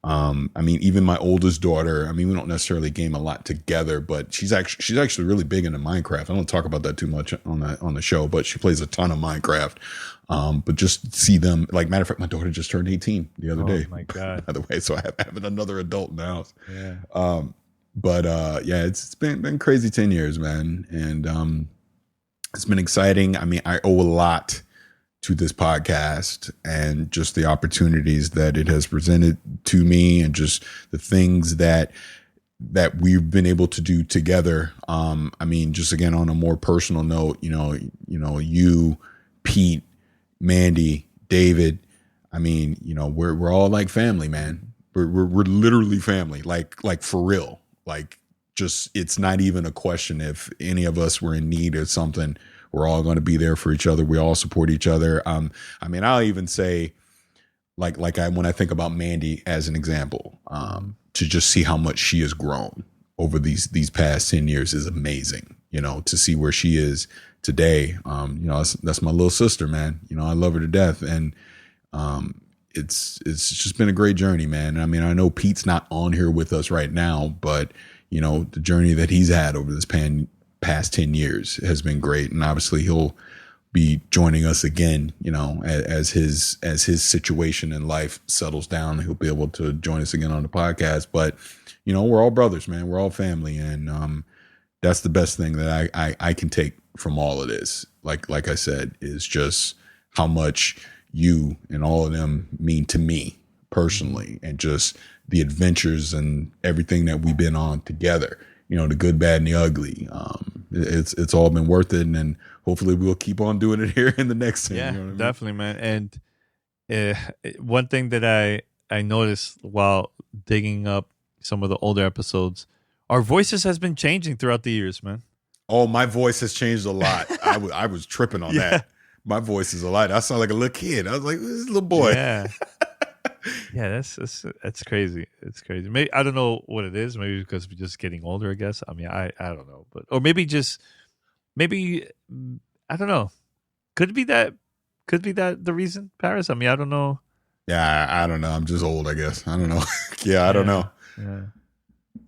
I mean, even my oldest daughter, I mean, we don't necessarily game a lot together, but she's actually really big into Minecraft. I don't talk about that too much on the show, but she plays a ton of Minecraft. But just see them, like, matter of fact, my daughter just turned 18 the other day. Oh my God. By the way, so I have another adult in the house. Yeah. But yeah, it's been crazy 10 years, man. And it's been exciting. I mean, I owe a lot to this podcast and just the opportunities that it has presented to me and just the things that we've been able to do together. I mean, just again, on a more personal note, you know, you, Pete, Mandy, David, I mean, you know, we're all like family, man. We're literally family, like for real. Like, just, it's not even a question. If any of us were in need of something, we're all going to be there for each other. We all support each other. I mean, I'll even say, when I think about Mandy as an example, to just see how much she has grown over these past 10 years is amazing. You know, to see where she is today. You know, that's my little sister, man. You know, I love her to death. And it's just been a great journey, man. I mean, I know Pete's not on here with us right now, but you know, the journey that he's had over this past 10 years has been great. And obviously he'll be joining us again, you know, as his situation in life settles down, he'll be able to join us again on the podcast. But, you know, we're all brothers, man. We're all family. And that's the best thing that I can take from all of this. Like I said, is just how much you and all of them mean to me personally, and just the adventures and everything that we've been on together, you know, the good, bad, and the ugly. It's all been worth it. And hopefully we'll keep on doing it here in the next 10. Yeah, you know what I mean? definitely, man. And one thing that I noticed while digging up some of the older episodes, our voices has been changing throughout the years, man. Oh, my voice has changed a lot. I was tripping on that. My voice is a lot. I sound like a little kid. I was like, this little boy. Yeah. Yeah, that's crazy. It's crazy. Maybe I don't know what it is. Maybe because we're just getting older, I guess. I mean, I don't know, but or maybe I don't know. Could be that the reason, Paris? I mean, I don't know. Yeah, I don't know. I'm just old, I guess. I don't know. I don't know. Yeah,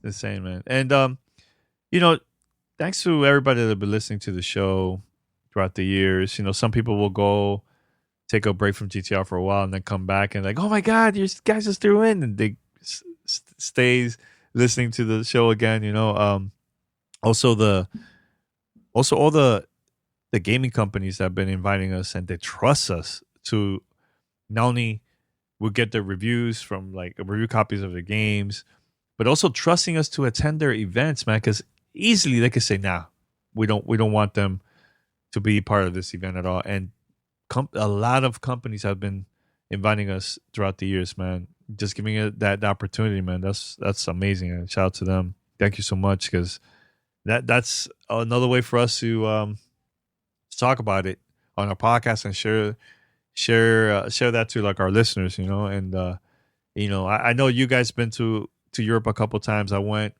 insane, man. And you know, thanks to everybody that's been listening to the show throughout the years. You know, some people will go take a break from GTR for a while and then come back and like, oh my God, you guys just threw in, and they stays listening to the show again. You know, also all the gaming companies that have been inviting us and they trust us to not only we'll get their reviews from like review copies of their games, but also trusting us to attend their events, man. Because easily they could say, nah, we don't want them to be part of this event at all. And a lot of companies have been inviting us throughout the years, man. Just giving it that opportunity, man. That's amazing. And shout out to them. Thank you so much, because that's another way for us to talk about it on our podcast and share that to like our listeners, you know. And you know, I know you guys been to Europe a couple times. I went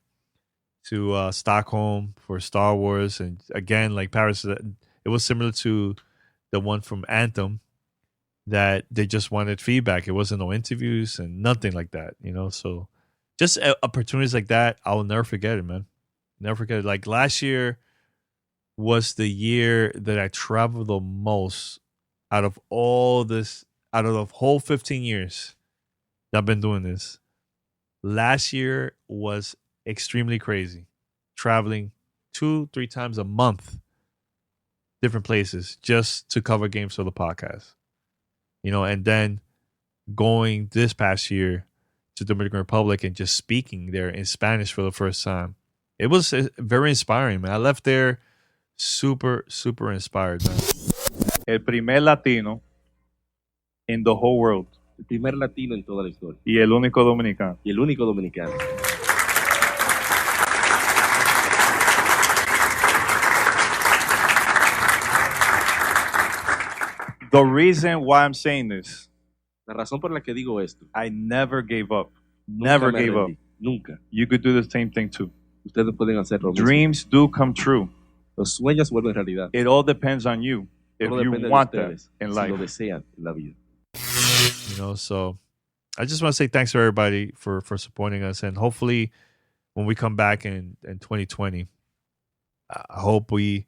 to Stockholm for Star Wars, and again, like Paris, it was similar to the one from Anthem, that they just wanted feedback. It wasn't no interviews and nothing like that, you know. So just opportunities like that, I'll never forget it, man. Never forget it. Like last year was the year that I traveled the most out of the whole 15 years that I've been doing this. Last year was extremely crazy, traveling 2-3 times a month, different places, just to cover games for the podcast. And then going this past year to Dominican Republic and just speaking there in Spanish for the first time. It was very inspiring, man. I left there super, super inspired, man. El primer latino in the whole world. El primer latino en toda la historia. Y el único dominicano. Y el único dominicano. The reason why I'm saying this. La razón por la que digo esto. I never gave up. Never gave up. Nunca. You could do the same thing too. Ustedes pueden hacer lo mismo. Dreams do come true. Los sueños vuelven realidad. It all depends on you. If you want that in life. Si lo desean en la vida. So I just want to say thanks to everybody for supporting us, and hopefully when we come back in 2020, I hope we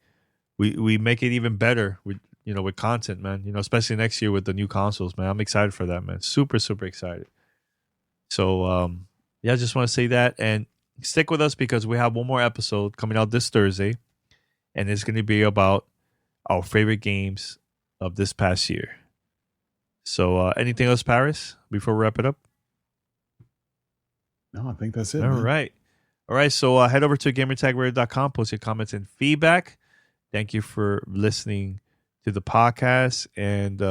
make it even better with content, man. Especially next year with the new consoles, man. I'm excited for that, man. Super, super excited. So I just want to say that, and stick with us because we have one more episode coming out this Thursday, and it's going to be about our favorite games of this past year. So anything else, Paris, before we wrap it up? No, I think that's it. All man. right. So head over to gamertagradio.com, post your comments and feedback. Thank you for listening to the podcast, and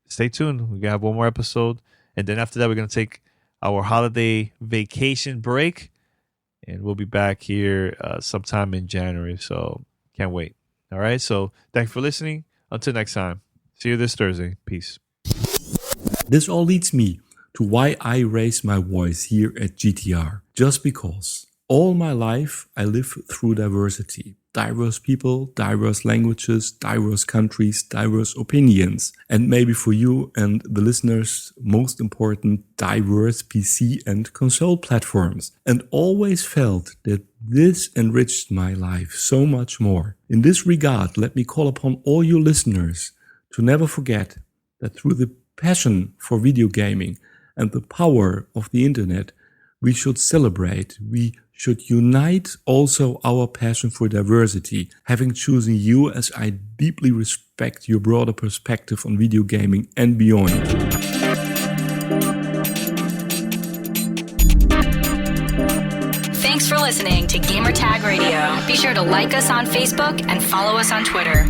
stay tuned. We're going to have one more episode, and then after that, we're going to take our holiday vacation break, and we'll be back here sometime in January, so can't wait. All right, so thanks for listening. Until next time, see you this Thursday. Peace. This all leads me to why I raise my voice here at GTR. Just because all my life I live through diversity. Diverse people, diverse languages, diverse countries, diverse opinions. And maybe for you and the listeners, most important, diverse PC and console platforms. And always felt that this enriched my life so much more. In this regard, let me call upon all you listeners to never forget that through the passion for video gaming and the power of the internet, we should celebrate, we should unite also our passion for diversity, having chosen you as I deeply respect your broader perspective on video gaming and beyond. Thanks for listening to Gamertag Radio. Be sure to like us on Facebook and follow us on Twitter.